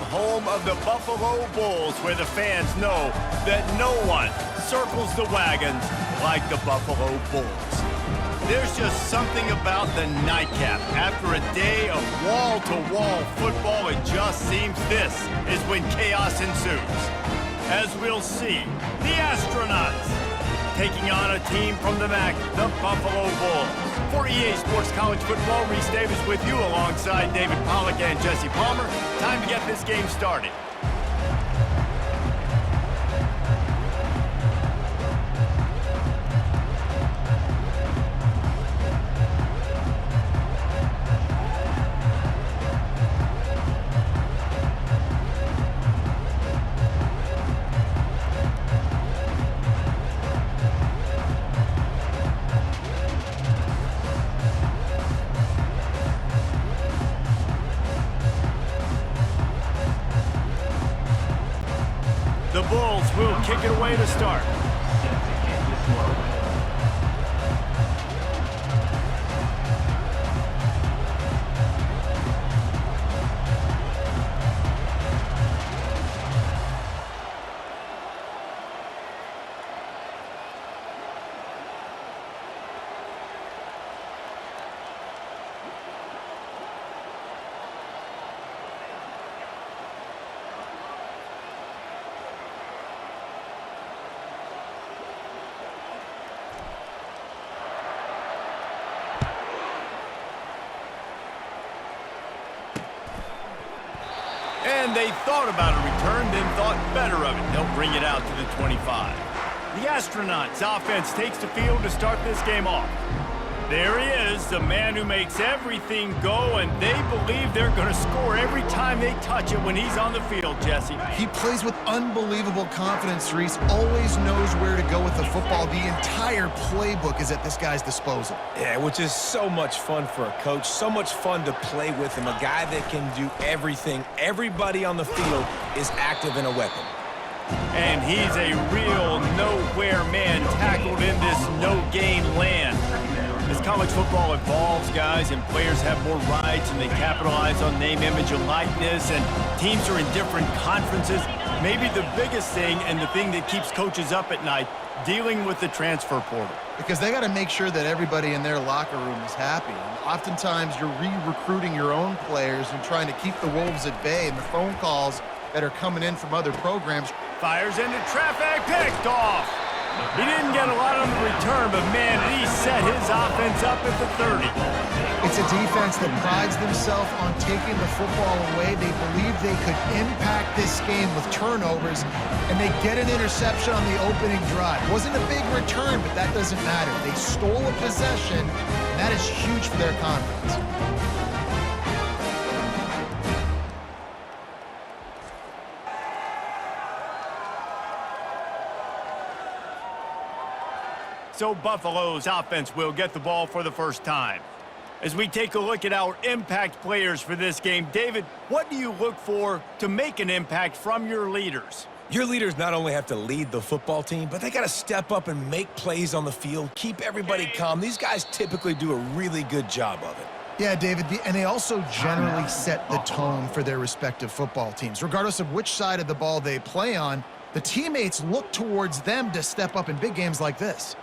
home of the Buffalo Bulls, where the fans know that no one circles the wagons like the Buffalo Bulls. There's just something about the nightcap. After a day of wall-to-wall football, it just seems this is when chaos ensues. As we'll see, the Astronauts taking on a team from the MAC, the Buffalo Bulls. For EA Sports College Football, Reese Davis with you alongside David Pollack and Jesse Palmer. Time to get this game started. The Bulls will kick it away to start. And they thought about a return, then thought better of it. They'll bring it out to the 25. The Astronauts offense takes the field to start this game off. There he is, the man who makes everything go, and they believe they're going to score every time they touch it when he's on the field, Jesse. He plays with unbelievable confidence, Reese. Always knows where to go with the football. The entire playbook is at this guy's disposal. Yeah, which is so much fun for a coach, so much fun to play with him, a guy that can do everything. Everybody on the field is active and a weapon. And he's a real nowhere man tackled in this no-gain land. As college football evolves, guys, and players have more rights and they capitalize on name, image, and likeness, and teams are in different conferences, maybe the biggest thing and the thing that keeps coaches up at night, dealing with the transfer portal. Because they got to make sure that everybody in their locker room is happy. And oftentimes you're re-recruiting your own players and trying to keep the Wolves at bay, and the phone calls that are coming in from other programs. Fires into traffic, picked off. He didn't get a lot on the return, but man, he set his offense up at the 30. It's a defense that prides themselves on taking the football away. They believe they could impact this game with turnovers, and they get an interception on the opening drive. Wasn't a big return, but that doesn't matter. They stole a possession, and that is huge for their confidence. So Buffalo's offense will get the ball for the first time. As we take a look at our impact players for this game, David, what do you look for to make an impact from your leaders? Your leaders not only have to lead the football team, but they got to step up and make plays on the field, keep everybody calm. These guys typically do a really good job of it. Yeah, David, and they also generally set the tone for their respective football teams. Regardless of which side of the ball they play on, the teammates look towards them to step up in big games like this.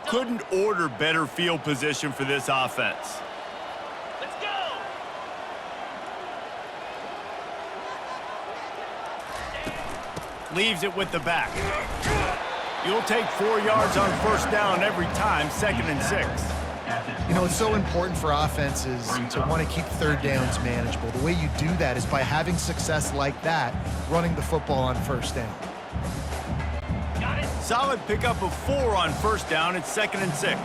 Couldn't order better field position for this offense. Let's go! Leaves it with the back. You'll take 4 yards on first down every time, 2nd and 6. You know, it's so important for offenses to want to keep third downs manageable. The way you do that is by having success like that, running the football on first down. Solid pickup of 4 on first down. It's 2nd and 6.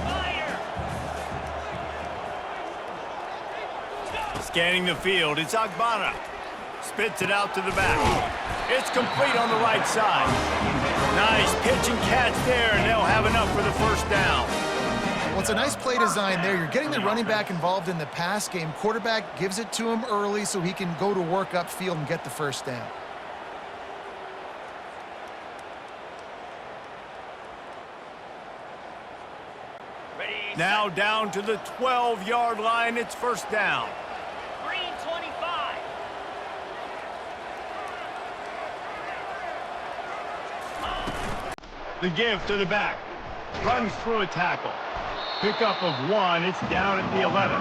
Fire! Scanning the field, it's Agbana. Spits it out to the back. It's complete on the right side. Nice pitch and catch there, and they'll have enough for the first down. Well, it's a nice play design there. You're getting the running back involved in the pass game. Quarterback gives it to him early so he can go to work upfield and get the first down. Now down to the 12-yard line. It's first down. Green 25. The give to the back. Runs through a tackle. Pickup of 1. It's down at the 11.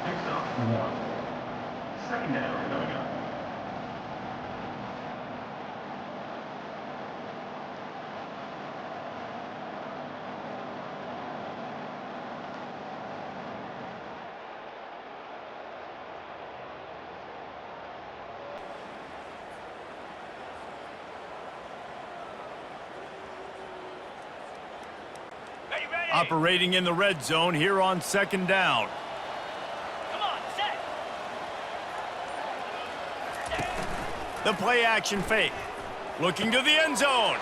Next up, 1. Second down coming up. Operating in the red zone here on second down. Come on, set. The play action fake. Looking to the end zone.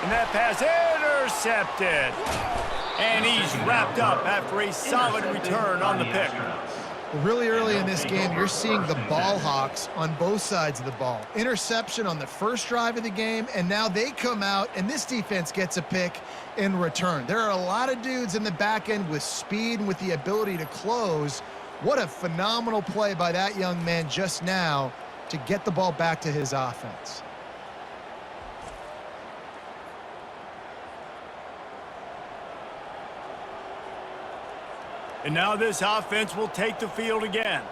And that pass intercepted. And he's wrapped up after a solid return on the pick. Really early in this game, you're seeing the ball hawks on both sides of the ball. Interception on the first drive of the game, and now they come out, and this defense gets a pick in return. There are a lot of dudes in the back end with speed and with the ability to close. What a phenomenal play by that young man just now to get the ball back to his offense. And now this offense will take the field again.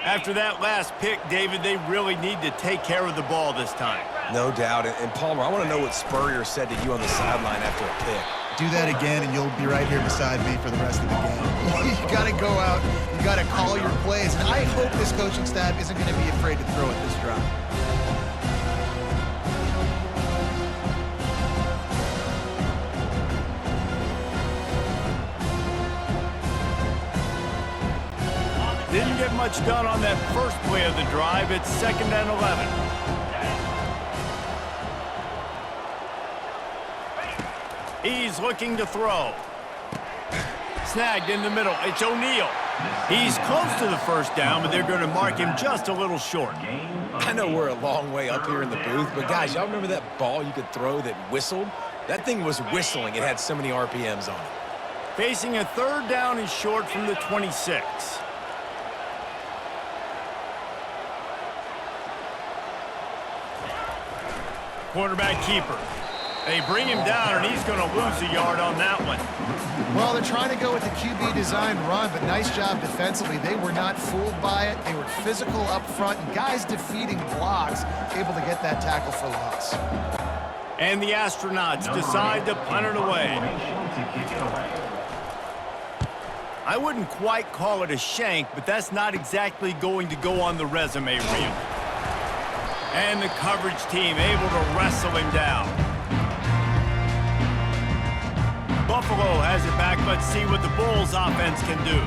After that last pick, David, they really need to take care of the ball this time. No doubt. And Palmer, I want to know what Spurrier said to you on the sideline after a pick. Do that again, and you'll be right here beside me for the rest of the game. You got to go out. You got to call your plays. And I hope this coaching staff isn't going to be afraid to throw at this drive. Didn't get much done on that first play of the drive. It's 2nd and 11. He's looking to throw. Snagged in the middle. It's O'Neal. He's close to the first down, but they're going to mark him just a little short. I know we're a long way up here in the booth, but guys, y'all remember that ball you could throw that whistled? That thing was whistling. It had so many RPMs on it. Facing a 3rd down and short from the 26. Quarterback keeper. They bring him down, and he's going to lose a yard on that one. Well, they're trying to go with the QB design run, but nice job defensively. They were not fooled by it. They were physical up front, and guys defeating blocks, able to get that tackle for loss. And the Astronauts decide to punt it away. I wouldn't quite call it a shank, but that's not exactly going to go on the resume reel. And the coverage team able to wrestle him down. Buffalo has it back. Let's see what the Bulls offense can do.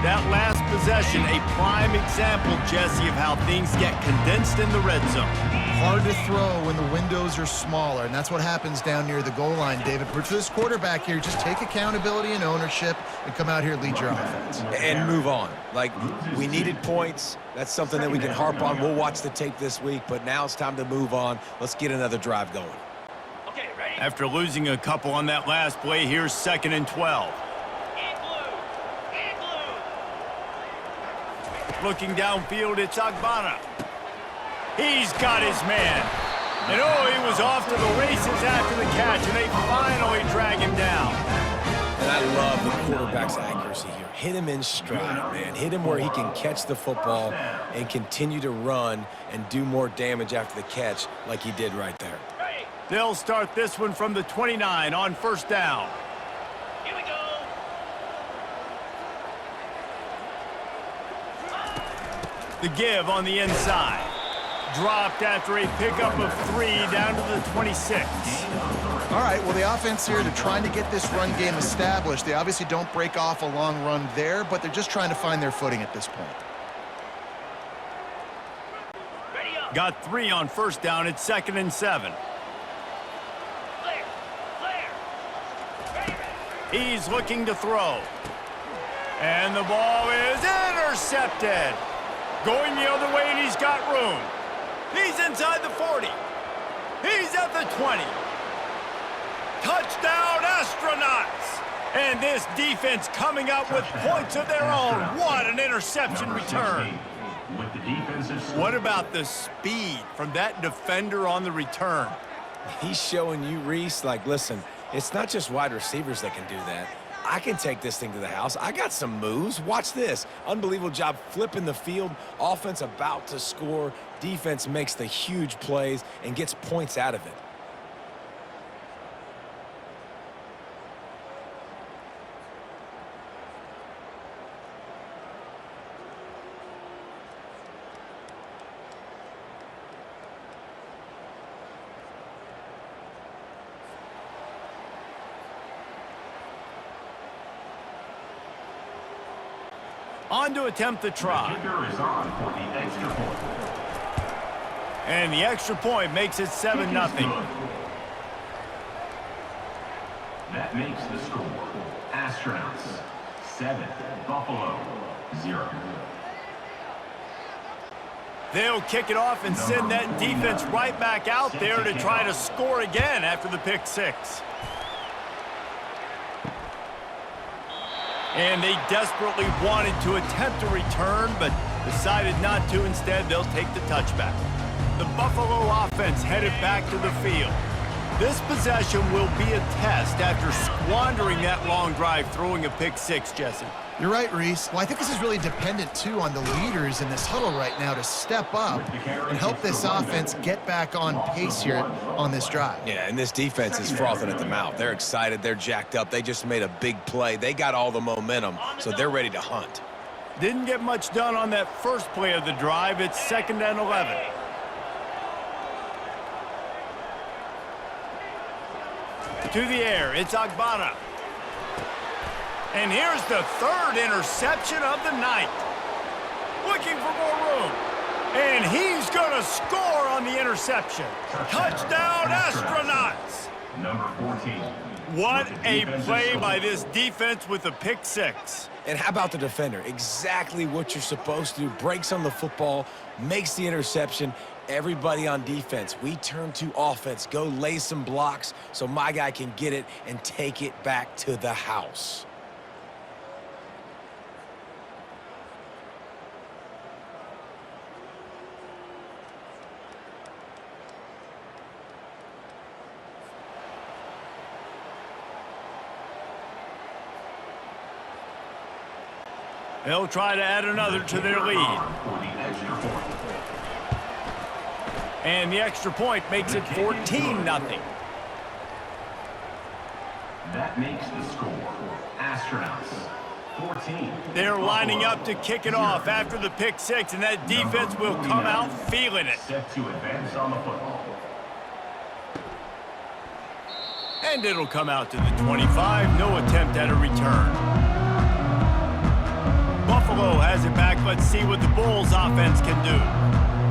That last possession, a prime example, Jesse, of how things get condensed in the red zone. Hard to throw when the windows are smaller, and that's what happens down near the goal line, David. But for this quarterback here, just take accountability and ownership and come out here and lead your offense. And move on. Like, we needed points. That's something that we can harp on. We'll watch the tape this week, but now it's time to move on. Let's get another drive going. Okay, ready? After losing a couple on that last play, here's 2nd and 12. In blue. In blue. Looking downfield, it's Agbana. He's got his man. And oh, he was off to the races after the catch, and they finally drag him down. And I love the quarterback's accuracy here. Hit him in stride, man. Hit him where he can catch the football and continue to run and do more damage after the catch like he did right there. Ready. They'll start this one from the 29 on 1st down. Here we go. The give on the inside. Dropped after a pickup of 3 down to the 26. All right, well, the offense here, they're trying to get this run game established. They obviously don't break off a long run there, but they're just trying to find their footing at this point. Ready up. Got 3 on 1st down. It's 2nd and 7. Clear. Clear. Ready, ready. He's looking to throw. And the ball is intercepted. Going the other way, and he's got room. He's inside the 40. He's at the 20. Touchdown, Astronauts! And this defense coming up with points of their own. What an interception return. With the defensive What about the speed from that defender on the return? He's showing you, Reese, like, listen, it's not just wide receivers that can do that. I can take this thing to the house. I got some moves. Watch this. Unbelievable job flipping the field. Offense about to score. Defense makes the huge plays and gets points out of it. On to attempt the try. Kicker is on for the extra point. And the extra point makes it 7-0. That makes the score. Astronauts 7, Buffalo 0. They'll kick it off and send that defense right back out there to try to score again after the pick six. And they desperately wanted to attempt a return, but decided not to. Instead, they'll take the touchback. The Buffalo offense headed back to the field. This possession will be a test after squandering that long drive, throwing a pick six, Jesse. You're right, Reese. Well, I think this is really dependent, too, on the leaders in this huddle right now to step up and help this offense get back on pace here on this drive. Yeah, and this defense is frothing at the mouth. They're excited. They're jacked up. They just made a big play. They got all the momentum, so they're ready to hunt. Didn't get much done on that first play of the drive. It's 2nd and 11. To the air, it's Agbana. And here's the 3rd interception of the night. Looking for more room. And he's going to score on the interception. Touchdown, Astronauts! Number 14. What a play by this defense with a pick six. And how about the defender? Exactly what you're supposed to do. Breaks on the football, makes the interception. Everybody on defense, we turn to offense. Go lay some blocks so my guy can get it and take it back to the house. They'll try to add another to their lead. And the extra point makes it 14-0. That makes the score. Astronauts 14. They're lining up to kick it off after the pick six, and that defense will come out feeling it. Set to advance on the football. And it'll come out to the 25. No attempt at a return. Buffalo has it back. Let's see what the Bulls offense can do.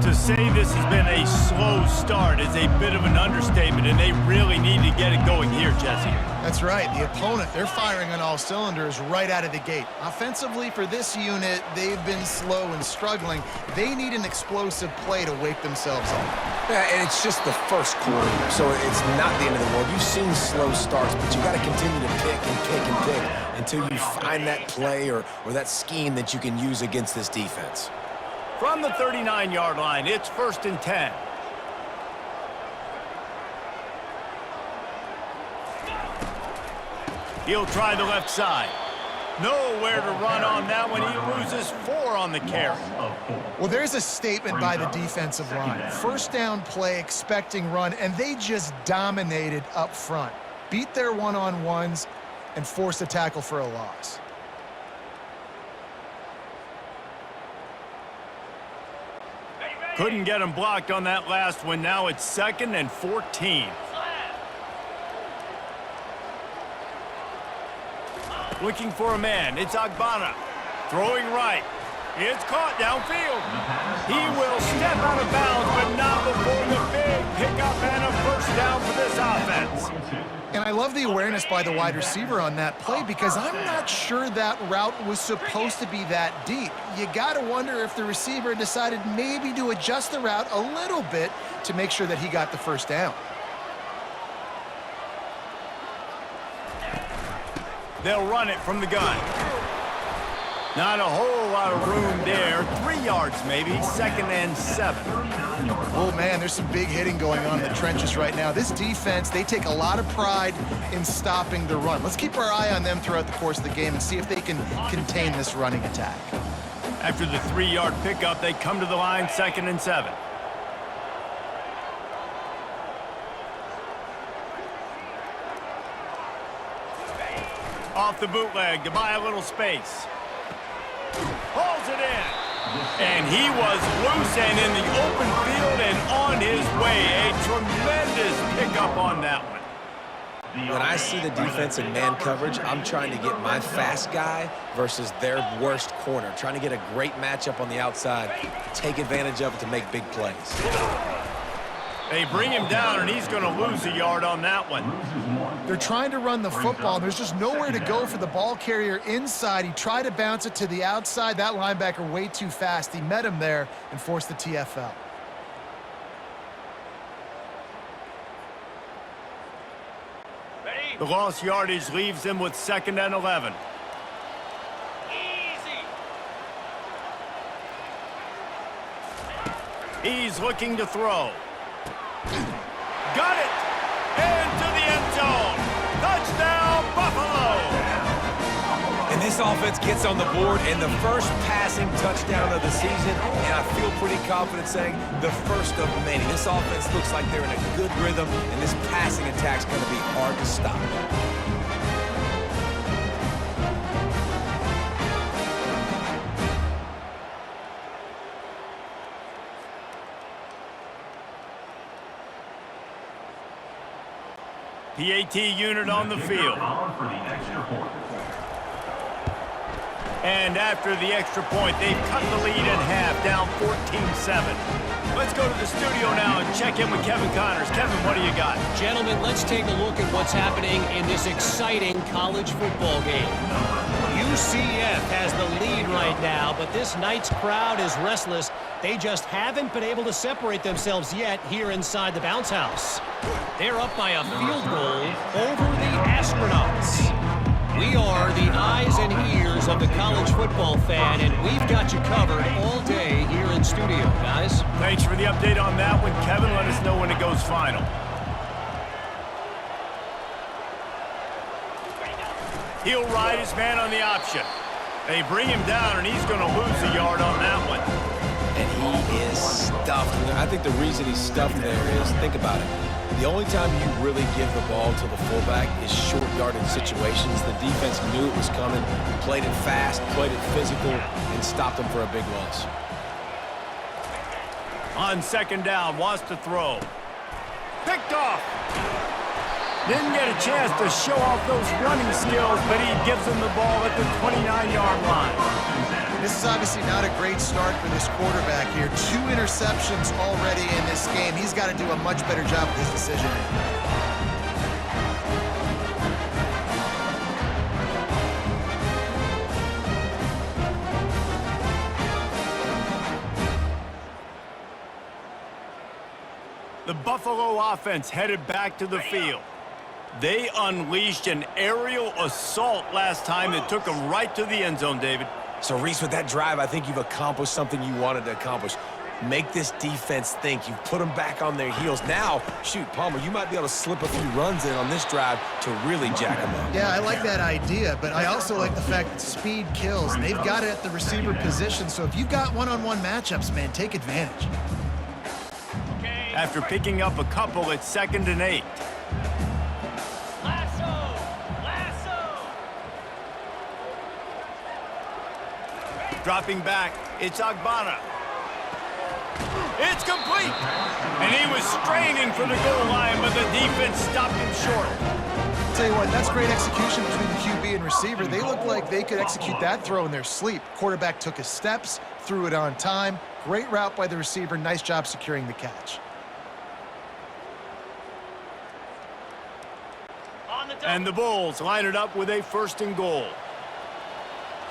To say this has been a slow start is a bit of an understatement, and they really need to get it going here, Jesse. That's right. The opponent, they're firing on all cylinders right out of the gate. Offensively, for this unit, they've been slow and struggling. They need an explosive play to wake themselves up. Yeah, and it's just the first quarter, so it's not the end of the world. You've seen slow starts, but you got to continue to pick and pick and pick until you find that play or that scheme that you can use against this defense. From the 39-yard line, it's 1st and 10. He'll try the left side. Nowhere to run on that one. He loses 4 on the carry. Well, there's a statement by the defensive line. First down play, expecting run, and they just dominated up front. Beat their one-on-ones and forced a tackle for a loss. Couldn't get him blocked on that last one. Now it's 2nd and 14. Looking for a man. It's Agbana. Throwing right. It's caught downfield. He will step out of bounds, but not before the big pickup and a first down for this offense. And I love the awareness by the wide receiver on that play because I'm not sure that route was supposed to be that deep. You got to wonder if the receiver decided maybe to adjust the route a little bit to make sure that he got the first down. They'll run it from the gun. Not a whole lot of room there. 3 yards maybe, 2nd and 7. Oh, man, there's some big hitting going on in the trenches right now. This defense, they take a lot of pride in stopping the run. Let's keep our eye on them throughout the course of the game and see if they can contain this running attack. After the 3-yard pickup, they come to the line, 2nd and 7. Off the bootleg to buy a little space. Pulls it in. And he was loose and in the open field and on his way. A tremendous pickup on that one. When I see the defense in man coverage, I'm trying to get my fast guy versus their worst corner. Trying to get a great matchup on the outside, take advantage of it to make big plays. They bring him down, and he's going to lose a yard on that one. They're trying to run the football. There's just nowhere to go for the ball carrier inside. He tried to bounce it to the outside. That linebacker way too fast. He met him there and forced the TFL. The lost yardage leaves them with 2nd and 11. He's looking to throw. Got it! Into the end zone. Touchdown, Buffalo! And this offense gets on the board and the first passing touchdown of the season, and I feel pretty confident saying the first of many. This offense looks like they're in a good rhythm, and this passing attack's going to be hard to stop. PAT unit on the field. And after the extra point, they've cut the lead in half, down 14-7. Let's go to the studio now and check in with Kevin Connors. Kevin, what do you got? Gentlemen, let's take a look at what's happening in this exciting college football game. UCF has the lead right now, but this night's crowd is restless. They just haven't been able to separate themselves yet here inside the bounce house. They're up by a field goal over the Astronauts. We are the eyes and ears of the college football fan, and we've got you covered all day here in studio, guys. Thanks for the update on that one, Kevin. Let us know when it goes final. He'll ride his man on the option. They bring him down, and he's going to lose a yard on that one. And he is stuffed. I think the reason he's stuffed there is, think about it. The only time you really give the ball to the fullback is short yardage situations. The defense knew it was coming, played it fast, played it physical, and stopped him for a big loss. On 2nd down, wants to throw. Picked off. Didn't get a chance to show off those running skills, but he gives them the ball at the 29-yard line. This is obviously not a great start for this quarterback here. 2 interceptions already in this game. He's got to do a much better job with his decision-making. The Buffalo offense headed back to the field. They unleashed an aerial assault last time that took them right to the end zone, David. So, Reese, with that drive, I think you've accomplished something you wanted to accomplish. Make this defense think. You've put them back on their heels. Now, shoot, Palmer, you might be able to slip a few runs in on this drive to really jack them up. Yeah, I like that idea, but I also like the fact that speed kills, and they've got it at the receiver position. So if you've got one-on-one matchups, man, take advantage. After picking up a couple, it's 2nd and 8. Dropping back, it's Agbana. It's complete! And he was straining for the goal line, but the defense stopped him short. I'll tell you what, that's great execution between the QB and receiver. They look like they could execute that throw in their sleep. Quarterback took his steps, threw it on time. Great route by the receiver. Nice job securing the catch. And the Bulls line it up with a 1st and goal.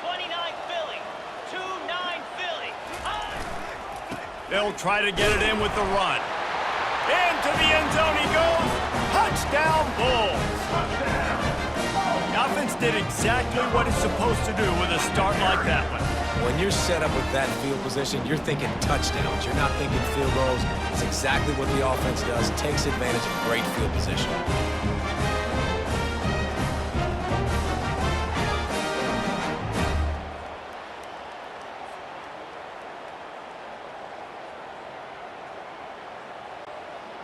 29 Philly. 2-9 Philly. They'll try to get it in with the run. Into the end zone he goes. Touchdown, Bulls. The offense did exactly what it's supposed to do with a start like that one. When you're set up with that field position, you're thinking touchdowns. You're not thinking field goals. It's exactly what the offense does. Takes advantage of great field position.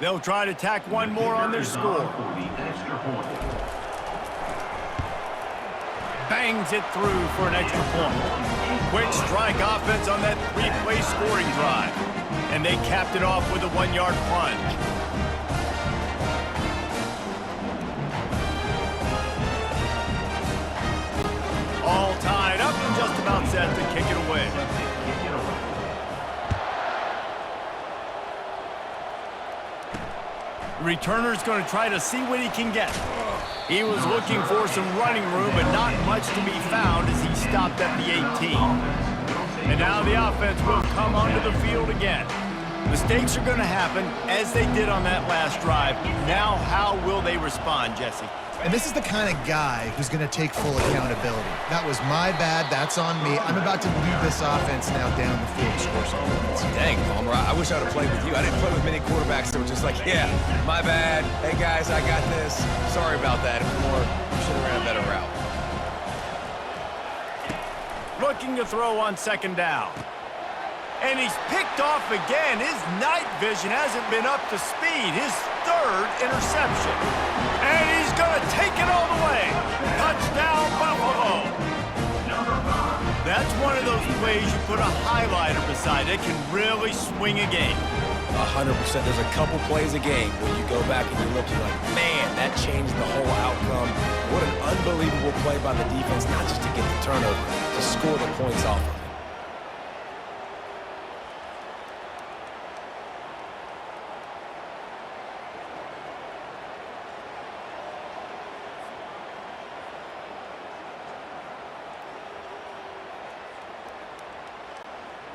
They'll try to tack one more on their score. Bangs it through for an extra point. Quick strike offense on that three-play scoring drive. And they capped it off with a one-yard plunge. All tied up and just about set to kick it away. Returner's going to try to see what he can get. He was looking for some running room, but not much to be found as he stopped at the 18. And now the offense will come onto the field again. Mistakes are going to happen, as they did on that last drive. Now, how will they respond, Jesse? And this is the kind of guy who's going to take full accountability. That was my bad. That's on me. I'm about to lead this offense now down the field to score some points. Dang, Palmer, I wish I would have played with you. I didn't play with many quarterbacks that were just like, yeah, my bad. Hey, guys, I got this. Sorry about that. Or should have ran a better route. Looking to throw on second down. And he's picked off again. His night vision hasn't been up to speed. His third interception. And he's going to take it all the way. Touchdown, Buffalo. That's one of those plays you put a highlighter beside. It can really swing a game. 100%. There's a couple plays a game where you go back and you look, you're like, man, that changed the whole outcome. What an unbelievable play by the defense, not just to get the turnover, to score the points off of it.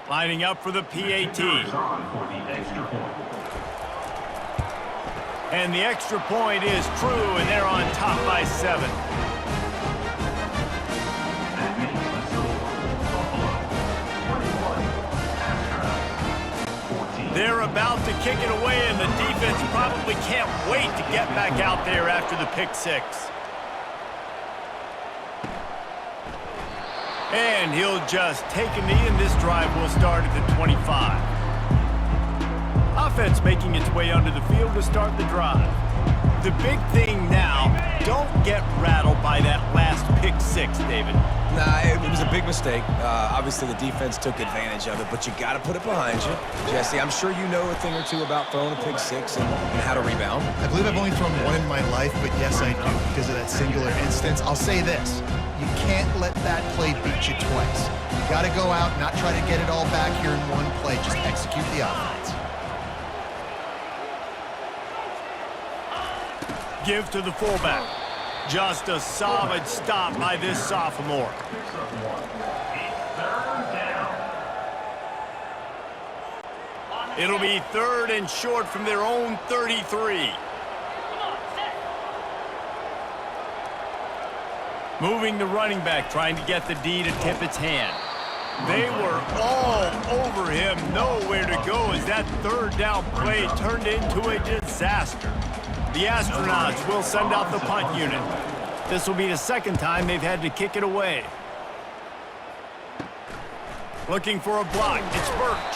Lining up for the PAT. And the extra point is true, and they're on top by 7. They're about to kick it away, and the defense probably can't wait to get back out there after the pick 6. And he'll just take a knee, and this drive will start at the 25. Offense making its way onto the field to start the drive. The big thing now, don't get rattled by that last pick 6, David. Nah, it was a big mistake. Obviously, the defense took advantage of it, but you got to put it behind you. Jesse, I'm sure you know a thing or two about throwing a pick 6 and how to rebound. I believe I've only thrown one in my life, but yes, I do because of that singular instance. I'll say this. You can't let that play beat you twice. You got to go out, not try to get it all back here in one play. Just execute the offense. Give to the fullback. Just a solid stop by this sophomore. It'll be 3rd and short from their own 33. Moving the running back, trying to get the D to tip its hand. They were all over him, nowhere to go as that 3rd down play turned into a disaster. The Astronauts will send out the punt unit. This will be the 2nd time they've had to kick it away. Looking for a block, it's Birch.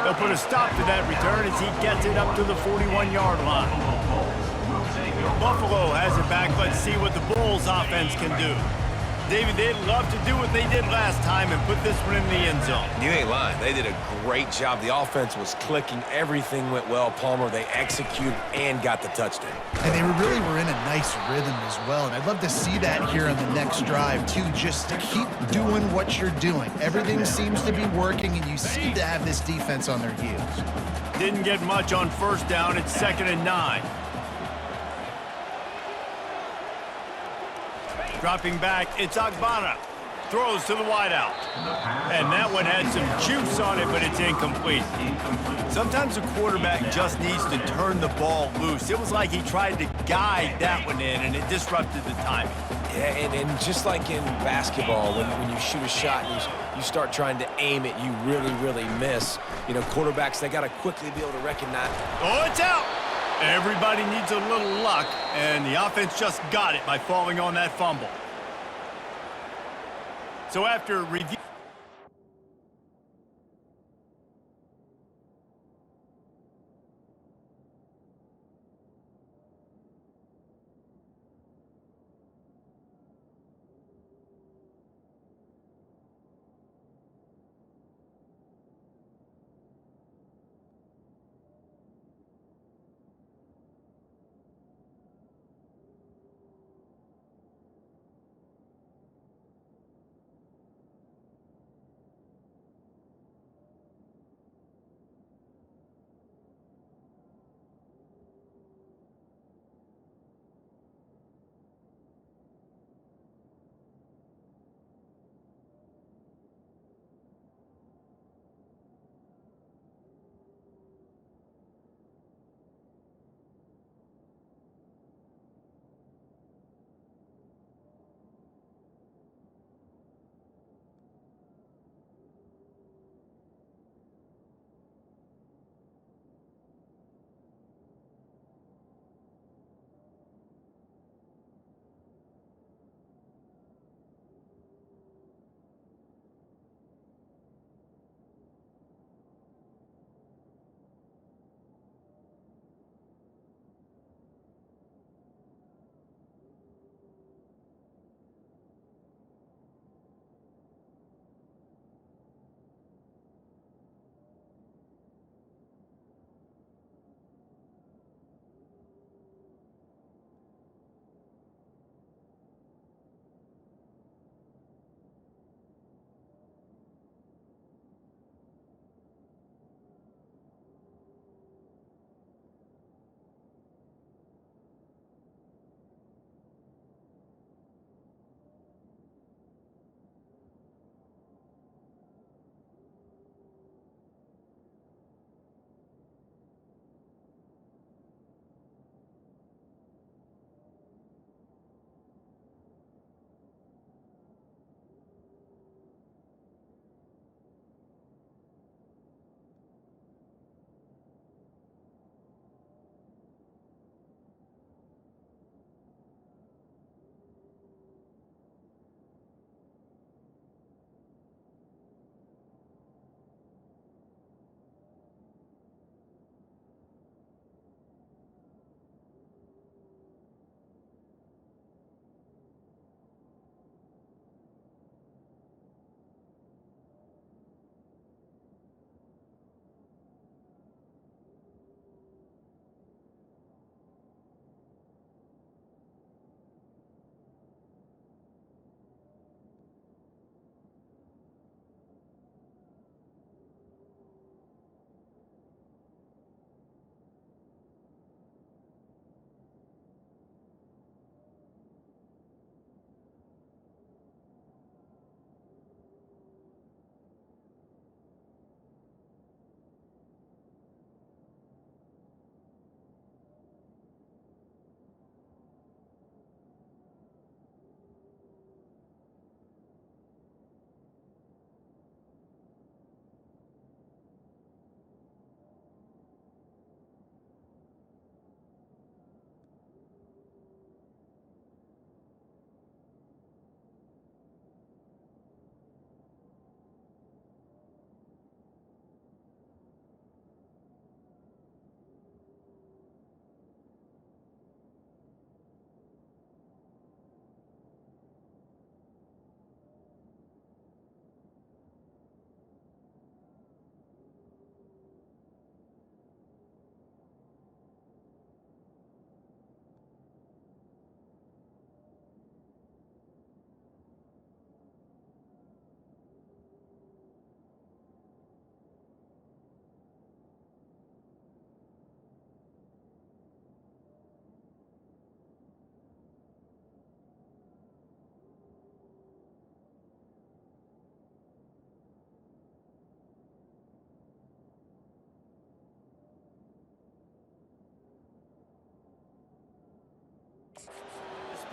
They'll put a stop to that return as he gets it up to the 41-yard line. Buffalo has it back. Let's see what the Bulls offense can do. David, they'd love to do what they did last time and put this one in the end zone. You ain't lying. They did a great job. The offense was clicking. Everything went well. Palmer, they executed and got the touchdown. And they really were in a nice rhythm as well. And I'd love to see that here on the next drive, too. Just keep doing what you're doing. Everything seems to be working, and you seem to have this defense on their heels. Didn't get much on 1st down. It's 2nd and 9. Dropping back, it's Agbana. Throws to the wideout. And that one had some juice on it, but it's incomplete. Sometimes a quarterback just needs to turn the ball loose. It was like he tried to guide that one in, and it disrupted the timing. Yeah, and just like in basketball, when you shoot a shot and you start trying to aim it, you really, really miss. You know, quarterbacks, they got to quickly be able to recognize. Oh, it's out! Everybody needs a little luck, and the offense just got it by falling on that fumble. So after review...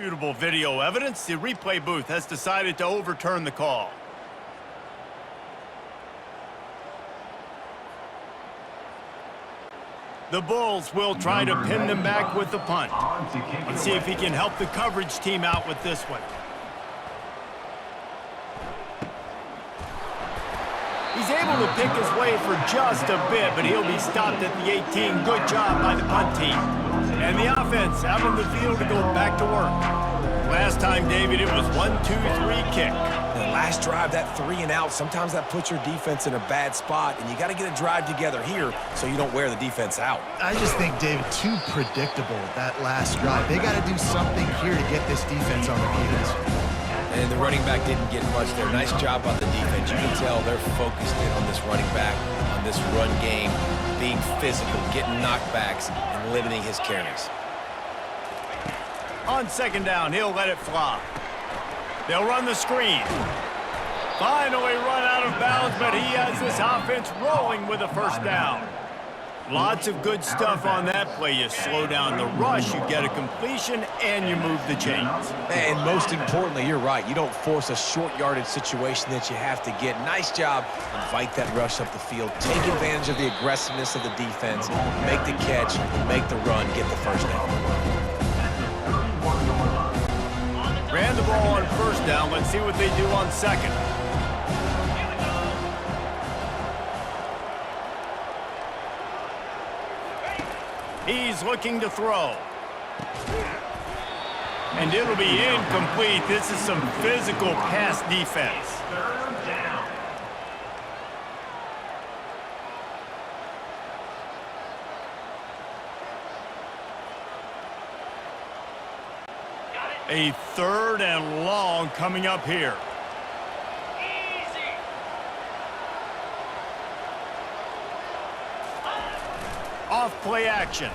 indisputable video evidence, the replay booth has decided to overturn the call. The Bulls will try to pin them back with the punt. Let's see if he can help the coverage team out with this one. He's able to pick his way for just a bit, but he'll be stopped at the 18. Good job by the punt team. And the offense out on the field to go back to work. Last time, David, it was 1-2-3 kick. The last drive, that 3 and out, sometimes that puts your defense in a bad spot, and you got to get a drive together here so you don't wear the defense out. I just think, David, too predictable, that last drive. They got to do something here to get this defense on their heels. And the running back didn't get much there. Nice job on the defense. You can tell they're focused in on this running back, on this run game, being physical, getting knockbacks, and limiting his carries. On second down, he'll let it fly. They'll run the screen. Finally run out of bounds, but he has this offense rolling with a first down. Lots of good stuff on that play. You slow down the rush, you get a completion, and you move the chains. And most importantly, you're right. You don't force a short yardage situation that you have to get. Nice job. Invite that rush up the field. Take advantage of the aggressiveness of the defense. Make the catch, make the run, get the first down. Ran the ball on first down. Let's see what they do on second. He's looking to throw. And it'll be incomplete. This is some physical pass defense. Third down. A third and long coming up here. Easy. Off play action.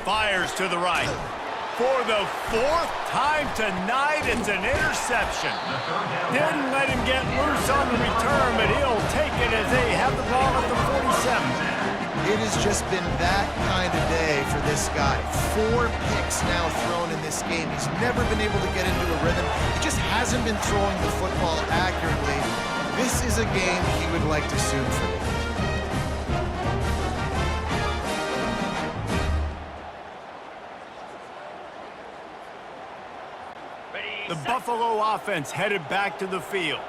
Fires to the right. For the fourth time tonight, it's an interception. Didn't let him get loose on the return, but he'll take it as they have the ball at the 47. It has just been that kind of day for this guy. 4 picks now thrown in this game. He's never been able to get into a rhythm. He just hasn't been throwing the football accurately. This is a game he would like to soon forget. The Buffalo offense headed back to the field.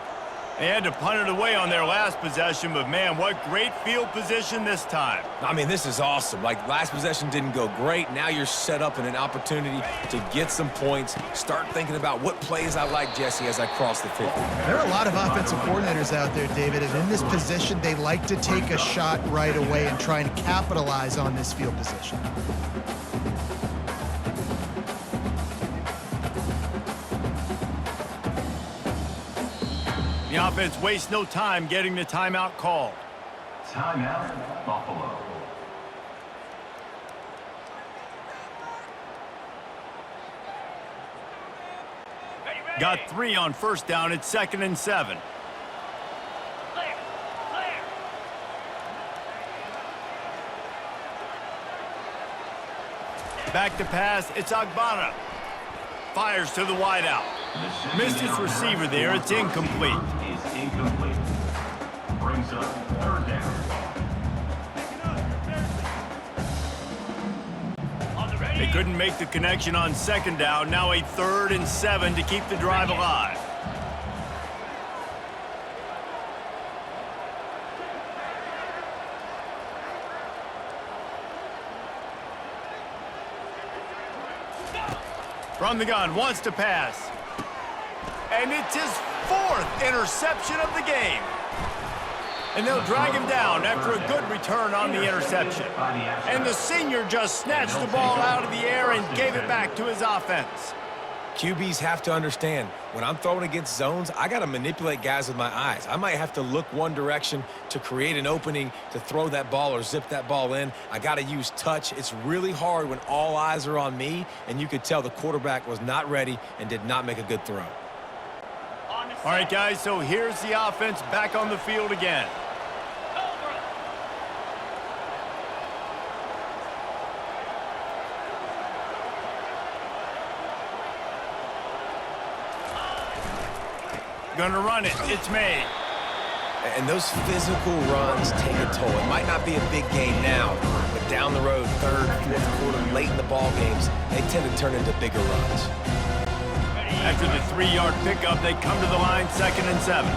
They had to punt it away on their last possession, but man, what great field position this time. I mean, this is awesome. Like, last possession didn't go great. Now you're set up in an opportunity to get some points. Start thinking about what plays I like, Jesse, as I cross the 50. There are a lot of offensive coordinators out there, David, and in this position, they like to take a shot right away and try and capitalize on this field position. The offense wastes no time getting the timeout called. Timeout, Buffalo. Got 3 on first down. It's 2nd and 7. Clear. Clear. Back to pass. It's Agbana. Fires to the wideout. Missed his receiver there. It's incomplete. Is incomplete. Brings up third down. On the ready. They couldn't make the connection on second down. Now a 3rd and 7 to keep the drive alive. From the gun, wants to pass. And it's his 4th interception of the game. And they'll drag him down after a good return on the interception. And the senior just snatched the ball out of the air and gave it back to his offense. QBs have to understand, when I'm throwing against zones, I got to manipulate guys with my eyes. I might have to look one direction to create an opening to throw that ball or zip that ball in. I got to use touch. It's really hard when all eyes are on me, and you could tell the quarterback was not ready and did not make a good throw. All right, guys, so here's the offense back on the field again. Cobra. Gonna run it. It's made. And those physical runs take a toll. It might not be a big game now, but down the road, third, fourth quarter, late in the ball games, they tend to turn into bigger runs. After the 3-yard pickup, they come to the line, 2nd and 7.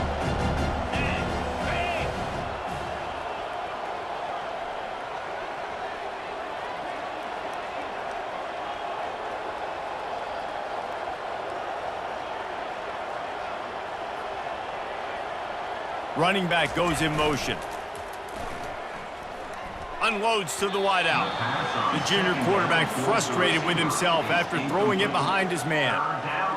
Running back goes in motion. Unloads to the wideout. The junior quarterback frustrated with himself after throwing it behind his man.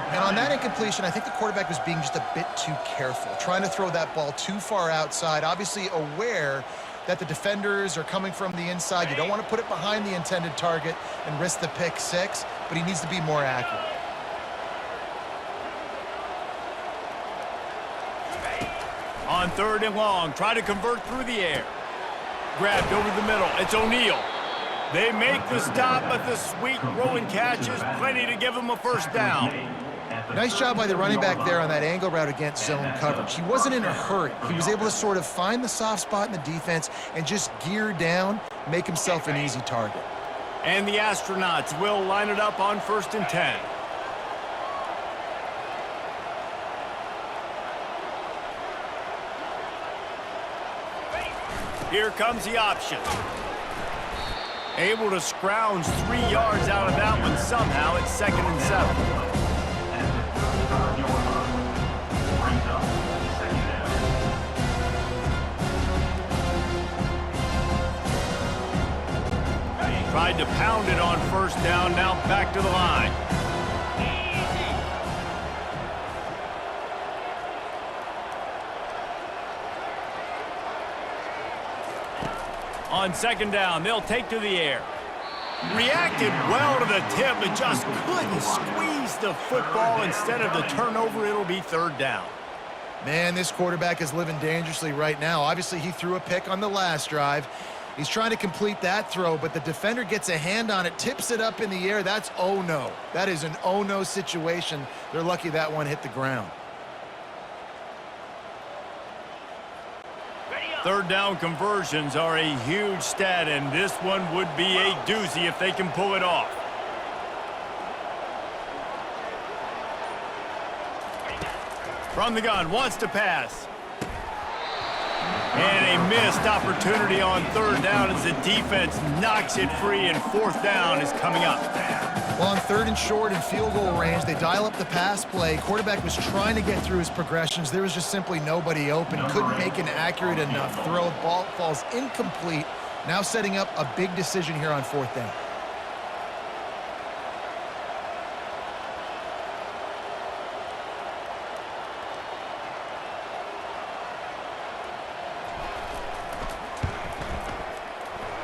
And on that incompletion, I think the quarterback was being just a bit too careful, trying to throw that ball too far outside, obviously aware that the defenders are coming from the inside. You don't want to put it behind the intended target and risk the pick six, but he needs to be more accurate. On 3rd and long, try to convert through the air. Grabbed over the middle. It's O'Neal. They make the stop, but the sweet throw and catch is plenty to give them a first down. Nice job by the running back there on that angle route against zone coverage. He wasn't in a hurry. He was able to sort of find the soft spot in the defense and just gear down, make himself an easy target. And the Astronauts will line it up on 1st and 10. Here comes the option. Able to scrounge 3 yards out of that one somehow. It's 2nd and 7. Tried to pound it on 1st down, now back to the line. On 2nd down, they'll take to the air. Reacted well to the tip, but just couldn't squeeze the football. Instead of the turnover, it'll be 3rd down. Man, this quarterback is living dangerously right now. Obviously, he threw a pick on the last drive. He's trying to complete that throw, but the defender gets a hand on it, tips it up in the air. That's oh no. That is an oh no situation. They're lucky that one hit the ground. 3rd down conversions are a huge stat, and this one would be a doozy if they can pull it off. From the gun, wants to pass. And a missed opportunity on 3rd down as the defense knocks it free, and 4th down is coming up. Well, on 3rd and short and field goal range, they dial up the pass play. Quarterback was trying to get through his progressions. There was just simply nobody open. Couldn't make an accurate enough throw. Ball falls incomplete. Now setting up a big decision here on 4th down.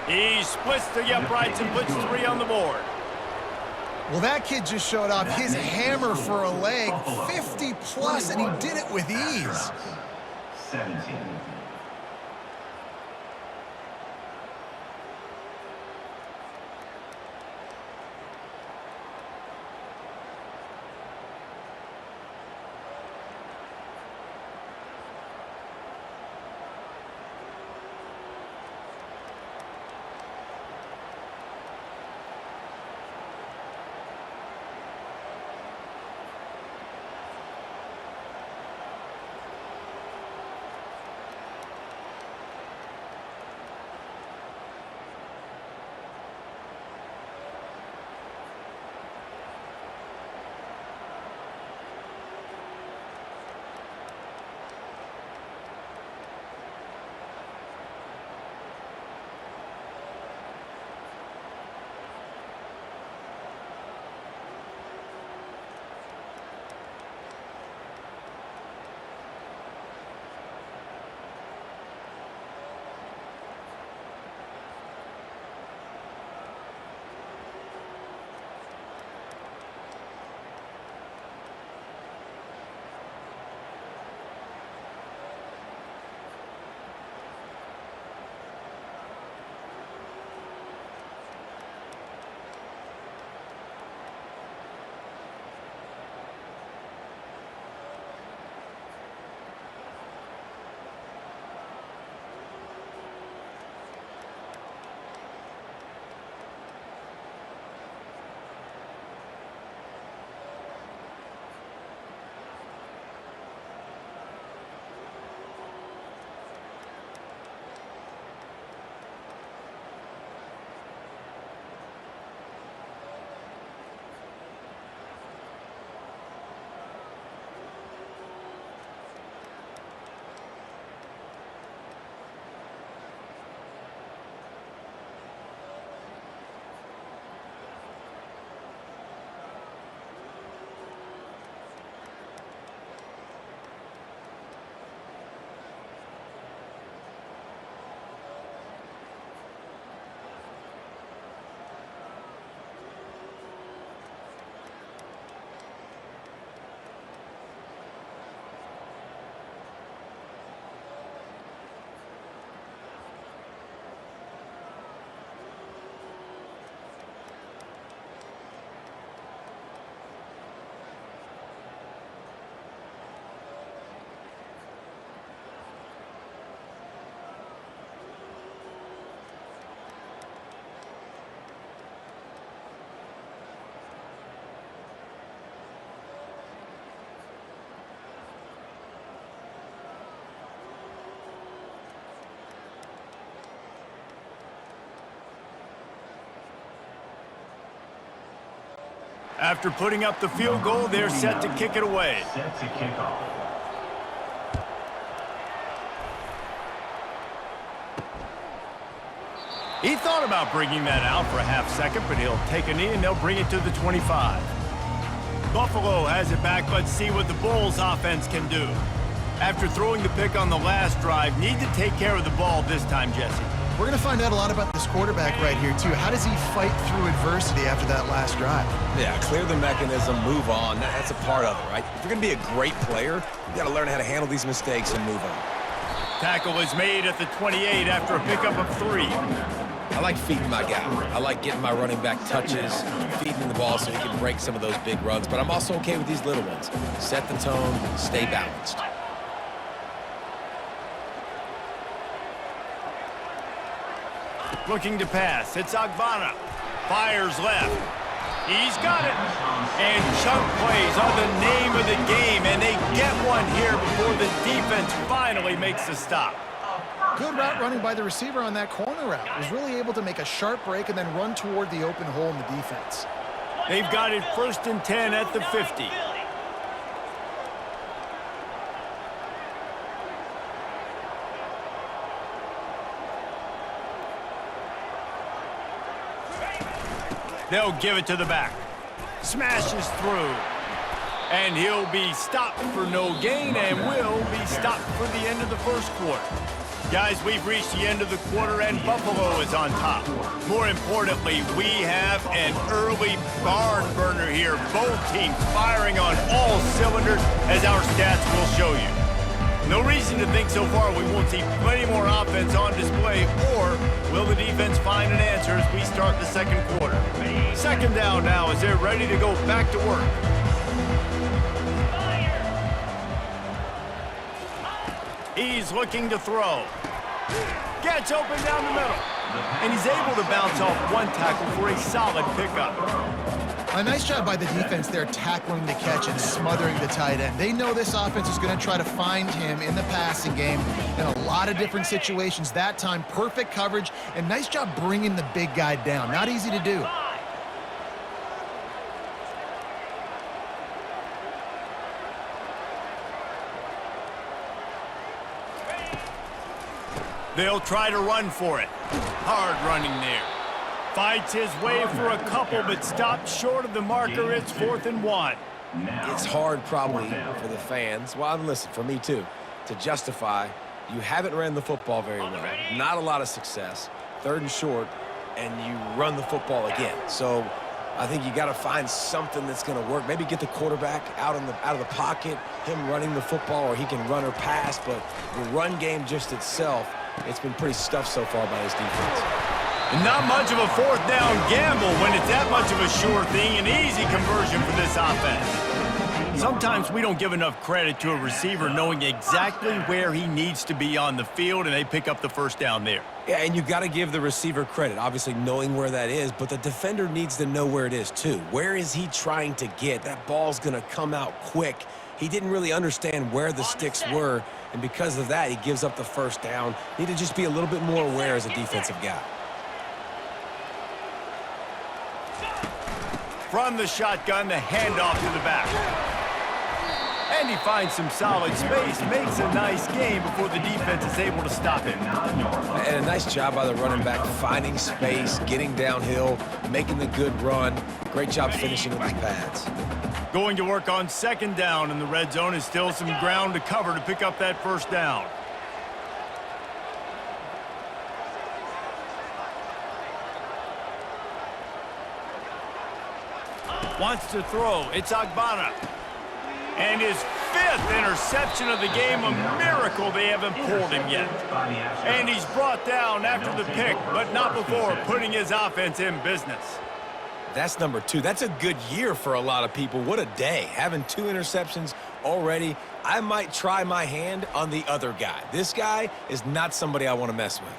He splits the uprights and puts 3 on the board. Well, that kid just showed off his hammer for a leg, 50 plus, and he did it with ease. 17. After putting up the field goal, they're set to kick it away. Set to kick off. He thought about bringing that out for a half second, but he'll take a knee and they'll bring it to the 25. Buffalo has it back. Let's see what the Bulls offense can do. After throwing the pick on the last drive, need to take care of the ball this time, Jesse. We're going to find out a lot about this quarterback right here, too. How does he fight through adversity after that last drive? Yeah, clear the mechanism, move on. That's a part of it, right? If you're going to be a great player, you got to learn how to handle these mistakes and move on. Tackle is made at the 28 after a pickup of 3. I like feeding my guy. I like getting my running back touches, feeding the ball so he can break some of those big runs. But I'm also okay with these little ones. Set the tone, stay balanced. Looking to pass. It's Agbana. Fires left. He's got it. And chunk plays are the name of the game, and they get one here before the defense finally makes the stop. Good route running by the receiver on that corner route. Was really able to make a sharp break and then run toward the open hole in the defense. They've got it 1st and 10 at the 50. They'll give it to the back. Smashes through. And he'll be stopped for no gain and will be stopped for the end of the first quarter. Guys, we've reached the end of the quarter and Buffalo is on top. More importantly, we have an early barn burner here. Both teams firing on all cylinders, as our stats will show you. No reason to think so far we won't see plenty more offense on display, or will the defense find an answer as we start the second quarter? 2nd down now as they're ready to go back to work. He's looking to throw. Gets open down the middle. And he's able to bounce off one tackle for a solid pickup. A nice job by the defense there tackling the catch and smothering the tight end. They know this offense is going to try to find him in the passing game in a lot of different situations. That time, perfect coverage and nice job bringing the big guy down. Not easy to do. They'll try to run for it. Hard running there. Fights his way for a couple, but stopped short of the marker. It's 4th and 1. It's hard probably for the fans, well, and listen, for me too, to justify you haven't ran the football very well, not a lot of success, 3rd and short, and you run the football again. So I think you got to find something that's going to work. Maybe get the quarterback out of the pocket, him running the football, or he can run or pass, but the run game just itself, it's been pretty stuffed so far by his defense. And not much of a 4th down gamble when it's that much of a sure thing, an easy conversion for this offense. Sometimes we don't give enough credit to a receiver knowing exactly where he needs to be on the field, and they pick up the 1st down there. Yeah, and you got to give the receiver credit, obviously knowing where that is, but the defender needs to know where it is too. Where is he trying to get? That ball's going to come out quick. He didn't really understand where the sticks were, and because of that, he gives up the 1st down. Need to just be a little bit more aware as a defensive guy. From the shotgun, the handoff to the back. And he finds some solid space, makes a nice game before the defense is able to stop him. And a nice job by the running back, finding space, getting downhill, making the good run. Great job finishing with his pads. Going to work on 2nd down, and the red zone is still some ground to cover to pick up that 1st down. Wants to throw. It's Agbana. And his 5th interception of the game, a miracle they haven't pulled him yet. And he's brought down after the pick, but not before putting his offense in business. That's number 2. That's a good year for a lot of people. What a day. Having 2 interceptions already. I might try my hand on the other guy. This guy is not somebody I want to mess with.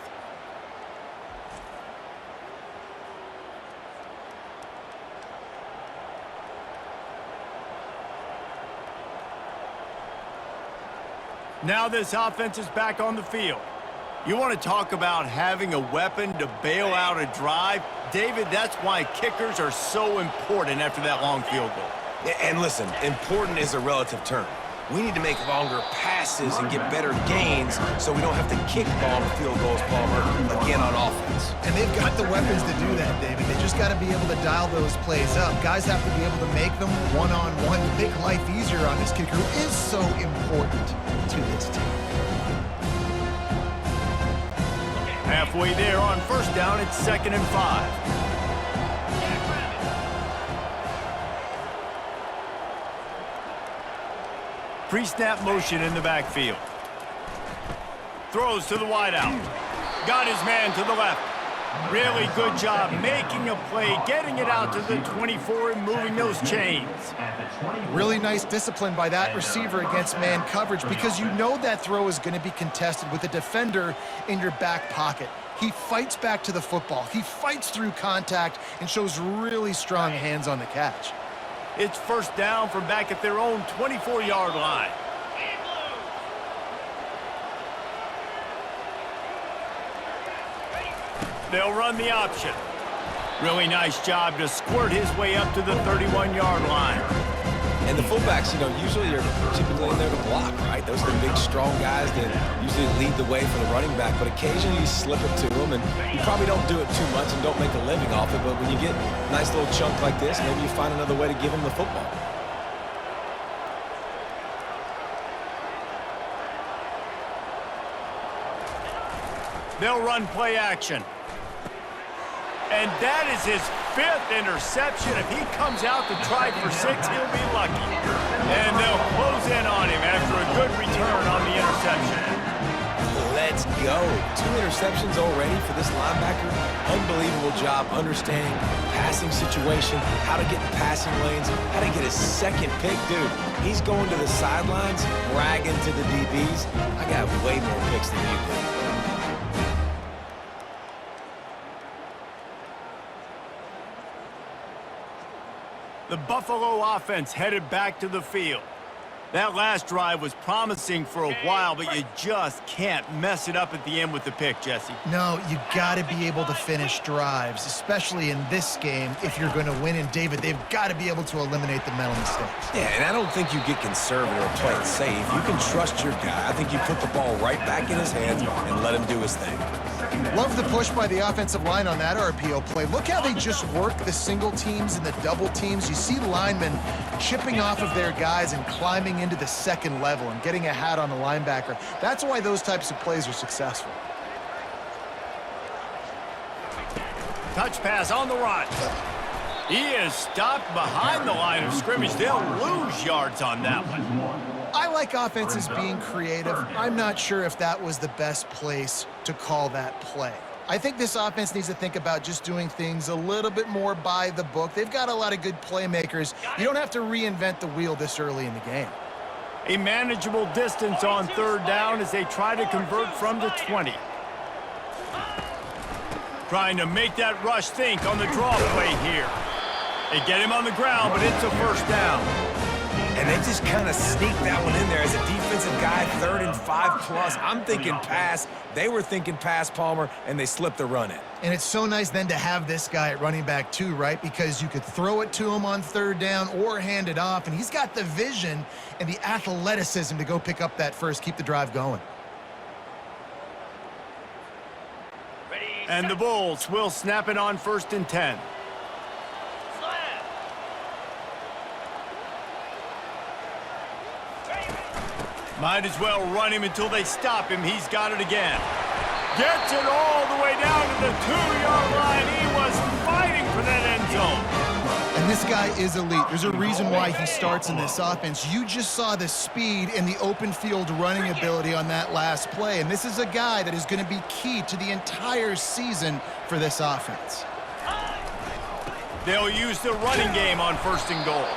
Now this offense is back on the field. You want to talk about having a weapon to bail out a drive? David, that's why kickers are so important after that long field goal. And listen, important is a relative term. We need to make longer passes and get better gains so we don't have to kick long field goals, Palmer, again on offense. And they've got the weapons to do that, David. They just got to be able to dial those plays up. Guys have to be able to make them one-on-one to make life easier on this kicker, who is so important to this team. Halfway there on first down, it's 2nd and 5. Pre-snap motion in the backfield. Throws to the wideout. Got his man to the left. Really good job making a play, getting it out to the 24 and moving those chains. Really nice discipline by that receiver against man coverage, because you know that throw is going to be contested with a defender in your back pocket. He fights back to the football. He fights through contact and shows really strong hands on the catch. It's first down from back at their own 24-yard line. They'll run the option. Really nice job to squirt his way up to the 31-yard line. And the fullbacks, usually are typically in there to block, right? Those are the big, strong guys that usually lead the way for the running back, but occasionally you slip it to them, and you probably don't do it too much and don't make a living off it, but when you get a nice little chunk like this, maybe you find another way to give him the football. They'll run play action. And that is his 5th interception. If he comes out to try for 6, he'll be lucky. And they'll close in on him after a good return on the interception. Let's go. 2 interceptions already for this linebacker. Unbelievable job understanding passing situation, how to get in passing lanes, how to get his 2nd pick. Dude, he's going to the sidelines, bragging to the DBs. I got way more picks than you do. The Buffalo offense headed back to the field. That last drive was promising for a while, but you just can't mess it up at the end with the pick, Jesse. No, you got to be able to finish drives, especially in this game if you're going to win. And, David, they've got to be able to eliminate the mental mistakes. Yeah, and I don't think you get conservative or play it safe. You can trust your guy. I think you put the ball right back in his hands and let him do his thing. Love the push by the offensive line on that RPO play. Look how they just work the single teams and the double teams. You see linemen chipping off of their guys and climbing into the second level and getting a hat on the linebacker. That's why those types of plays are successful. Touch pass on the run. He is stopped behind the line of scrimmage. They'll lose yards on that one. I like offenses being creative. I'm not sure if that was the best place to call that play. I think this offense needs to think about just doing things a little bit more by the book. They've got a lot of good playmakers. You don't have to reinvent the wheel this early in the game. A manageable distance on 3rd down as they try to convert from the 20. Trying to make that rush think on the draw play here. They get him on the ground, but it's a first down. And they just kind of sneaked that one in there as a defensive guy, 3rd and 5+. I'm thinking pass. They were thinking pass, Palmer, and they slipped the run in. And it's so nice then to have this guy at running back too, right? Because you could throw it to him on 3rd down or hand it off, and he's got the vision and the athleticism to go pick up that first, keep the drive going. And the Bulls will snap it on 1st and 10. Might as well run him until they stop him. He's got it again. Gets it all the way down to the 2-yard line. He was fighting for that end zone. And this guy is elite. There's a reason why he starts in this offense. You just saw the speed and the open field running ability on that last play. And this is a guy that is going to be key to the entire season for this offense. They'll use the running game on 1st and goal.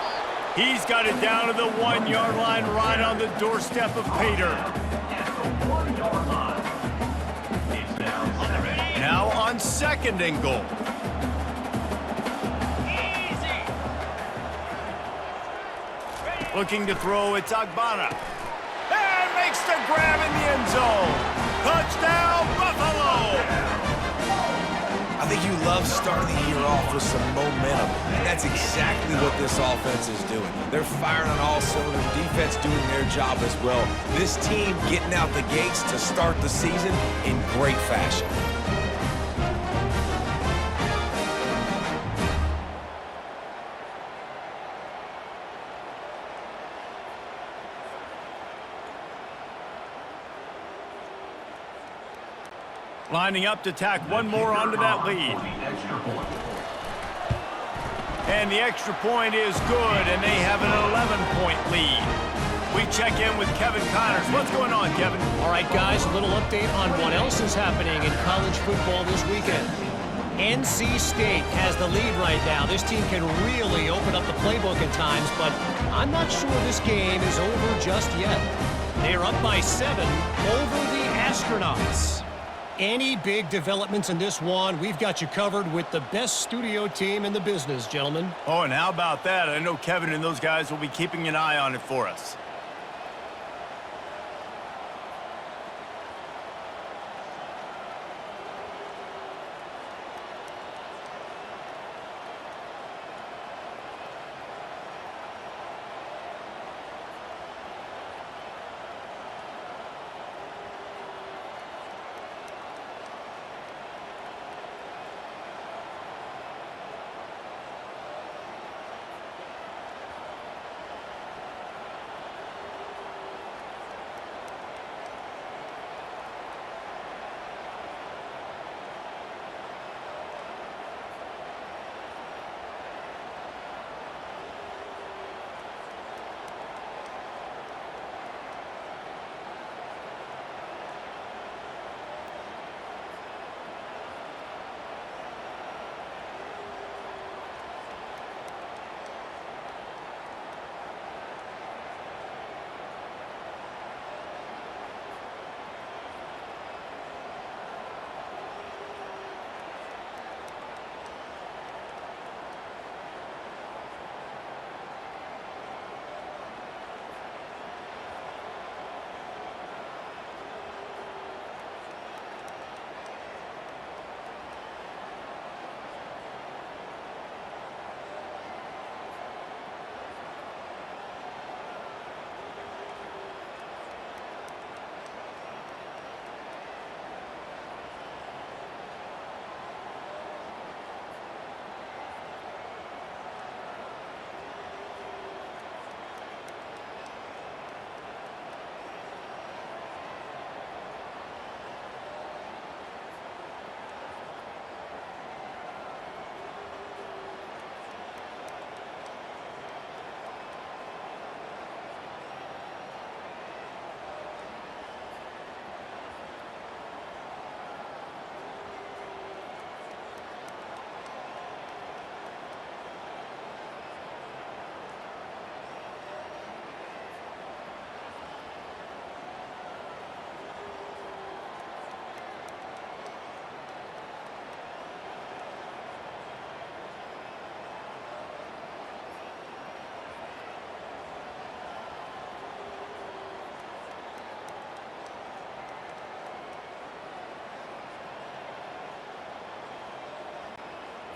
He's got it down to the 1-yard line right on the doorstep of Pater. Now on 2nd and goal. Looking to throw, it's Agbana. And makes the grab in the end zone. Touchdown, Buffalo! I think you love starting the year off with some momentum, and that's exactly what this offense is doing. They're firing on all cylinders, defense doing their job as well. This team getting out the gates to start the season in great fashion. Lining up to tack one more onto that lead. And the extra point is good, and they have an 11-point lead. We check in with Kevin Connors. What's going on, Kevin? All right, guys, a little update on what else is happening in college football this weekend. NC State has the lead right now. This team can really open up the playbook at times, but I'm not sure this game is over just yet. They're up by 7 over the Astronauts. Any big developments in this one, we've got you covered with the best studio team in the business, gentlemen. Oh, and how about that? I know Kevin and those guys will be keeping an eye on it for us.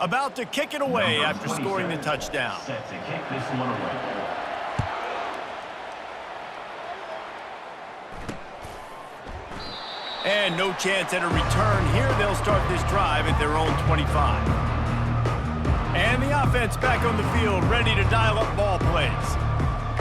About to kick it away after scoring the touchdown. Set to kick this one away. And no chance at a return here. They'll start this drive at their own 25. And the offense back on the field, ready to dial up ball plays.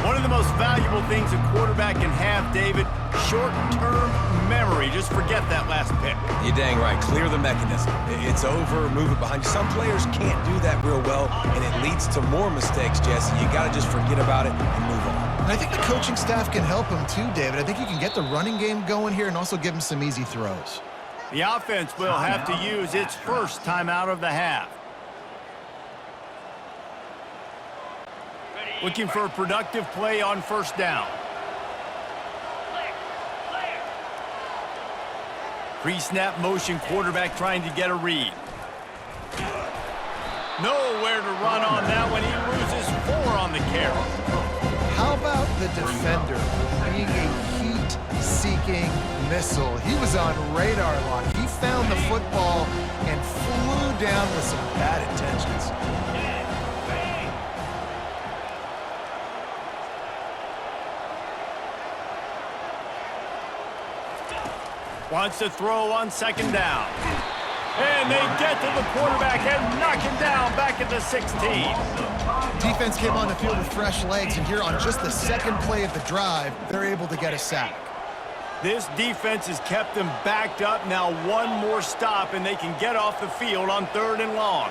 One of the most valuable things a quarterback can have, David, short-term memory. Just forget that last pick. You're dang right. Clear the mechanism. It's over, move it behind you. Some players can't do that real well, and it leads to more mistakes, Jesse. You got to just forget about it and move on. And I think the coaching staff can help him too, David. I think you can get the running game going here and also give him some easy throws. The offense will have to use its first timeout of the half. Looking for a productive play on first down. Pre-snap motion, quarterback trying to get a read. Nowhere to run on that one. He loses 4 on the carry. How about the defender being a heat-seeking missile. He was on radar lock. He found the football and flew down with some bad intentions. Wants to throw on second down. And they get to the quarterback and knock him down back at the 16. Defense came on the field with fresh legs, and here on just the second play of the drive, they're able to get a sack. This defense has kept them backed up. Now one more stop, and they can get off the field on 3rd and long.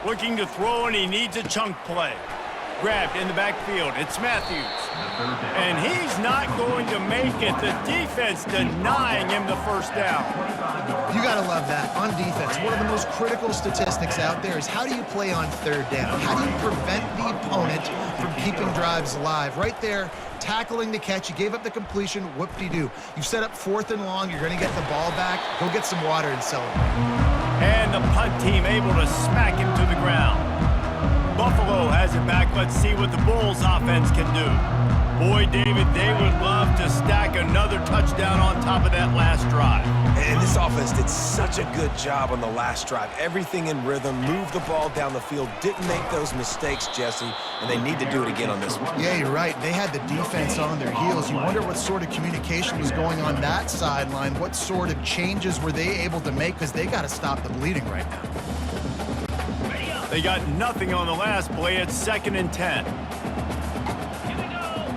Looking to throw, and he needs a chunk play. Grabbed in the backfield. It's Matthews. And he's not going to make it. The defense denying him the first down. You got to love that. On defense, one of the most critical statistics out there is how do you play on 3rd down? How do you prevent the opponent from keeping drives alive? Right there, tackling the catch. You gave up the completion. Whoop-de-doo. You've set up 4th and long. You're going to get the ball back. Go get some water and celebrate. And the punt team able to smack him to the ground. Buffalo has it back. Let's see what the Bulls offense can do. Boy, David, they would love to stack another touchdown on top of that last drive. And this offense did such a good job on the last drive. Everything in rhythm, moved the ball down the field, didn't make those mistakes, Jesse, and they need to do it again on this one. Yeah, you're right. They had the defense on their heels. You wonder what sort of communication was going on that sideline. What sort of changes were they able to make, because they got to stop the bleeding right now. They got nothing on the last play. It's 2nd and 10. Here we go.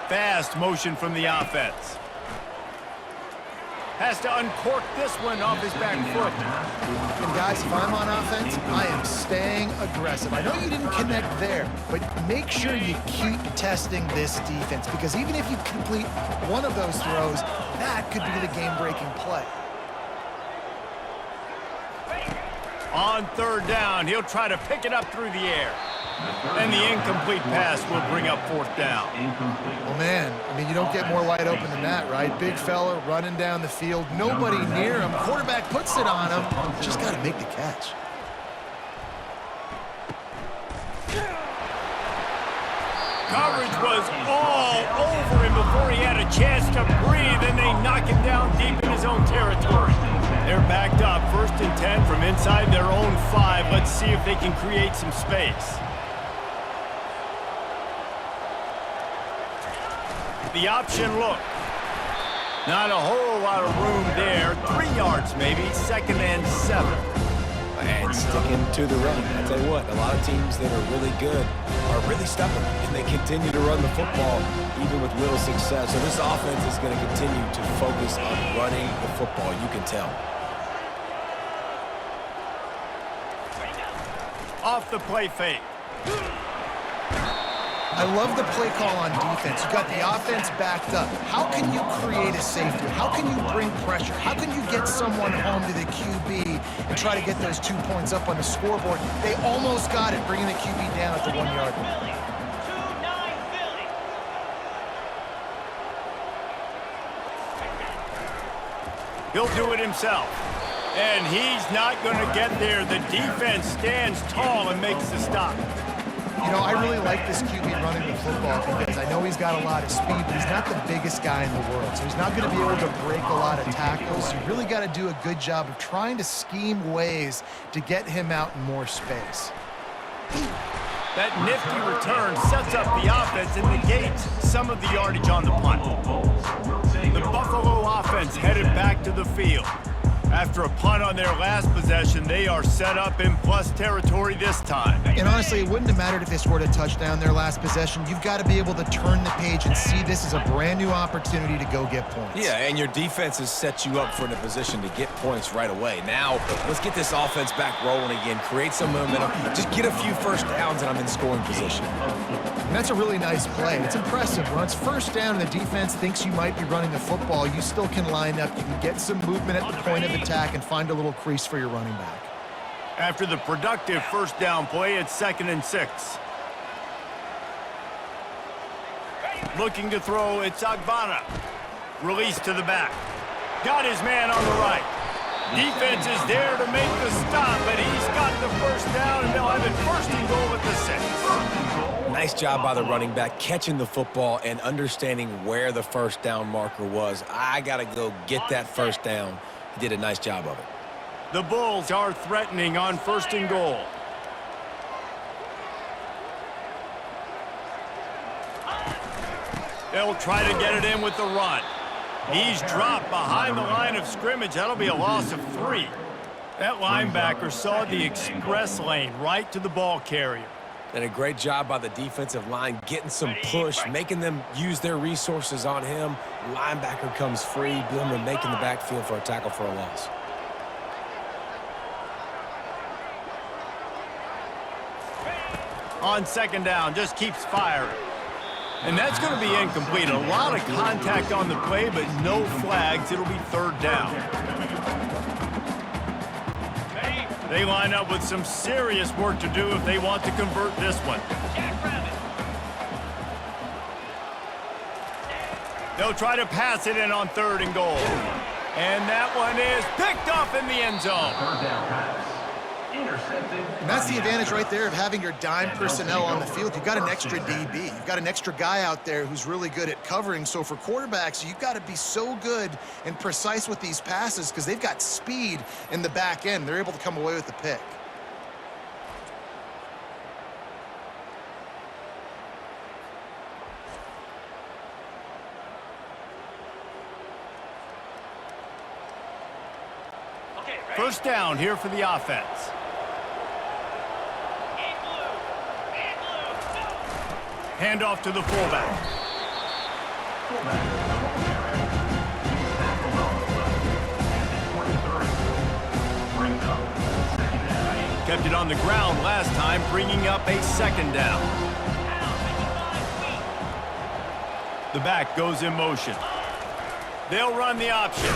Fast motion from the offense. Has to uncork this one off his back foot. And guys, if I'm on offense, I am staying aggressive. I know you didn't connect there, but make sure you keep testing this defense, because even if you complete one of those throws, that could be the game-breaking play. On 3rd down, he'll try to pick it up through the air. And the incomplete pass will bring up 4th down. Well, man, I mean, you don't get more wide open than that, right? Big fella running down the field, nobody near him. Quarterback puts it on him. Just got to make the catch. Coverage was all over him before he had a chance to breathe, and they knock him down deep in his own territory. They're backed up, 1st and 10 from inside their own 5. Let's see if they can create some space. The option look. Not a whole lot of room there. 3 yards maybe, 2nd and 7. And sticking to the run. I tell you what, a lot of teams that are really good are really stubborn, and they continue to run the football even with little success. So this offense is going to continue to focus on running the football. You can tell. Off the play fake. I love the play call on defense. You got the offense backed up. How can you create a safety? How can you bring pressure? How can you get someone home to the QB and try to get those 2 points up on the scoreboard? They almost got it, bringing the QB down at the 1-yard line. He'll do it himself. And he's not going to get there. The defense stands tall and makes the stop. You know, I really like this QB running the football, because I know he's got a lot of speed, but he's not the biggest guy in the world. So he's not going to be able to break a lot of tackles. You really got to do a good job of trying to scheme ways to get him out in more space. That nifty return sets up the offense and negates some of the yardage on the punt. The Buffalo offense headed back to the field. After a punt on their last possession, they are set up in plus territory this time. And honestly, it wouldn't have mattered if they scored a touchdown their last possession. You've got to be able to turn the page and see this as a brand new opportunity to go get points. Yeah, and your defense has set you up for a position to get points right away. Now, let's get this offense back rolling again, create some momentum, just get a few first downs, and I'm in scoring position. And that's a really nice play. It's impressive. When it's 1st down and the defense thinks you might be running the football, you still can line up. You can get some movement at the point of attack and find a little crease for your running back. After the productive 1st down play, it's 2nd and 6. Looking to throw, it's Agbana. Release to the back. Got his man on the right. Defense is there to make the stop, but he's got the 1st down, and they'll have it 1st and goal at the 6. Nice job by the running back, catching the football and understanding where the first down marker was. I got to go get that first down. He did a nice job of it. The Bulls are threatening on 1st and goal. They'll try to get it in with the run. He's dropped behind the line of scrimmage. That'll be a loss of 3. That linebacker saw the express lane right to the ball carrier. And a great job by the defensive line, getting some push, making them use their resources on him. Linebacker comes free, boom, and making the backfield for a tackle for a loss. On 2nd down, just keeps firing. And that's going to be incomplete. A lot of contact on the play, but no flags. It'll be 3rd down. They line up with some serious work to do if they want to convert this one. They'll try to pass it in on 3rd and goal. And that one is picked off in the end zone. 3rd down pass. Intercepted. And that's the advantage right there of having your dime personnel on the field. You've got an extra DB. You've got an extra guy out there who's really good at covering. So for quarterbacks, you've got to be so good and precise with these passes because they've got speed in the back end. They're able to come away with the pick. First down here for the offense. Handoff to the fullback. Kept it on the ground last time, bringing up a 2nd down. The back goes in motion. They'll run the option.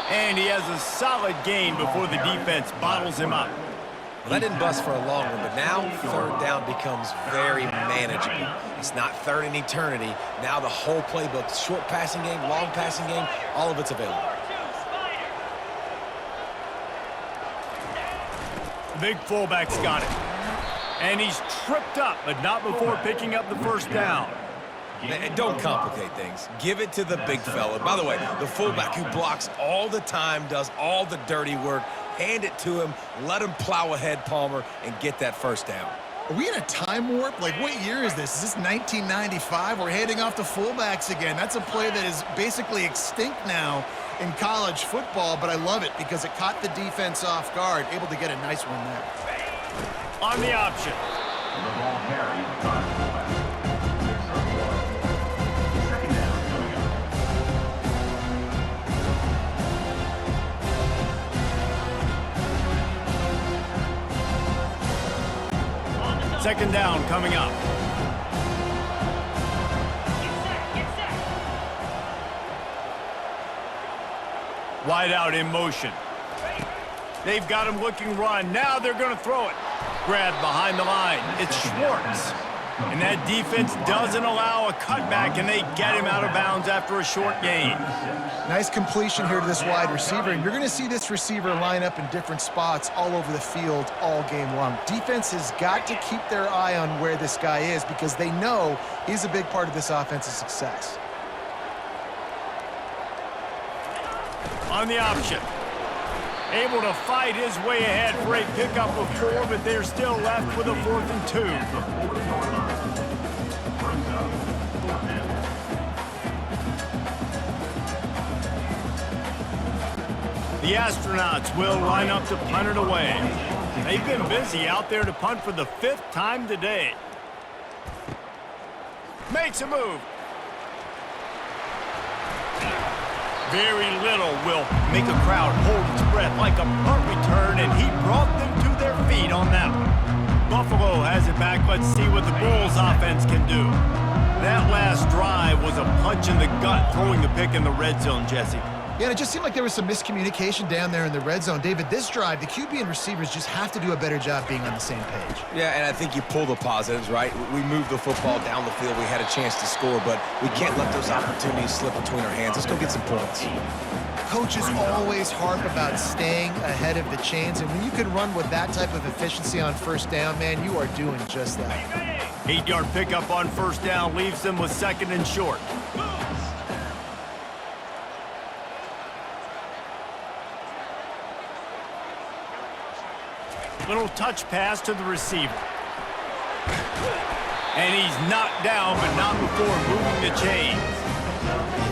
And he has a solid gain before the defense bottles him up. Well, that didn't bust for a long one, but now 3rd down becomes very manageable. It's not 3rd and eternity. Now the whole playbook, short passing game, long passing game, all of it's available. The big fullback's got it. And he's tripped up, but not before picking up the first down. Man, don't complicate things. Give it to the big fella. By the way, the fullback who blocks all the time, does all the dirty work. Hand it to him, let him plow ahead, Palmer, and get that first down. Are we in a time warp? Like, what year is this? Is this 1995? We're handing off to fullbacks again. That's a play that is basically extinct now in college football, but I love it because it caught the defense off guard, able to get a nice one there. On the option. The ball carried by the fullback. 2nd down coming up. 2nd down coming up. Wide out in motion. They've got him looking run. Now they're going to throw it. Grabbed behind the line. It's Schwartz. And that defense doesn't allow a cutback, and they get him out of bounds after a short gain. Nice completion here to this wide receiver, and you're going to see this receiver line up in different spots all over the field all game long. Defense has got to keep their eye on where this guy is because they know he's a big part of this offense's success. On the option. Able to fight his way ahead for a pickup of 4, but they're still left with a 4th and 2. The Astronauts will line up to punt it away. They've been busy out there to punt for the 5th time today. Makes a move. Very little will make a crowd hold its breath like a punt return, and he brought them to their feet on that one. Buffalo has it back. Let's see what the Bulls offense can do. That last drive was a punch in the gut, throwing the pick in the red zone, Jesse. Yeah, and it just seemed like there was some miscommunication down there in the red zone. David, this drive, the QB and receivers just have to do a better job being on the same page. Yeah, and I think you pull the positives, right? We moved the football down the field. We had a chance to score, but we can't let those opportunities slip between our hands. Let's go get some points. Coaches always harp about staying ahead of the chains, and when you can run with that type of efficiency on first down, man, you are doing just that. 8-yard pickup on first down leaves them with 2nd and short. Little touch pass to the receiver. And he's knocked down, but not before moving the chains.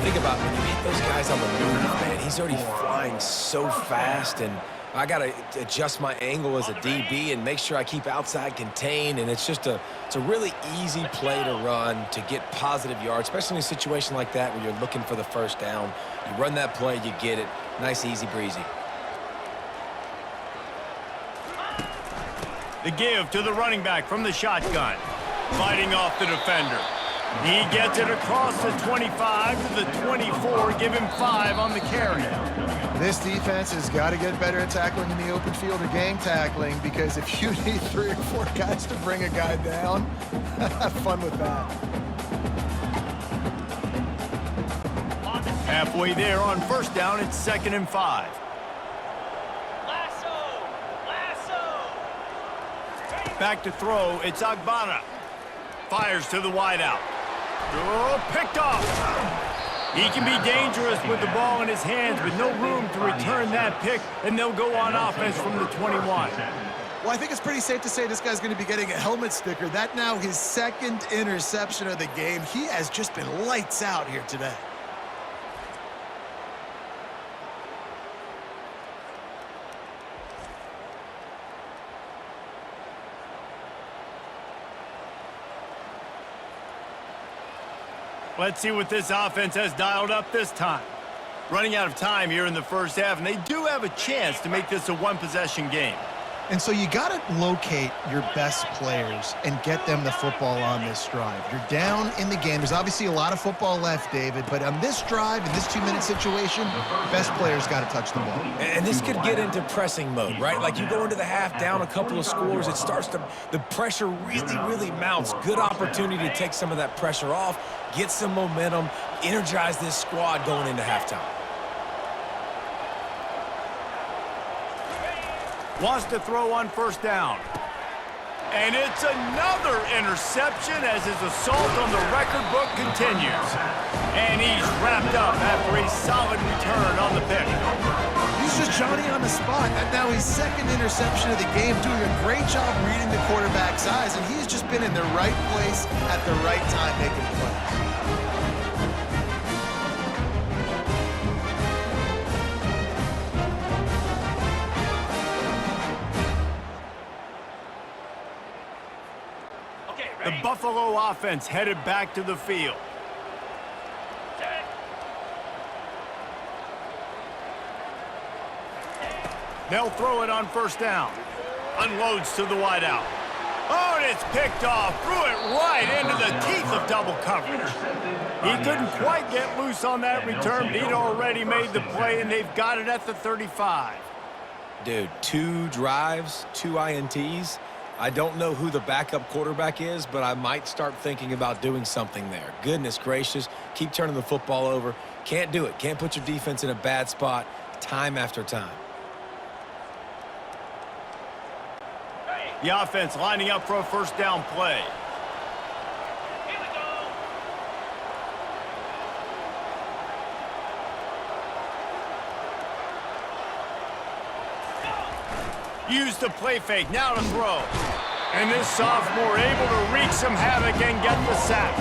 Think about when you hit those guys on the move, man. He's already flying so fast, and I got to adjust my angle as a DB and make sure I keep outside contained, and it's a really easy play to run to get positive yards, especially in a situation like that where you're looking for the first down. You run that play, you get it. Nice, easy breezy. The give to the running back from the shotgun. Fighting off the defender. He gets it across the 25 to the 24. Give him 5 on the carry. This defense has got to get better at tackling in the open field or gang tackling, because if you need 3 or 4 guys to bring a guy down, have fun with that. Halfway there on first down, it's 2nd and 5. Back to throw, it's Agbana. Fires to the wideout. Oh, picked off. He can be dangerous with the ball in his hands, but no room to return that pick, and they'll go on offense from the 21. Well, I think it's pretty safe to say this guy's going to be getting a helmet sticker. That now his 2nd interception of the game. He has just been lights out here today. Let's see what this offense has dialed up this time. Running out of time here in the first half, and they do have a chance to make this a 1-possession game. And so you got to locate your best players and get them the football on this drive. You're down in the game. There's obviously a lot of football left, David, but on this drive, in this 2-minute situation, best players got to touch the ball. And this could get into pressing mode, right? Like you go into the half down a couple of scores, it starts to, the pressure really mounts. Good opportunity to take some of that pressure off, get some momentum, energize this squad going into halftime. Wants to throw on first down. And it's another interception as his assault on the record book continues. And he's wrapped up after a solid return on the pick. He's just Johnny on the spot. And now his 2nd interception of the game, doing a great job reading the quarterback's eyes, and he's just been in the right place at the right time making plays. The Buffalo offense headed back to the field. They'll throw it on first down. Unloads to the wideout. Oh, and it's picked off. Threw it right into the teeth of double coverage. He couldn't quite get loose on that return, but he'd already made the play, and they've got it at the 35. Dude, 2 drives, 2 INTs. I don't know who the backup quarterback is, but I might start thinking about doing something there. Goodness gracious, keep turning the football over. Can't do it. Can't put your defense in a bad spot time after time. The offense lining up for a first down play. Here we go. Use the play fake, now to throw. And this sophomore able to wreak some havoc and get the sack.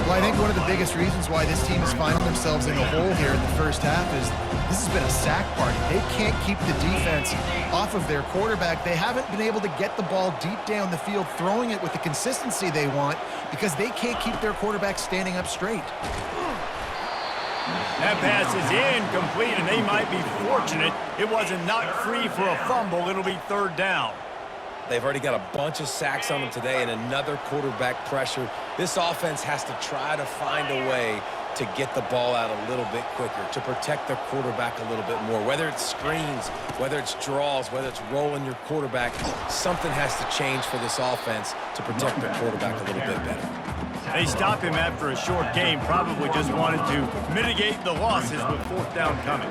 Well, I think one of the biggest reasons why this team is finding themselves in a hole here in the first half is this has been a sack party. They can't keep the defense off of their quarterback. They haven't been able to get the ball deep down the field, throwing it with the consistency they want, because they can't keep their quarterback standing up straight. That pass is incomplete, and they might be fortunate it wasn't knocked free for a fumble. It'll be 3rd down. They've already got a bunch of sacks on them today and another quarterback pressure. This offense has to try to find a way to get the ball out a little bit quicker, to protect their quarterback a little bit more. Whether it's screens, whether it's draws, whether it's rolling your quarterback, something has to change for this offense to protect their quarterback a little bit better. They stopped him after a short game, probably just wanted to mitigate the losses with 4th down coming.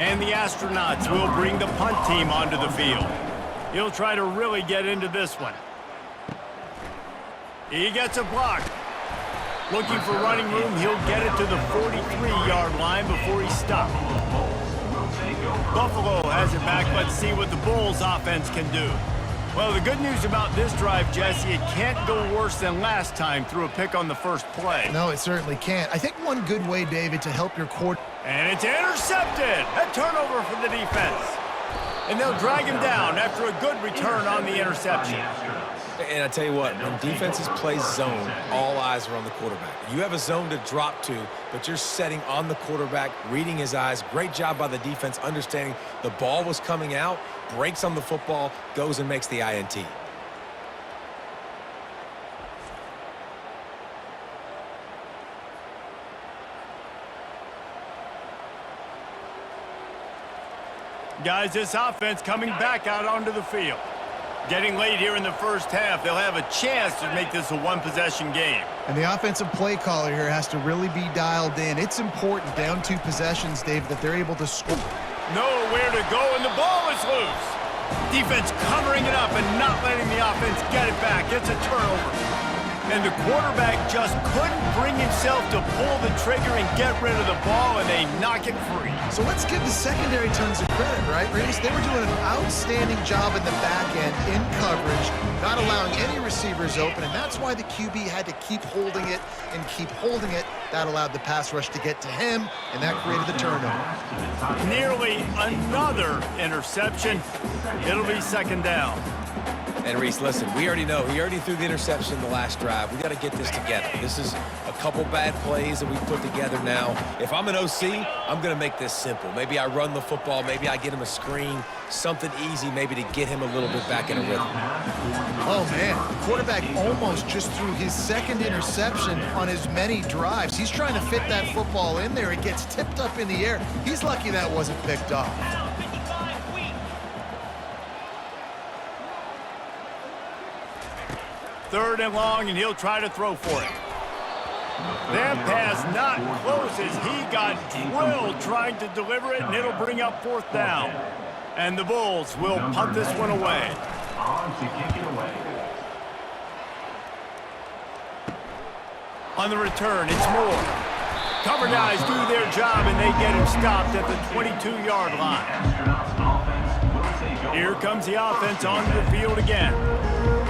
And the Astronauts will bring the punt team onto the field. He'll try to really get into this one. He gets a block. Looking for running room, he'll get it to the 43-yard line before he's stopped. Buffalo has it back. Let's see what the Bulls offense can do. Well, the good news about this drive, Jesse, it can't go worse than last time through a pick on the first play. No, it certainly can't. I think one good way, David, to help your quarterback. And it's intercepted. A turnover for the defense. And they'll drag him down after a good return on the interception. And I tell you what, when defenses play zone, all eyes are on the quarterback. You have a zone to drop to, but you're setting on the quarterback, reading his eyes. Great job by the defense, understanding the ball was coming out, breaks on the football, goes and makes the INT. Guys, this offense coming back out onto the field. Getting late here in the first half, they'll have a chance to make this a one-possession game. And the offensive play caller here has to really be dialed in. It's important, down 2 possessions, Dave, that they're able to score. Nowhere to go, and the ball is loose. Defense covering it up and not letting the offense get it back. It's a turnover. And the quarterback just couldn't bring himself to pull the trigger and get rid of the ball, and they knock it free. So let's give the secondary tons of credit, right, Reese? They were doing an outstanding job in the back end, in coverage, not allowing any receivers open, and that's why the QB had to keep holding it and keep holding it. That allowed the pass rush to get to him, and that created the turnover. Nearly another interception. It'll be second down. And Reese, listen, we already know. He already threw the interception in the last drive. We got to get this together. This is a couple bad plays that we put together now. If I'm an OC, I'm going to make this simple. Maybe I run the football. Maybe I get him a screen, something easy maybe to get him a little bit back in a rhythm. Oh, man, the quarterback almost just threw his second interception on as many drives. He's trying to fit that football in there. It gets tipped up in the air. He's lucky that wasn't picked off. Third and long, and he'll try to throw for it. That pass not close as he got drilled trying to deliver it, and it'll bring up fourth down. And the Bulls will punt this one away. On the return, it's Moore. Cover guys do their job, and they get him stopped at the 22-yard line. Here comes the offense onto the field again.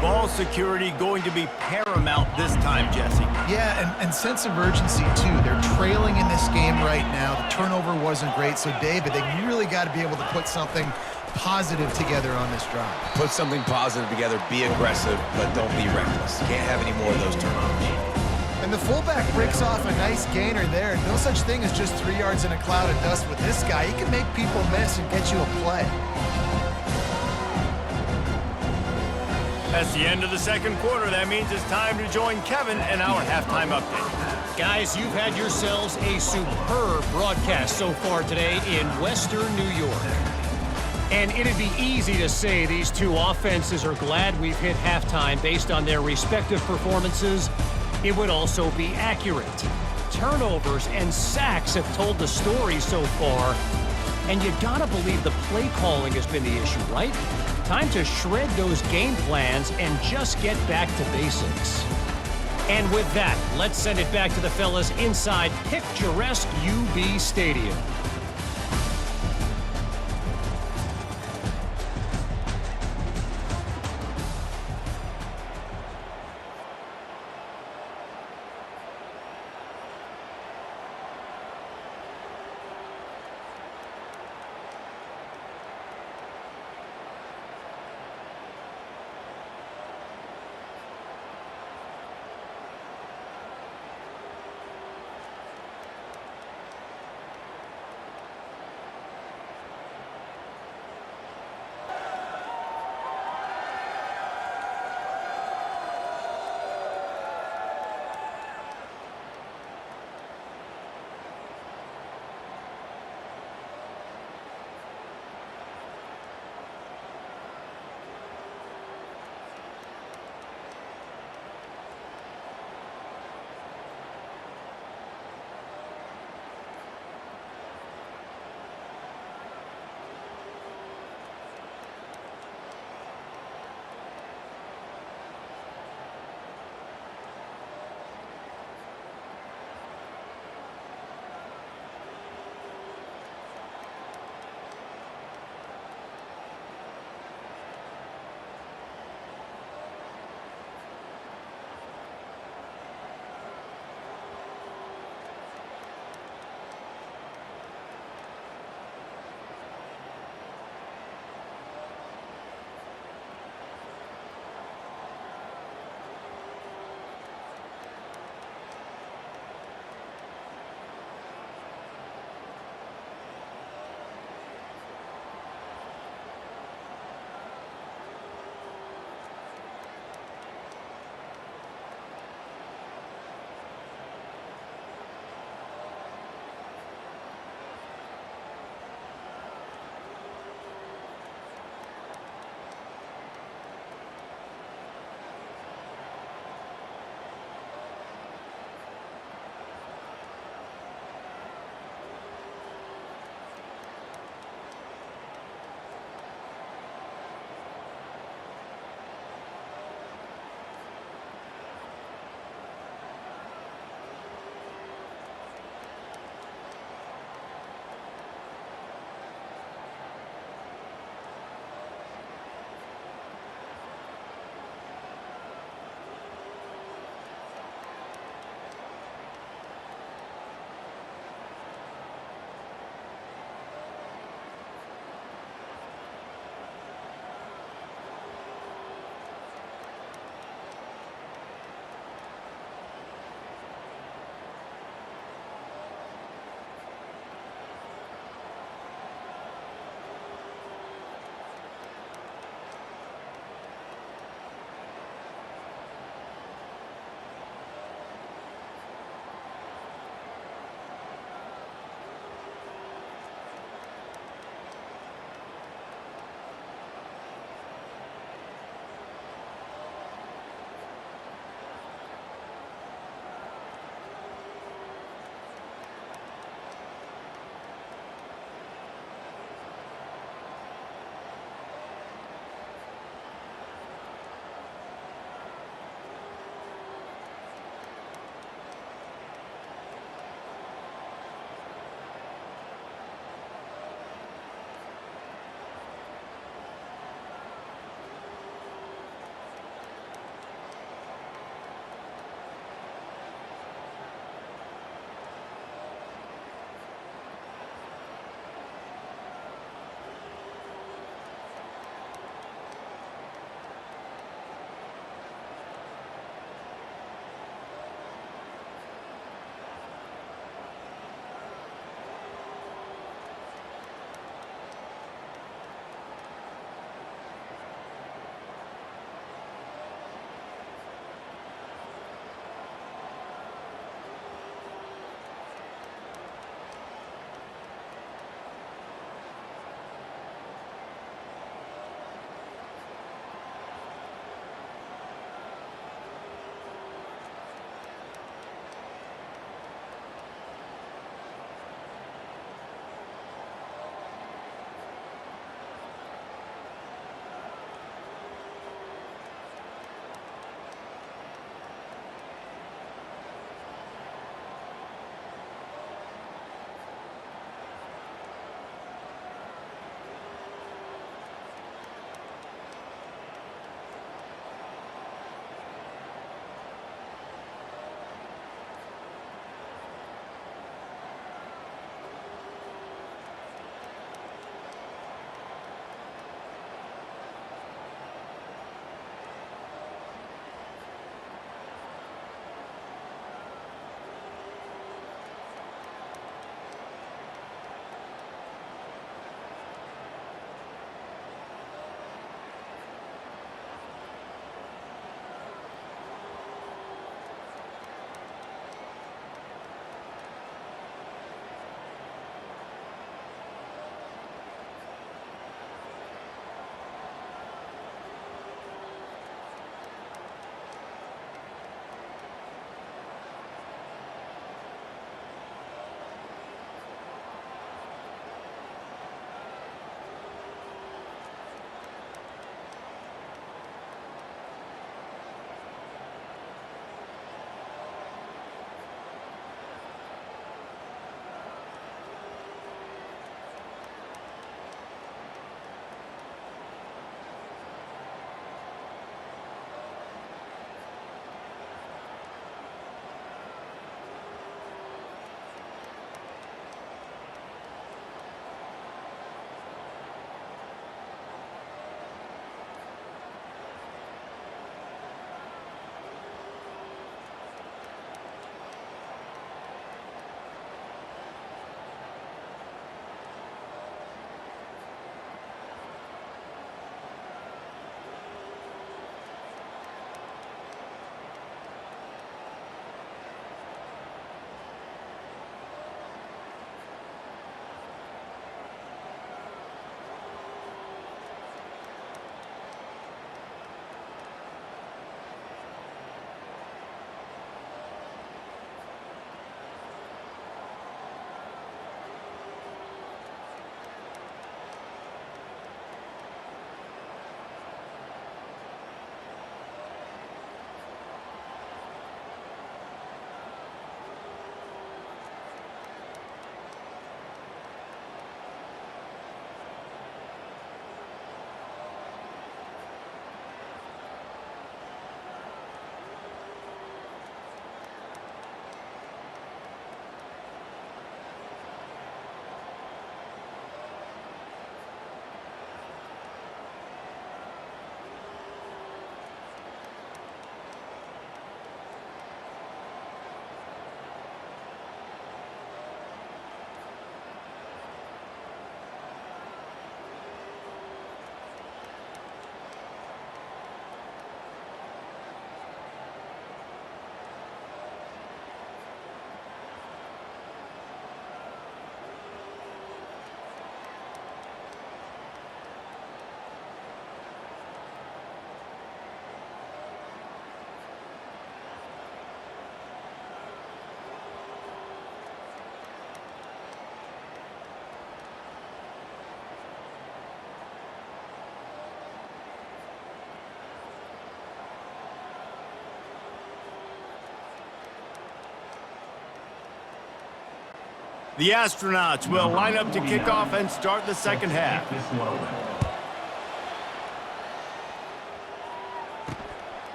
Ball security going to be paramount this time, Jesse. Yeah, and sense of urgency, too. They're trailing in this game right now. The turnover wasn't great, so, David, they really got to be able to put something positive together on this drive. Put something positive together, be aggressive, but don't be reckless. Can't have any more of those turnovers. And the fullback breaks off a nice gainer there. No such thing as just 3 yards in a cloud of dust with this guy. He can make people miss and get you a play. That's the end of the second quarter. That means it's time to join Kevin in our halftime update. Guys, you've had yourselves a superb broadcast so far today in Western New York. And it'd be easy to say these two offenses are glad we've hit halftime based on their respective performances. It would also be accurate. Turnovers and sacks have told the story so far. And you gotta believe the play calling has been the issue, right? Time to shred those game plans and just get back to basics. And with that, let's send it back to the fellas inside picturesque UB Stadium. The astronauts will line up to kick off and start the second half.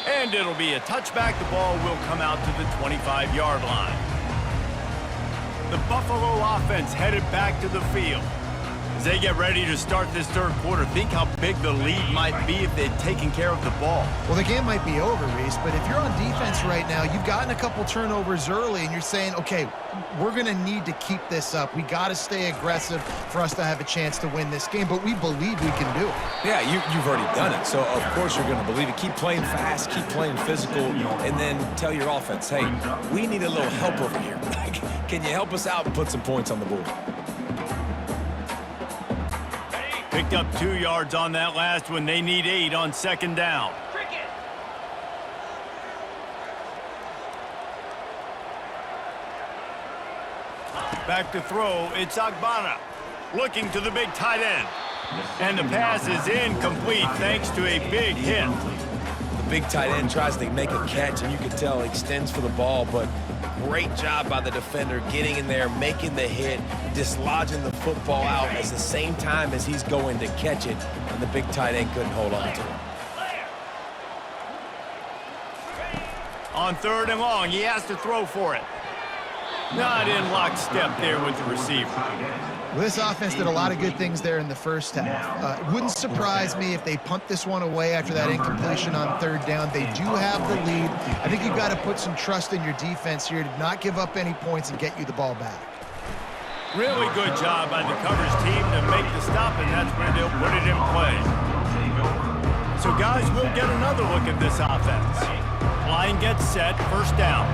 And it'll be a touchback. The ball will come out to the 25-yard line. The Buffalo offense headed back to the field. As they get ready to start this third quarter, think how big the lead might be if they'd taken care of the ball. Well, the game might be over, Reese, but if you're on defense right now, you've gotten a couple turnovers early, and you're saying, okay, we're going to need to keep this up. We got to stay aggressive for us to have a chance to win this game, but we believe we can do it. Yeah, you've already done it, so of course you're going to believe it. Keep playing fast, keep playing physical, and then tell your offense, hey, we need a little help over here. Can you help us out and put some points on the board? Picked up 2 yards on that last one. They need 8 on second down. Back to throw. It's Agbana looking to the big tight end. And the pass is incomplete thanks to a big hit. The big tight end tries to make a catch, and you can tell he extends for the ball, but great job by the defender getting in there, making the hit, dislodging the football out at the same time as he's going to catch it, and the big tight end couldn't hold on to it. On third and long, he has to throw for it. Not in lockstep there with the receiver. Well, this offense did a lot of good things there in the first half. It wouldn't surprise me if they punt this one away after that incompletion on third down. They do have the lead. I think you've got to put some trust in your defense here to not give up any points and get you the ball back. Really good job by the coverage team to make the stop, and that's where they'll put it in play. So, guys, we'll get another look at this offense. Line gets set, first down.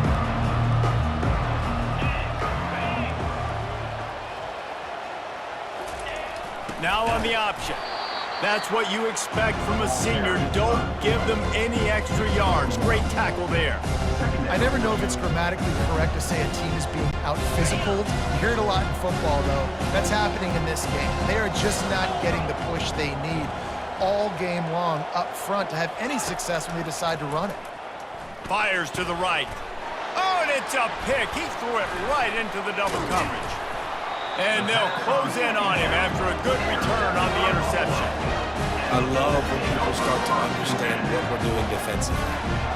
Now on the option. That's what you expect from a senior. Don't give them any extra yards. Great tackle there. I never know if it's grammatically correct to say a team is being out-physicaled. You hear it a lot in football, though. That's happening in this game. They are just not getting the push they need all game long up front to have any success when they decide to run it. Fires to the right. Oh, and it's a pick. He threw it right into the double coverage. And they'll close in on him after a good return on the interception. I love when people start to understand what we're doing defensively.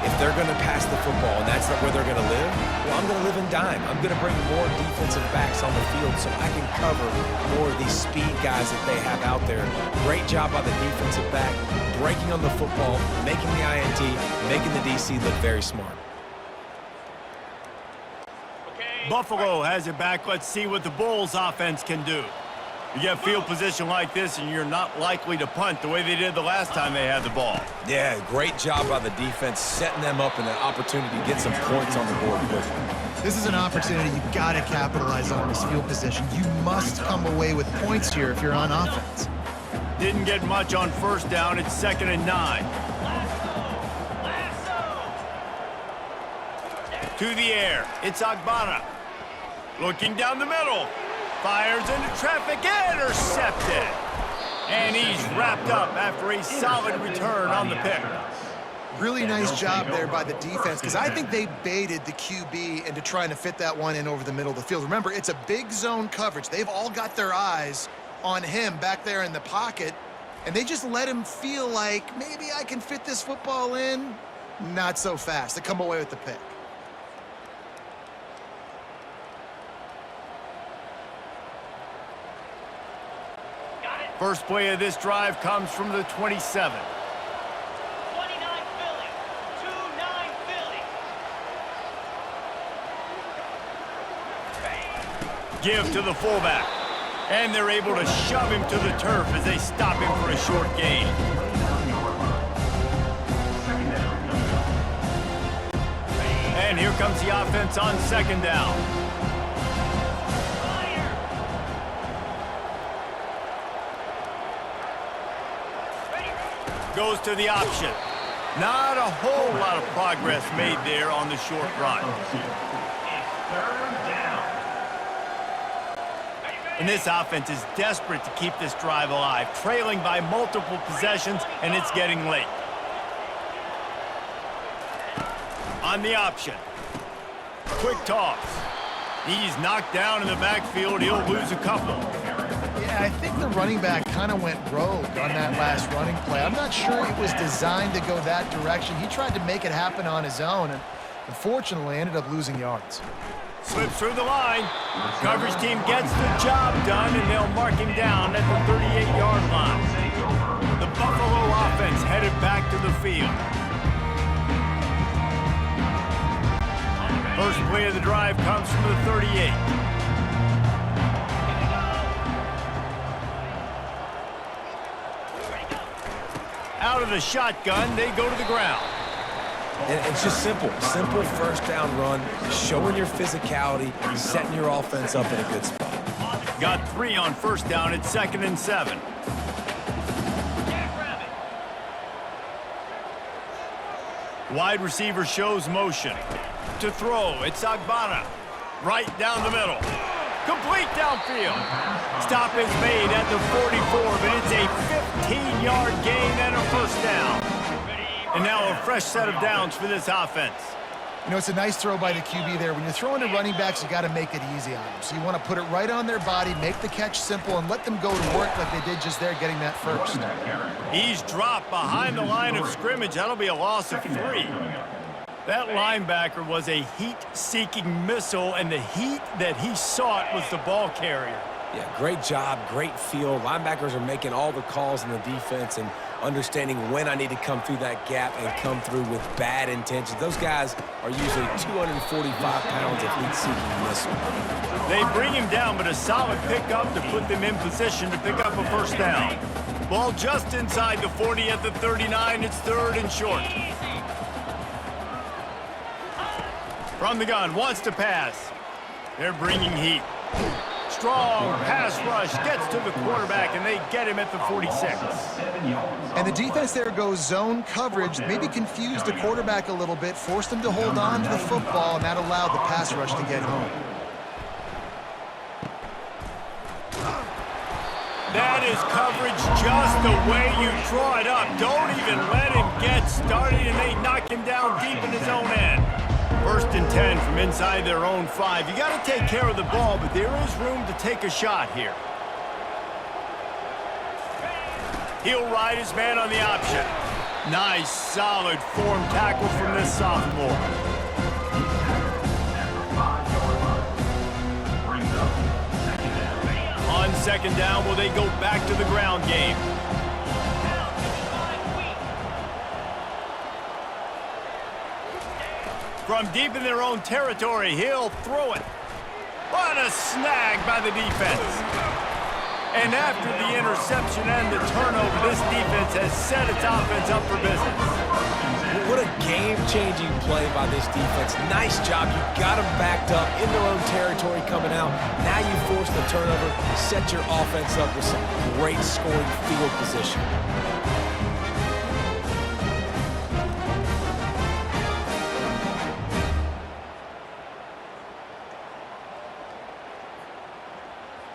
If they're going to pass the football and that's not where they're going to live, well, I'm going to live in dime. I'm going to bring more defensive backs on the field so I can cover more of these speed guys that they have out there. Great job by the defensive back, breaking on the football, making the INT, making the DC look very smart. Buffalo has it back. Let's see what the Bulls offense can do. You get field position like this, and you're not likely to punt the way they did the last time they had the ball. Yeah, great job by the defense, setting them up in an opportunity to get some points on the board quickly. This is an opportunity you've got to capitalize on this field position. You must come away with points here if you're on offense. Didn't get much on first down. It's 2nd and 9. To the air. It's Agbana. Looking down the middle. Fires into traffic. Intercepted. And he's wrapped up after a solid return on the pick. Really nice job there by the defense, because I think they baited the QB into trying to fit that one in over the middle of the field. Remember, it's a big zone coverage. They've all got their eyes on him back there in the pocket, and they just let him feel like, maybe I can fit this football in. Not so fast. They come away with the pick. First play of this drive comes from the 27. 29 Philly. 2-9 Philly. Give to the fullback. And they're able to shove him to the turf as they stop him for a short gain. And here comes the offense on second down. Goes to the option. Not a whole lot of progress made there on the short run. And this offense is desperate to keep this drive alive, trailing by multiple possessions, and it's getting late. On the option. Quick toss. He's knocked down in the backfield. He'll lose a couple. Yeah, I think the running back kind of went rogue on that last running play. I'm not sure it was designed to go that direction. He tried to make it happen on his own, and unfortunately ended up losing yards. Slips through the line. Coverage team gets the job done, and they'll mark him down at the 38-yard line. The Buffalo offense headed back to the field. First play of the drive comes from the 38. Out of the shotgun, they go to the ground. And it's just simple first down run, showing your physicality, setting your offense up in a good spot. Got 3 on first down at 2nd and 7. Wide receiver shows motion. To throw, it's Agbana. Right down the middle. Complete downfield. Stop is made at the 44, but it's a 15-yard gain and a first down. And now a fresh set of downs for this offense. You know, it's a nice throw by the QB there. When you're throwing to running backs, you got to make it easy on them. So you want to put it right on their body, make the catch simple, and let them go to work like they did just there, getting that first. He's dropped behind the line of scrimmage. That'll be a loss of 3. That linebacker was a heat-seeking missile, and the heat that he sought was the ball carrier. Yeah, great job, great feel. Linebackers are making all the calls in the defense and understanding when I need to come through that gap and come through with bad intentions. Those guys are usually 245 pounds of heat-seeking missile. They bring him down, but a solid pickup to put them in position to pick up a first down. Ball just inside the 40 at the 39. It's 3rd and short. From the gun, wants to pass. They're bringing heat. Strong pass rush gets to the quarterback, and they get him at the 46. And the defense there goes zone coverage, maybe confused the quarterback a little bit, forced him to hold on to the football, and that allowed the pass rush to get home. That is coverage just the way you draw it up. Don't even let him get started, and they knock him down deep in his own end. 1st and 10 from inside their own 5. You got to take care of the ball, but there is room to take a shot here. He'll ride his man on the option. Nice, solid form tackle from this sophomore. On 2nd down, will they go back to the ground game? From deep in their own territory, he'll throw it. What a snag by the defense. And after the interception and the turnover, this defense has set its offense up for business. What a game-changing play by this defense. Nice job. You got them backed up in their own territory coming out. Now you force the turnover, set your offense up with some great scoring field position.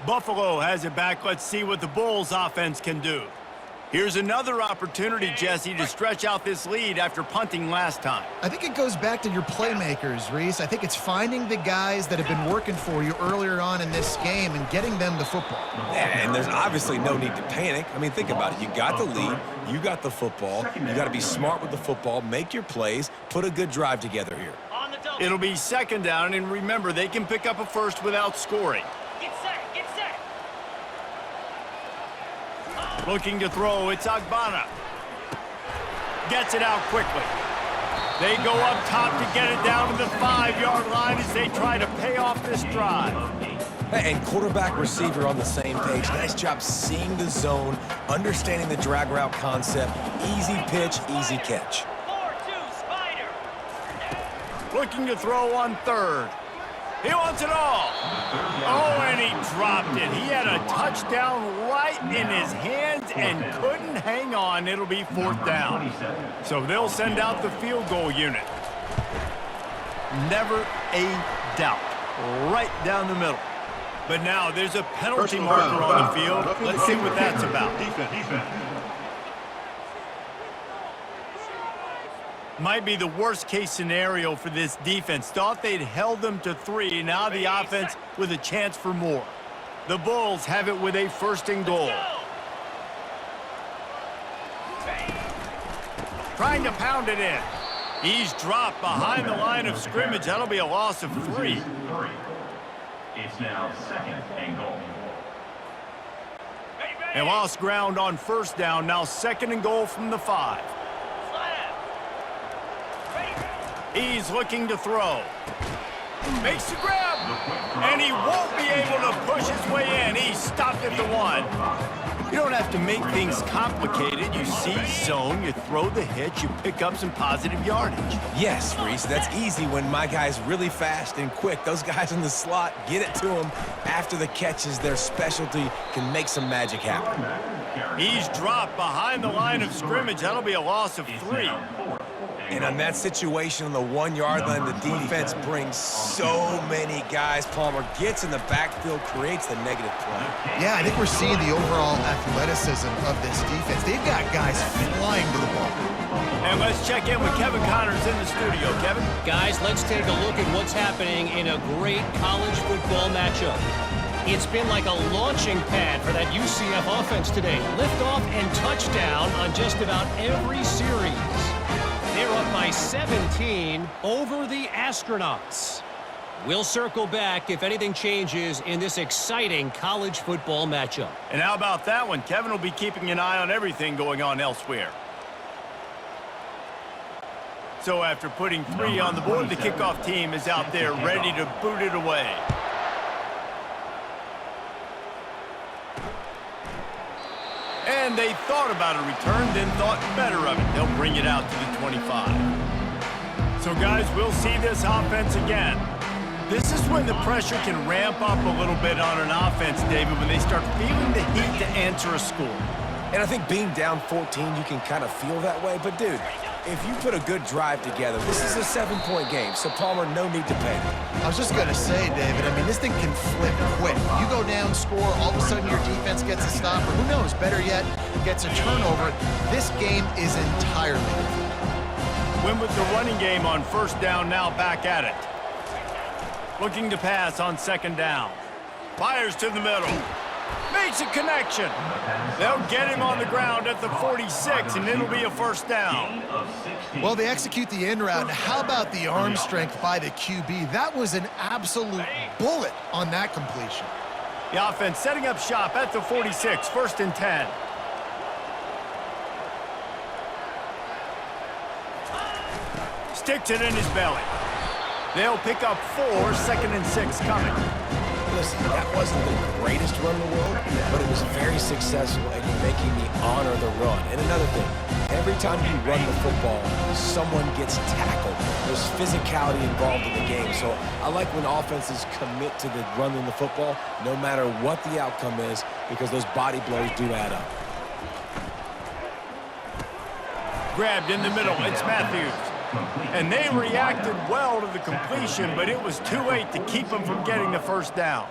Buffalo has it back. Let's see what the Bulls offense can do. Here's another opportunity, Jesse, to stretch out this lead after punting last time. I think it goes back to your playmakers, Reese. I think it's finding the guys that have been working for you earlier on in this game and getting them the football. Yeah, and there's obviously no need to panic. I mean, think about it. You got the lead. You got the football. You got to be smart with the football, make your plays, put a good drive together here. It'll be 2nd down, and remember, they can pick up a first without scoring. Get set, get set. Looking to throw, it's Agbana. Gets it out quickly. They go up top to get it down to the 5-yard line as they try to pay off this drive. And quarterback receiver on the same page. Nice job seeing the zone, understanding the drag route concept. Easy pitch, easy catch. 4-2 Spider. Looking to throw on 3rd. He wants it all. Oh, and he dropped it. He had a touchdown right in his hands and couldn't hang on. It'll be 4th down. So they'll send out the field goal unit. Never a doubt. Right down the middle. But now there's a penalty marker on the field. Let's see what that's about. Might be the worst-case scenario for this defense. Thought they'd held them to 3. Now the offense with a chance for more. The Bulls have it with a 1st and goal. Trying to pound it in. He's dropped behind the line of scrimmage. That'll be a loss of 3. It's now 2nd and goal. They lost ground on 1st down. Now 2nd and goal from the 5. He's looking to throw. Makes the grab. And he won't be able to push his way in. He stopped at the 1. You don't have to make things complicated. You see zone, you throw the hitch, you pick up some positive yardage. Yes, Reese, that's easy when my guy's really fast and quick. Those guys in the slot, get it to them after the catch is their specialty, can make some magic happen. He's dropped behind the line of scrimmage. That'll be a loss of 3. And on that situation on the 1-yard line, the defense brings so many guys. Palmer gets in the backfield, creates the negative play. Yeah, I think we're seeing the overall athleticism of this defense. They've got guys flying to the ball. And let's check in with Kevin Connors in the studio. Kevin? Guys, let's take a look at what's happening in a great college football matchup. It's been like a launching pad for that UCF offense today. Liftoff and touchdown on just about every series. They're up by 17 over the Astronauts. We'll circle back if anything changes in this exciting college football matchup. And how about that one? Kevin will be keeping an eye on everything going on elsewhere. So after putting 3 on the board, the kickoff team is out there ready to boot it away. And they thought about a return, then thought better of it. They'll bring it out to the 25. So, guys, we'll see this offense again. This is when the pressure can ramp up a little bit on an offense, David, when they start feeling the heat to answer a score. And I think being down 14, you can kind of feel that way. But, dude, if you put a good drive together, this is a 7-point game, so Palmer, no need to panic. I was just going to say, David, I mean, this thing can flip quick. You go down, score, all of a sudden your defense gets a stop, or who knows, better yet, gets a turnover. This game is entirely different. Win with the running game on 1st down, now back at it. Looking to pass on 2nd down. Fires to the middle. Makes a connection. They'll get him on the ground at the 46, and it'll be a 1st down. Well, they execute the in route. How about the arm strength by the QB? That was an absolute bullet on that completion. The offense setting up shop at the 46, 1st and 10. Sticks it in his belly. They'll pick up 4, 2nd and 6 coming. Listen, that wasn't the greatest run in the world, but it was very successful, and you're making me honor the run. And another thing, every time you run the football, someone gets tackled. There's physicality involved in the game. So I like when offenses commit to the running the football, no matter what the outcome is, because those body blows do add up. Grabbed in the middle, it's Matthews. And they reacted well to the completion, but it was too late to keep them from getting the 1st down.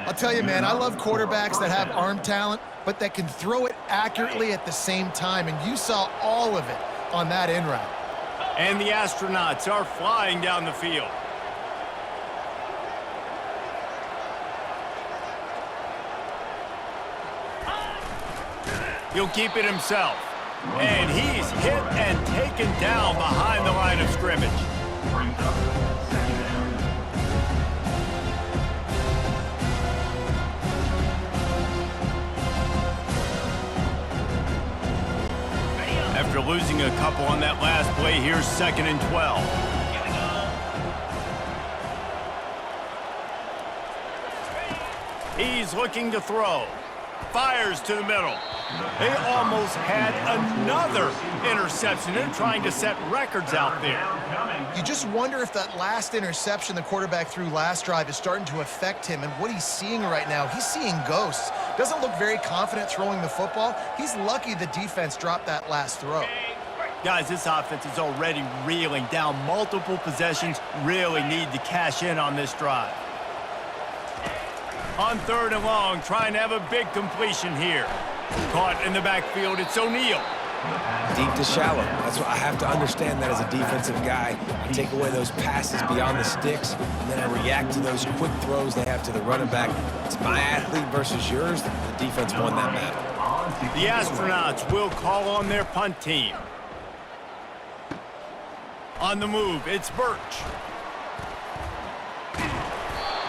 I'll tell you, man, I love quarterbacks that have arm talent, but that can throw it accurately at the same time, and you saw all of it on that in route. And the Astronauts are flying down the field. He'll keep it himself. And he's hit and taken down behind the line of scrimmage. Brings up 2nd down. After losing a couple on that last play, here's 2nd and 12. He's looking to throw. Fires to the middle. They almost had another interception. They're trying to set records out there. You just wonder if that last interception the quarterback threw last drive is starting to affect him and what he's seeing right now. He's seeing ghosts. Doesn't look very confident throwing the football. He's lucky the defense dropped that last throw. Guys, this offense is already reeling down multiple possessions. Really need to cash in on this drive. On 3rd and long, trying to have a big completion here. Caught in the backfield, it's O'Neal. Deep to shallow. That's what I have to understand that as a defensive guy. I take away those passes beyond the sticks, and then I react to those quick throws they have to the running back. It's my athlete versus yours. The defense won that battle. The Astronauts will call on their punt team. On the move, it's Birch.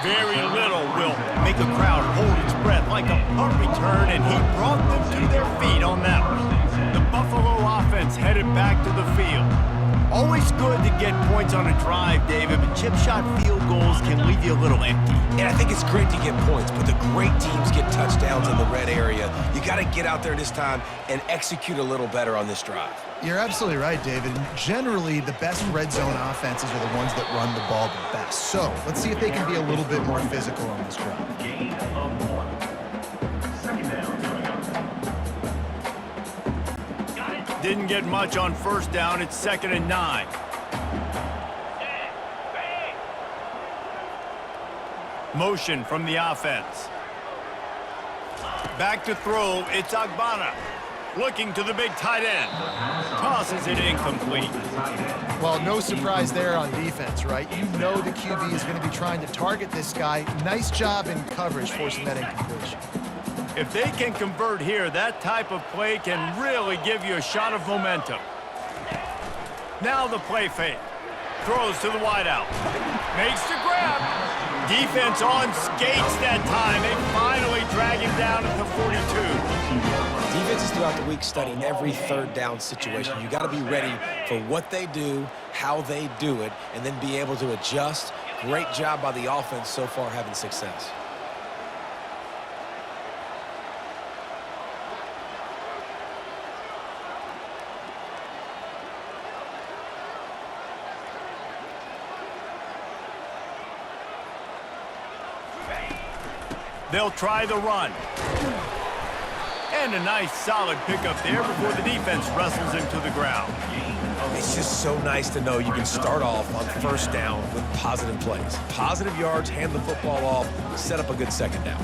Very little will make a crowd hold its breath like a punt return, and he brought them to their feet on that one. The Buffalo offense headed back to the field. Always good to get points on a drive, David, but chip shot field goals can leave you a little empty. And I think it's great to get points, but the great teams get touchdowns in the red area. You got to get out there this time and execute a little better on this drive. You're absolutely right, David. Generally, the best red zone offenses are the ones that run the ball the best. So let's see if they can be a little bit more physical on this drive. Gain of 1. Second down coming up. Didn't get much on first down. It's 2nd and 9. Motion from the offense. Back to throw. It's Agbana. Looking to the big tight end. Tosses it incomplete. Well, no surprise there on defense, right? You know the QB is going to be trying to target this guy. Nice job in coverage forcing that incompletion. If they can convert here, that type of play can really give you a shot of momentum. Now the play fake. Throws to the wideout. Makes the grab. Defense on skates that time. They finally drag him down at the 42. Defenses throughout the week study every third down situation. You got to be ready for what they do, how they do it, and then be able to adjust. Great job by the offense so far having success. They'll try the run. And a nice solid pickup there before the defense wrestles him to the ground. It's just so nice to know you can start off on first down with positive plays. Positive yards, hand the football off, set up a good second down.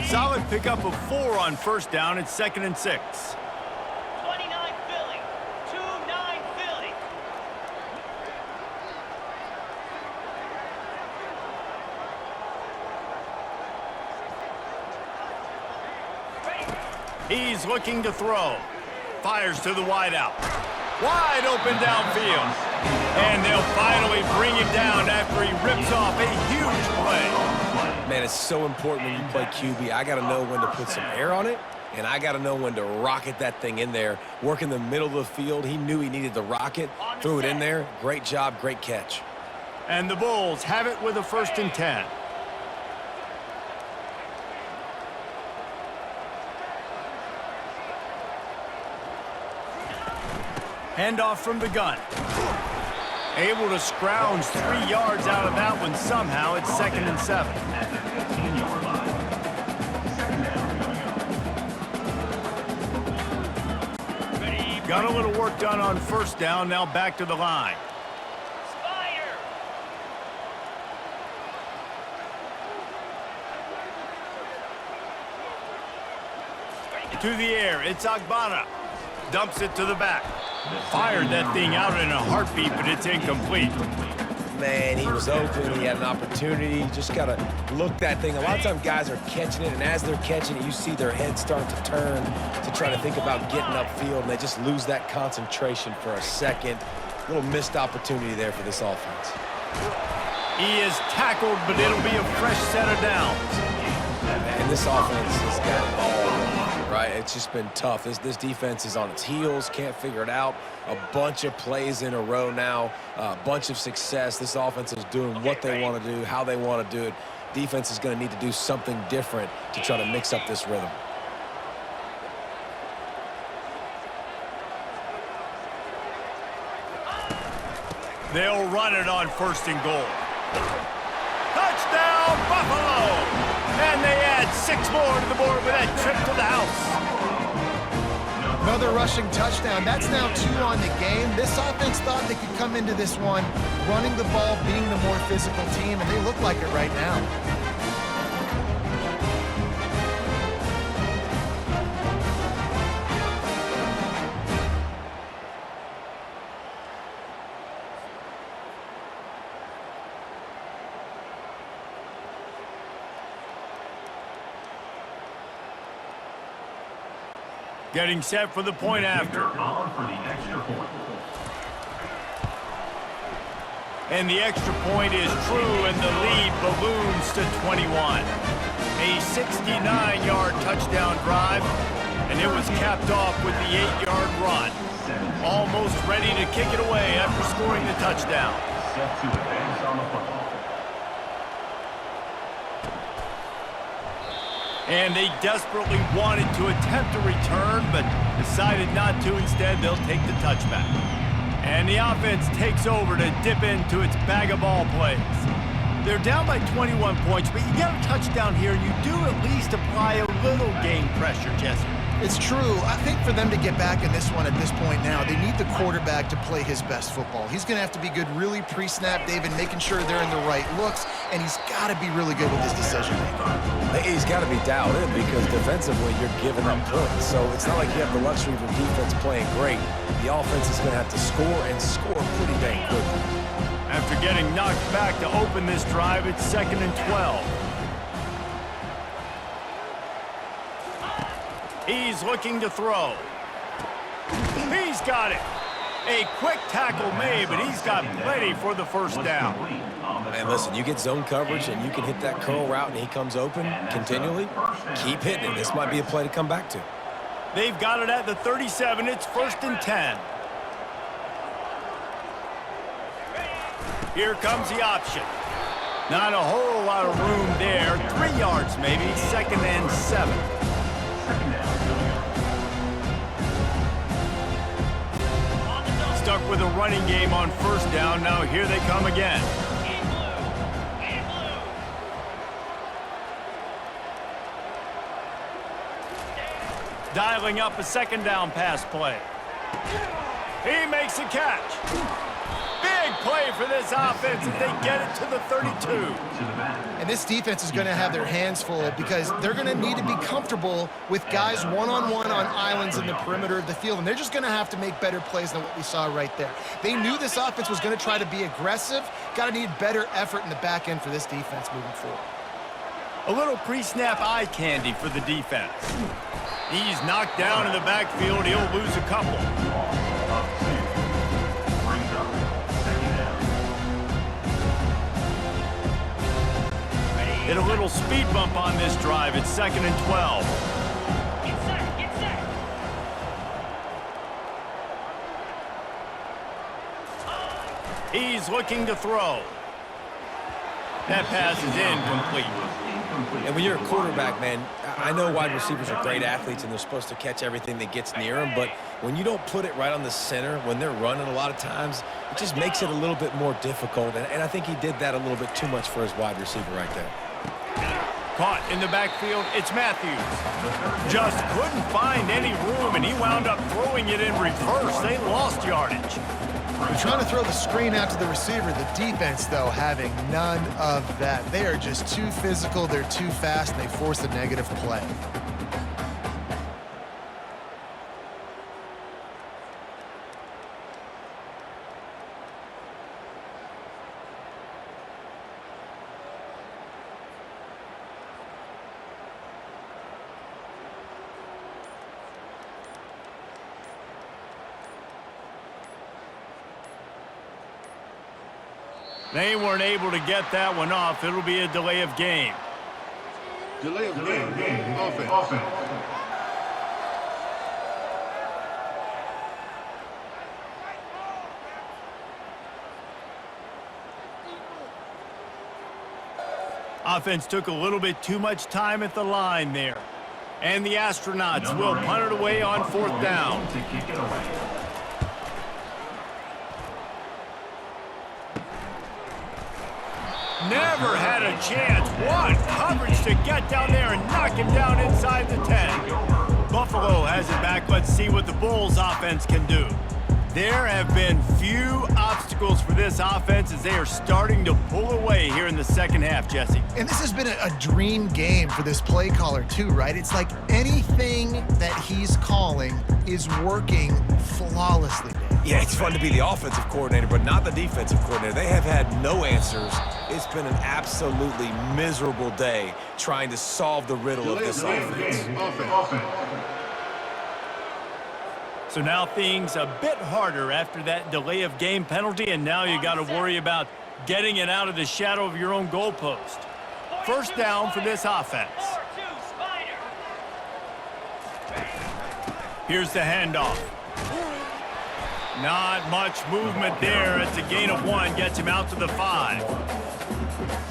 Solid pickup of 4 on first down. It's 2nd and 6. 29 Philly. 2-9 Philly. He's looking to throw. Fires to the wideout. Wide open downfield. And they'll finally bring him down after he rips off a huge play. Man, it's so important when you play QB. I got to know when to put some air on it, and I got to know when to rocket that thing in there. Work in the middle of the field. He knew he needed the rocket. Threw it in there. Great job, great catch. And the Bulls have it with a 1st and 10. Handoff from the gun. Able to scrounge 3 yards out of that one somehow. It's 2nd and 7. At the 15-yard line. Second down coming up. Got a little work done on first down. Now back to the line. Spider. To the air. It's Agbana. Dumps it to the back. Fired that thing out in a heartbeat, but it's incomplete. Man, he was open. He had an opportunity. You just got to look that thing. A lot of times guys are catching it, and as they're catching it, you see their head start to turn to try to think about getting upfield, and they just lose that concentration for a second. Little missed opportunity there for this offense. He is tackled, but it'll be a fresh set of downs. And this offense has got it all wrong, right? It's just been tough. This defense is on its heels, can't figure it out. A bunch of plays in a row now, a bunch of success. This offense is doing what they want to do, how they want to do it. Defense is going to need to do something different to try to mix up this rhythm. They'll run it on 1st and goal. Touchdown, Buffalo! And they add 6 more to the board with that trip to the house. Another rushing touchdown. That's now 2 on the game. This offense thought they could come into this one running the ball, being the more physical team, and they look like it right now. Getting set for the point after. On for the extra point. And the extra point is true, and the lead balloons to 21. A 69-yard touchdown drive, and it was capped off with the 8-yard run. Almost ready to kick it away after scoring the touchdown. Set to advance on the football. And they desperately wanted to attempt a return, but decided not to. Instead, they'll take the touchback. And the offense takes over to dip into its bag of ball plays. They're down by 21 points, but you get a touchdown here, and you do at least apply a little game pressure, Jesse. It's true. I think for them to get back in this one at this point now, they need the quarterback to play his best football. He's going to have to be good really pre-snap, David, making sure they're in the right looks, and he's got to be really good with his decision-making. He's got to be dialed in because defensively you're giving up points. So it's not like you have the luxury of your defense playing great. The offense is going to have to score and score pretty dang quickly. After getting knocked back to open this drive, it's 2nd and 12. He's looking to throw. He's got it. A quick tackle made, but he's got plenty for the first down. And listen, you get zone coverage and you can hit that curl route and he comes open continually. Keep hitting it. This might be a play to come back to. They've got it at the 37. It's 1st and 10. Here comes the option. Not a whole lot of room there. 3 yards maybe. 2nd and 7. Stuck with a running game on 1st down. Now here they come again. Dialing up a 2nd down pass play. He makes a catch. Big play for this offense as they get it to the 32. And this defense is going to have their hands full because they're going to need to be comfortable with guys one-on-one on islands in the perimeter of the field, and they're just going to have to make better plays than what we saw right there. They knew this offense was going to try to be aggressive. Got to need better effort in the back end for this defense moving forward. A little pre-snap eye candy for the defense. He's knocked down in the backfield. He'll lose a couple. Hit a little speed bump on this drive. It's 2nd and 12. Get set, get set. He's looking to throw. That pass is incomplete. And when you're a quarterback, man, I know wide receivers are great athletes and they're supposed to catch everything that gets near them, but when you don't put it right on the center, when they're running a lot of times, it just makes it a little bit more difficult. And I think he did that a little bit too much for his wide receiver right there. Caught in the backfield, it's Matthews. Just couldn't find any room, and he wound up throwing it in reverse. They lost yardage. They're trying to throw the screen out to the receiver. The defense, though, having none of that. They are just too physical, they're too fast, and they force a negative play. They weren't able to get that one off. It'll be a delay of game. Delay of game. Offense. Offense took a little bit too much time at the line there. And the Astronauts will punt it away on 4th down. To kick it away. Never had a chance. What coverage to get down there and knock him down inside the 10. Buffalo has it back. Let's see what the Bulls offense can do. There have been few obstacles for this offense as they are starting to pull away here in the 2nd half, Jesse. And this has been a dream game for this play caller too, right? It's like anything that he's calling is working flawlessly. Yeah, it's fun to be the offensive coordinator, but not the defensive coordinator. They have had no answers. It's been an absolutely miserable day trying to solve the riddle of this offense. So now things a bit harder after that delay of game penalty, and now you got to worry about getting it out of the shadow of your own goalpost. First down for this offense. Here's the handoff. Not much movement there. It's a gain of 1, gets him out to the 5.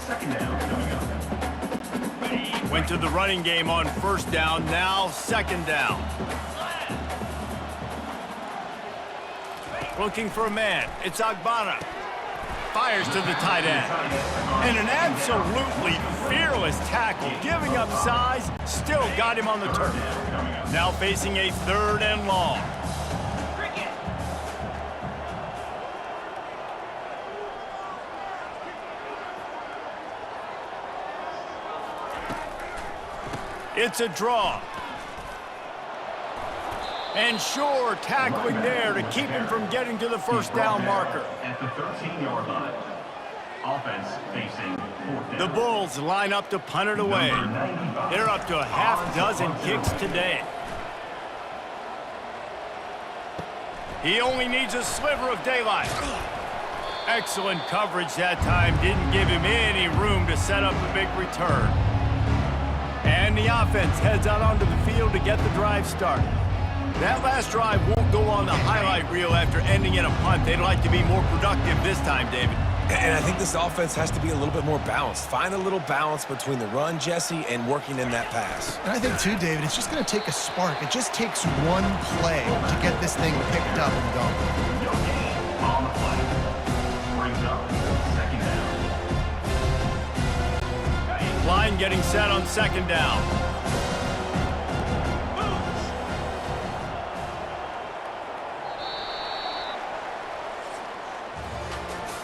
Second down coming up. Went to the running game on first down, now second down. Looking for a man, it's Agbana. Fires to the tight end. And an absolutely fearless tackle, giving up size, still got him on the turf. Now facing a 3rd and long. It's a draw. And sure, tackling there to keep him from getting to the first down marker. At the 13-yard line. Offense facing 4th down. The Bulls line up to punt it away. They're up to a half-dozen kicks today. He only needs a sliver of daylight. Excellent coverage that time. Didn't give him any room to set up a big return. And the offense heads out onto the field to get the drive started. That last drive won't go on the highlight reel after ending in a punt. They'd like to be more productive this time, David. And I think this offense has to be a little bit more balanced. Find a little balance between the run, Jesse, and working in that pass. And I think, too, David, it's just going to take a spark. It just takes one play to get this thing picked up and going. No gain on the play. Brings up second down. Line getting set on second down.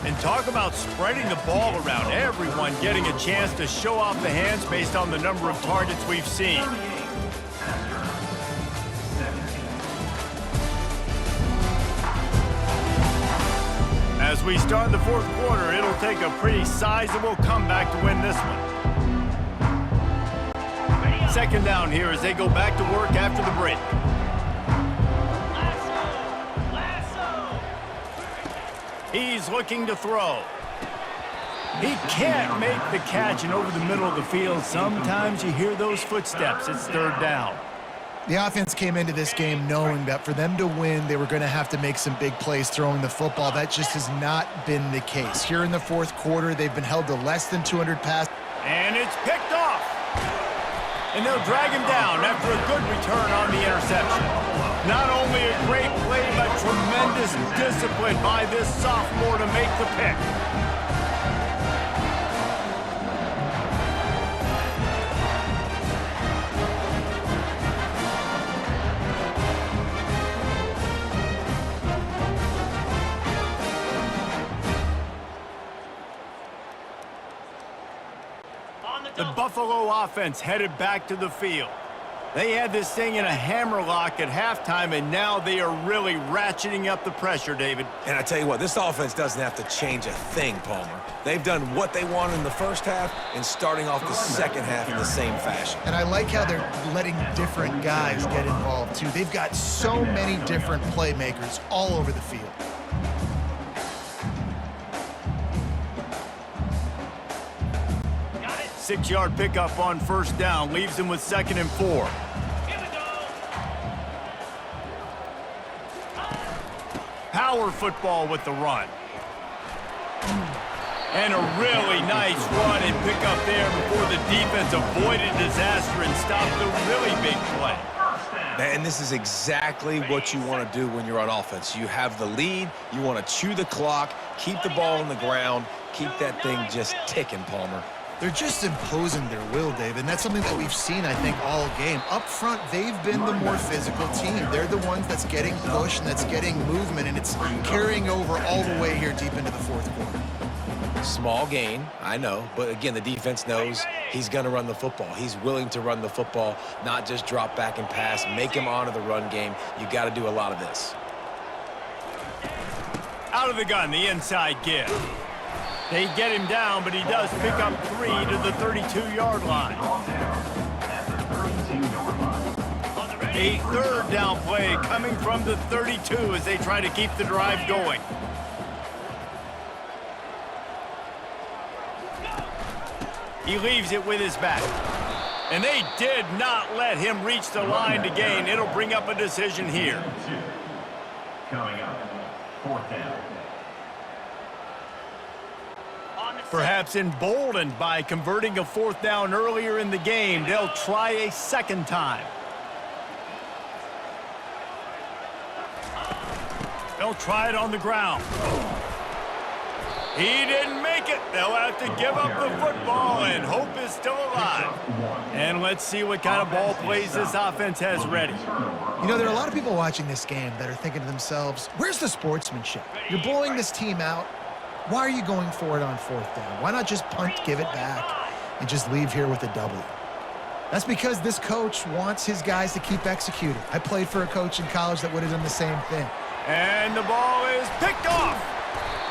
And talk about spreading the ball around. Everyone getting a chance to show off the hands based on the number of targets we've seen. As we start the 4th quarter, it'll take a pretty sizable comeback to win this one. Second down here as they go back to work after the break. He's looking to throw. He can't make the catch, and over the middle of the field, sometimes you hear those footsteps. It's 3rd down. The offense came into this game knowing that for them to win, they were going to have to make some big plays throwing the football. That just has not been the case. Here in the 4th quarter, they've been held to less than 200 passes. And it's picked off. And they'll drag him down after a good return on the interception. Not only a great play, but tremendous discipline by this sophomore to make the pick. The Buffalo offense headed back to the field. They had this thing in a hammerlock at halftime, and now they are really ratcheting up the pressure, David. And I tell you what, this offense doesn't have to change a thing, Palmer. They've done what they wanted in the first half and starting off the second half in the same fashion. And I like how they're letting different guys get involved, too. They've got so many different playmakers all over the field. Got it. 6-yard pickup on first down, leaves them with 2nd and 4. Power football with the run. And a really nice run and pick up there before the defense avoided disaster and stopped the really big play. And this is exactly what you want to do when you're on offense. You have the lead, you want to chew the clock, keep the ball on the ground, keep that thing just ticking, Palmer. They're just imposing their will, David, and that's something that we've seen, I think, all game. Up front, they've been the more physical team. They're the ones that's getting pushed and that's getting movement, and it's carrying over all the way here deep into the 4th quarter. Small gain, I know, but again, the defense knows he's going to run the football. He's willing to run the football, not just drop back and pass, make him honor the run game. You got to do a lot of this. Out of the gun, the inside give. They get him down, but he does pick up 3 to the 32-yard line. A third down play coming from the 32 as they try to keep the drive going. He leaves it with his back. And they did not let him reach the line to gain. It'll bring up a decision here. Coming up, 4th down. Perhaps emboldened by converting a 4th down earlier in the game, they'll try a second time. They'll try it on the ground. He didn't make it. They'll have to give up the football, and hope is still alive. And let's see what kind of ball plays this offense has ready. You know, there are a lot of people watching this game that are thinking to themselves, where's the sportsmanship? You're blowing this team out. Why are you going for it on 4th down? Why not just punt, give it back, and just leave here with a W? That's because this coach wants his guys to keep executing. I played for a coach in college that would have done the same thing. And the ball is picked off.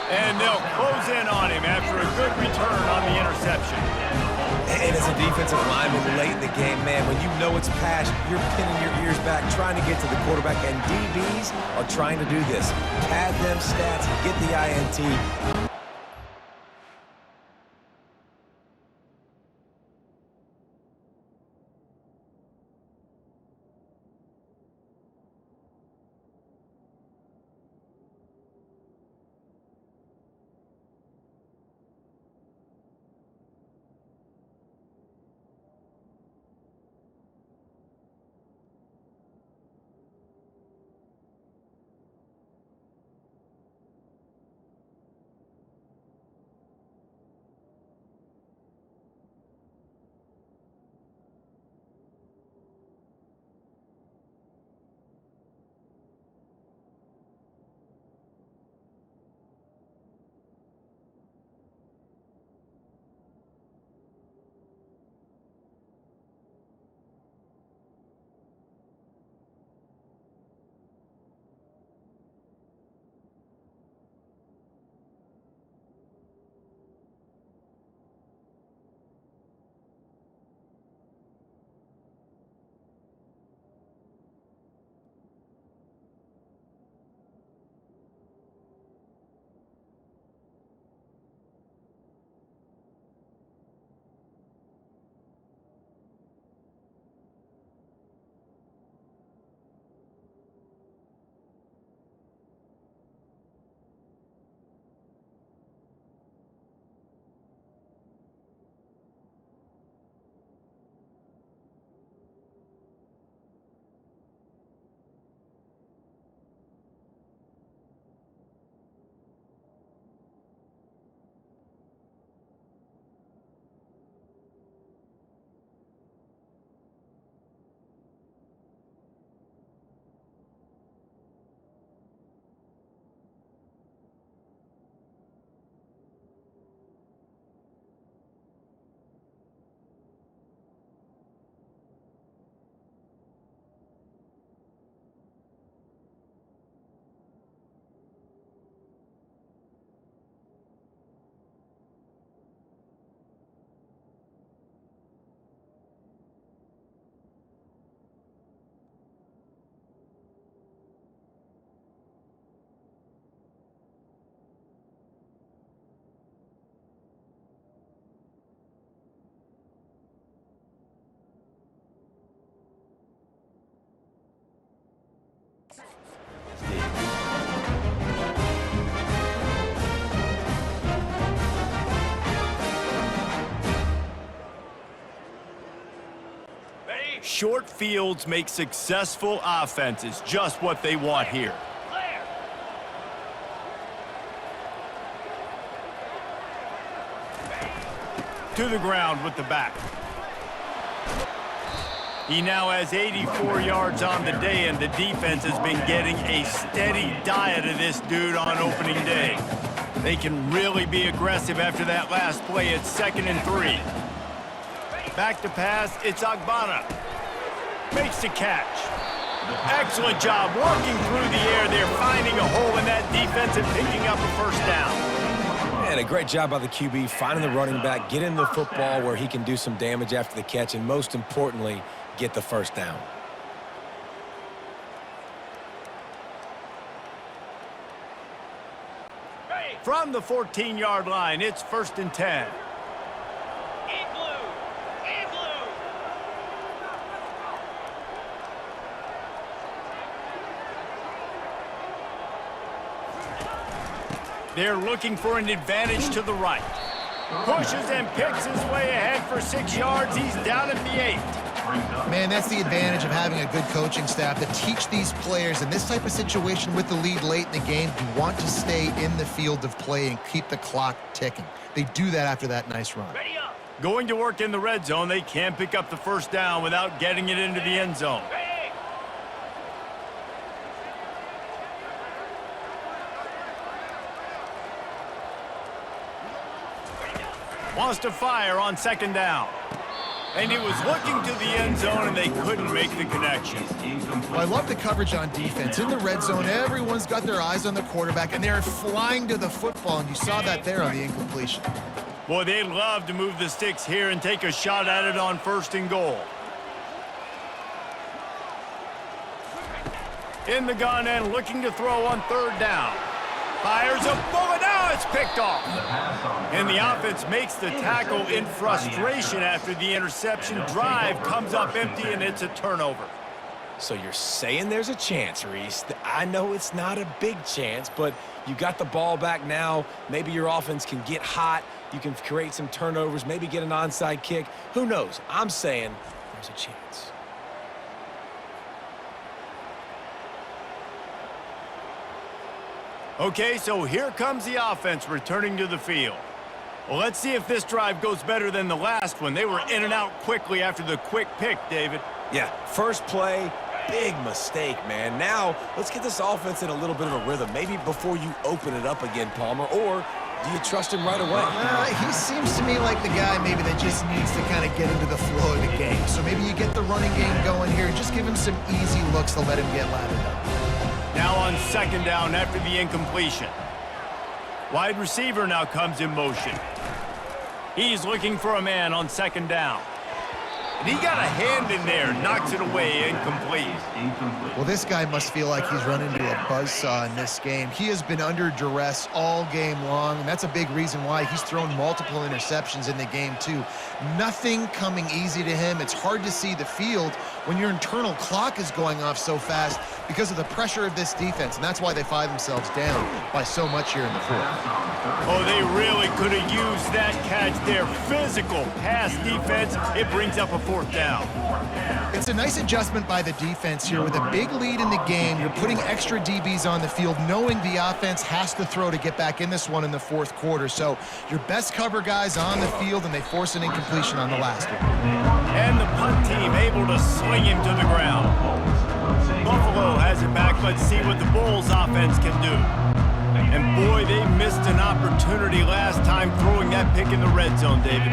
And they'll close in on him after a good return on the interception. And as a defensive lineman late in the game, man, when you know it's pass, you're pinning your ears back, trying to get to the quarterback, and DBs are trying to do this. Pad them stats, get the INT. Short fields make successful offenses just what they want here. To the ground with the back. He now has 84 yards on the day, and the defense has been getting a steady diet of this dude on opening day. They can really be aggressive after that last play. It's 2nd and 3. Back to pass, it's Agbana. Makes the catch. Excellent job working through the air. They're finding a hole in that defense and picking up a first down. And a great job by the QB, finding the running back, getting the football where he can do some damage after the catch, and most importantly, get the first down. From the 14-yard line, it's 1st and 10. Igloo! Igloo! They're looking for an advantage to the right. Pushes and picks his way ahead for 6 yards. He's down at the 8. Man, that's the advantage of having a good coaching staff to teach these players in this type of situation with the lead late in the game. You want to stay in the field of play and keep the clock ticking. They do that after that nice run. Ready up! Going to work in the red zone. They can't pick up the first down without getting it into the end zone. Ready! Wants to fire on 2nd down. And he was looking to the end zone, and they couldn't make the connection. Well, I love the coverage on defense. In the red zone, everyone's got their eyes on the quarterback, and they're flying to the football, and you saw that there on the incompletion. Boy, they'd love to move the sticks here and take a shot at it on 1st and goal. In the gun and looking to throw on 3rd down. Fires a bullet. Now it's picked off. And the offense makes the tackle in frustration after the interception. Drive comes up empty, and it's a turnover. So you're saying there's a chance, Reese. I know it's not a big chance, but you got the ball back now. Maybe your offense can get hot. You can create some turnovers, maybe get an onside kick. Who knows? I'm saying there's a chance. Okay, so here comes the offense returning to the field. Well, let's see if this drive goes better than the last one. They were in and out quickly after the quick pick, David. Yeah, first play, big mistake, man. Now, let's get this offense in a little bit of a rhythm. Maybe before you open it up again, Palmer, or do you trust him right away? He seems to me like the guy maybe that just needs to kind of get into the flow of the game. So maybe you get the running game going here and just give him some easy looks to let him get lathered up. Now on 2nd down after the incompletion. Wide receiver now comes in motion. He's looking for a man on 2nd down. And he got a hand in there, knocks it away, incomplete. Well, this guy must feel like he's run into a buzzsaw in this game. He has been under duress all game long, and that's a big reason why he's thrown multiple interceptions in the game, too. Nothing coming easy to him. It's hard to see the field when your internal clock is going off so fast because of the pressure of this defense, and that's why they find themselves down by so much here in the fourth. Oh, they really could have used that catch there. Physical pass defense. It brings up a 4th down. It's a nice adjustment by the defense here. With a big lead in the game, you're putting extra DBs on the field, knowing the offense has to throw to get back in this one in the 4th quarter. So your best cover guys on the field, and they force an incompletion on the last one. And the punt team able to sling him to the ground. Buffalo has it back. Let's see what the Bulls offense can do. And boy, they missed an opportunity last time throwing that pick in the red zone, David.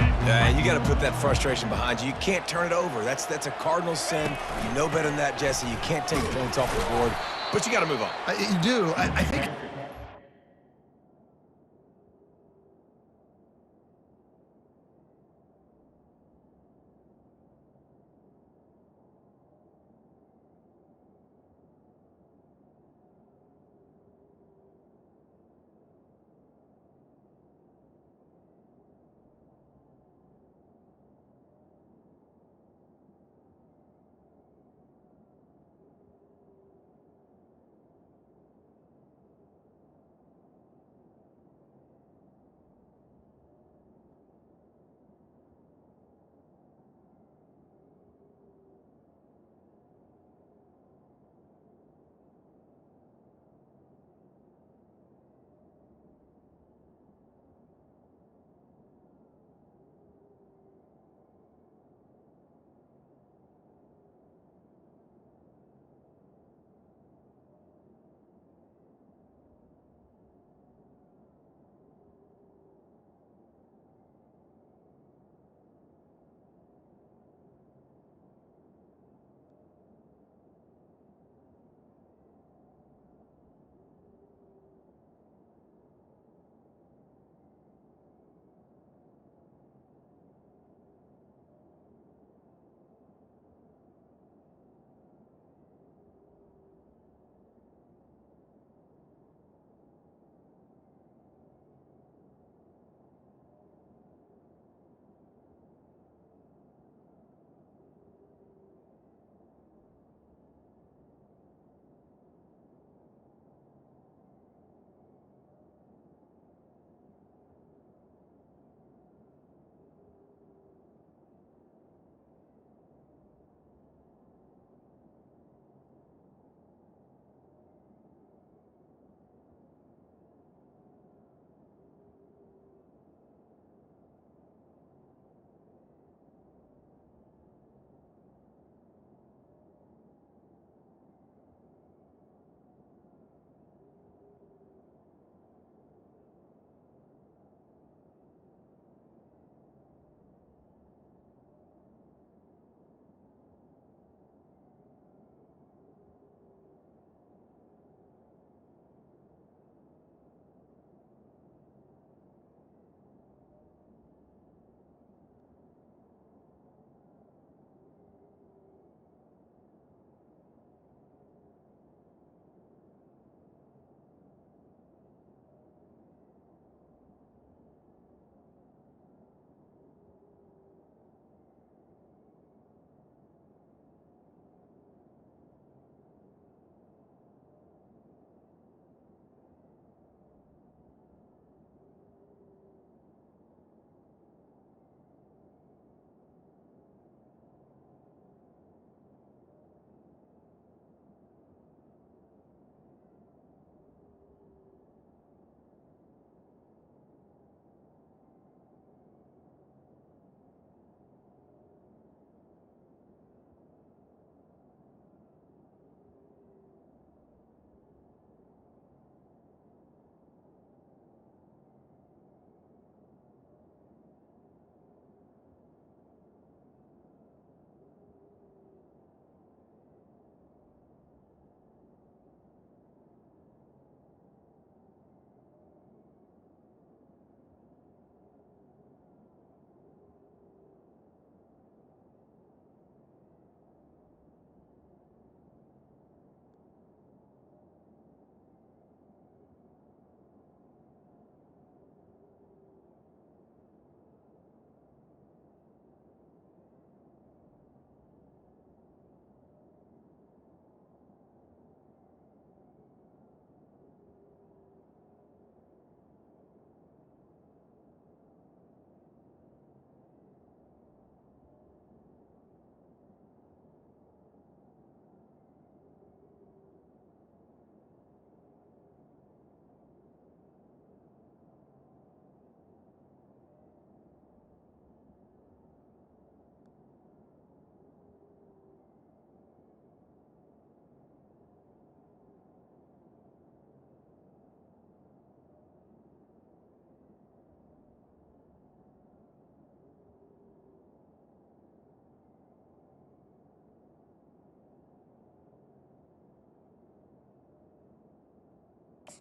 You got to put that frustration behind you. You can't turn it over. That's a cardinal sin. You know better than that, Jesse. You can't take points off the board, but you got to move on. You do. I think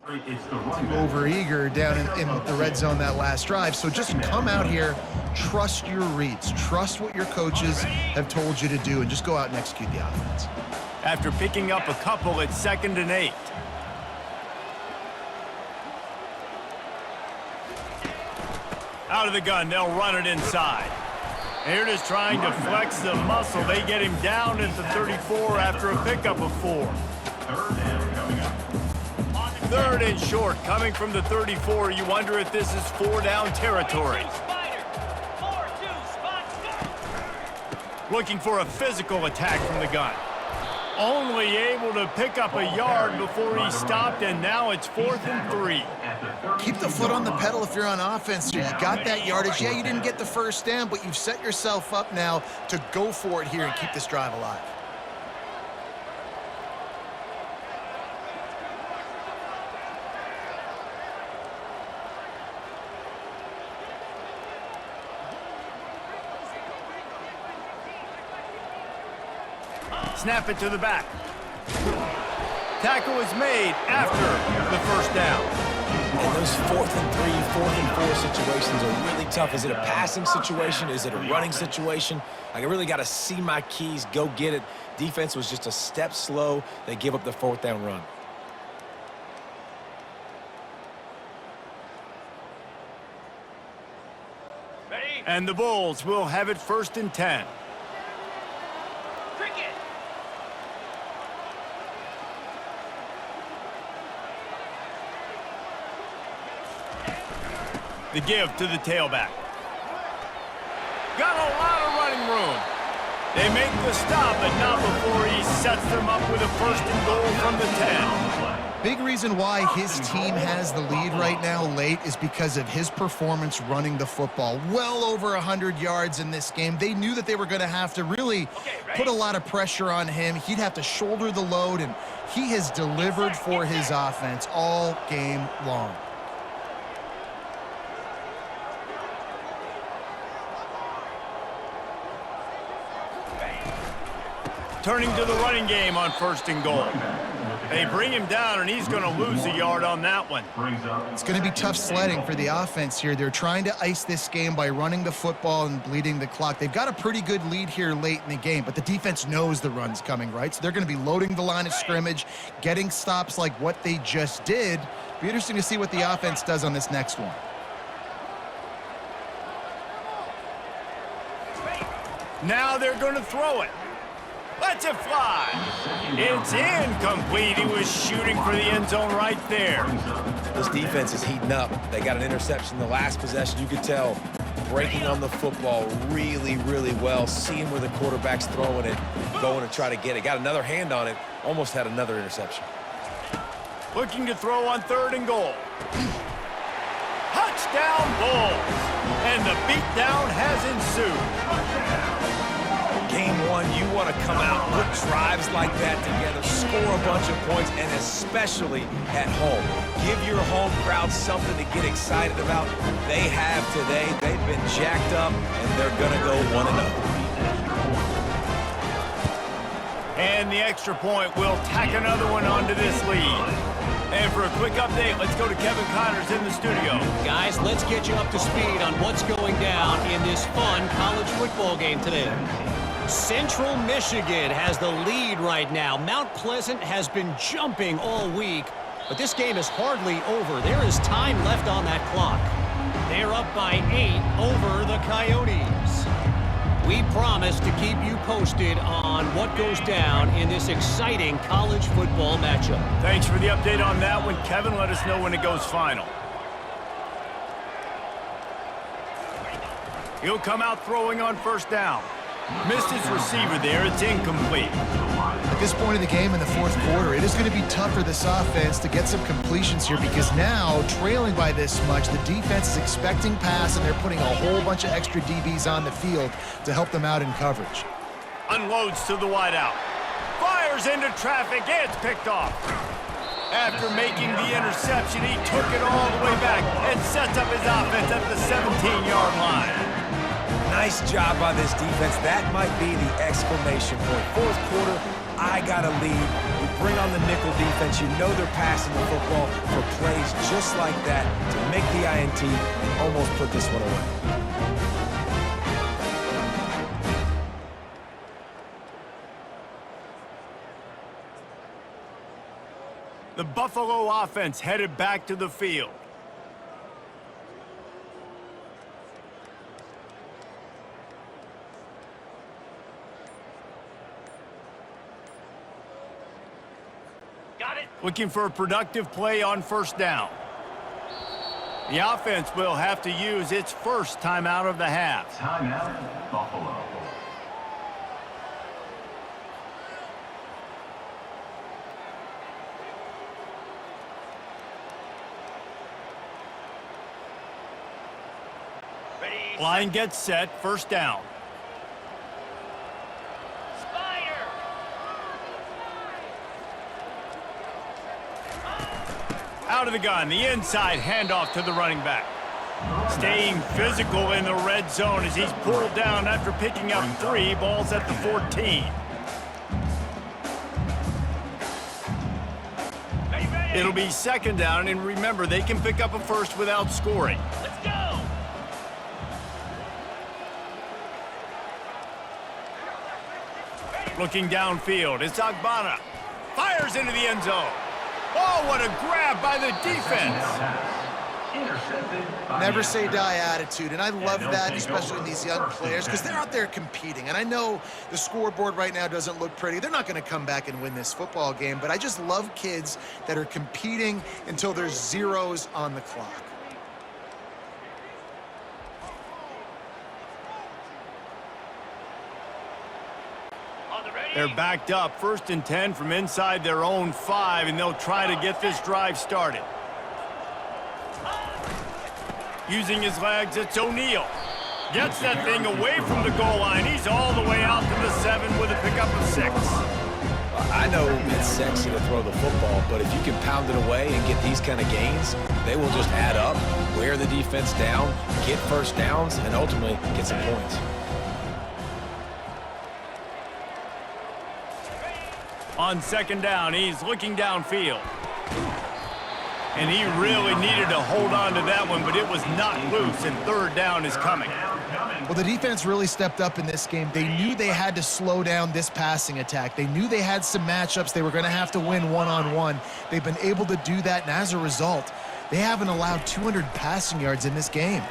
It's the running back. Over-eager down in the red zone that last drive. So just come out here, trust your reads, trust what your coaches have told you to do, and just go out and execute the offense. After picking up a couple, it's 2nd and 8. Out of the gun, they'll run it inside. Here it is trying to flex the muscle. They get him down at the 34 after a pickup of 4. 3rd down coming up. 3rd and short, coming from the 34. You wonder if this is 4-down territory. Looking for a physical attack from the gun. Only able to pick up a yard before he stopped, and now it's 4th and 3. Keep the foot on the pedal if you're on offense here. You got that yardage. Yeah, you didn't get the first down, but you've set yourself up now to go for it here and keep this drive alive. Snap it to the back. Tackle is made after the first down. And those 4th and 3, 4th and 4 situations are really tough. Is it a passing situation? Is it a running situation? Like, I really got to see my keys, go get it. Defense was just a step slow. They give up the 4th down run. And the Bulls will have it 1st and 10. The give to the tailback. Got a lot of running room. They make the stop, but not before he sets them up with a 1st and goal from the 10. Big reason why his team has the lead right now late is because of his performance running the football. Well over 100 yards in this game. They knew that they were going to have to really put a lot of pressure on him. He'd have to shoulder the load, and he has delivered for his offense all game long. Turning to the running game on 1st and goal. They bring him down, and he's going to lose a yard on that one. It's going to be tough sledding for the offense here. They're trying to ice this game by running the football and bleeding the clock. They've got a pretty good lead here late in the game, but the defense knows the run's coming, right? So they're going to be loading the line of scrimmage, getting stops like what they just did. Be interesting to see what the offense does on this next one. Now they're going to throw it. Lets it fly. It's incomplete. He was shooting for the end zone right there. This defense is heating up. They got an interception the last possession. You could tell breaking on the football really, really well. Seeing where the quarterback's throwing it, going to try to get it. Got another hand on it. Almost had another interception. Looking to throw on 3rd and goal. Touchdown Bulls. And the beatdown has ensued. Game 1, you want to come out, put drives like that together, score a bunch of points, and especially at home. Give your home crowd something to get excited about. They have today. They've been jacked up, and they're going to go 1-0. And the extra point will tack another one onto this lead. And for a quick update, let's go to Kevin Connors in the studio. Guys, let's get you up to speed on what's going down in this fun college football game today. Central Michigan has the lead right now. Mount Pleasant has been jumping all week, but this game is hardly over. There is time left on that clock. They're up by 8 over the Coyotes. We promise to keep you posted on what goes down in this exciting college football matchup. Thanks for the update on that one, Kevin. Let us know when it goes final. He'll come out throwing on 1st down. Missed his receiver there. It's incomplete. At this point in the game in the 4th quarter, it is going to be tough for this offense to get some completions here because now, trailing by this much, the defense is expecting pass, and they're putting a whole bunch of extra DBs on the field to help them out in coverage. Unloads to the wideout. Fires into traffic. It's picked off. After making the interception, he took it all the way back and sets up his offense at the 17-yard line. Nice job by this defense. That might be the exclamation point. 4th quarter, I got a lead. You bring on the nickel defense. You know they're passing the football for plays just like that to make the INT and almost put this one away. The Buffalo offense headed back to the field. Got it. Looking for a productive play on first down. The offense will have to use its first timeout of the half. Timeout, Buffalo. Ready. Line gets set, first down. Spider. Out of the gun, the inside handoff to the running back. Staying physical in the red zone as he's pulled down after picking up 3 balls at the 14. Ready, ready. It'll be second down, and remember, they can pick up a first without scoring. Let's go. Looking downfield, it's Agbana. Fires into the end zone. Oh, what a grab by the defense. Intercepted by Never the say offense. die attitude, and I love that, especially in these young players, because they're out there competing. And I know the scoreboard right now doesn't look pretty. They're not going to come back and win this football game, but I just love kids that are competing until there's zeros on the clock. On the ready. They're backed up, 1st and 10 from inside their own 5, and they'll try to get this drive started. Using his legs, it's O'Neal. Gets that thing away from the goal line. He's all the way out to the 7 with a pickup of 6. I know it's sexy to throw the football, but if you can pound it away and get these kind of gains, they will just add up, wear the defense down, get first downs, and ultimately get some points. On second down, he's looking downfield. And he really needed to hold on to that one, but it was not loose, and third down is coming. Well, the defense really stepped up in this game. They knew they had to slow down this passing attack. They knew they had some matchups they were going to have to win one-on-one. They've been able to do that, and as a result, they haven't allowed 200 passing yards in this game.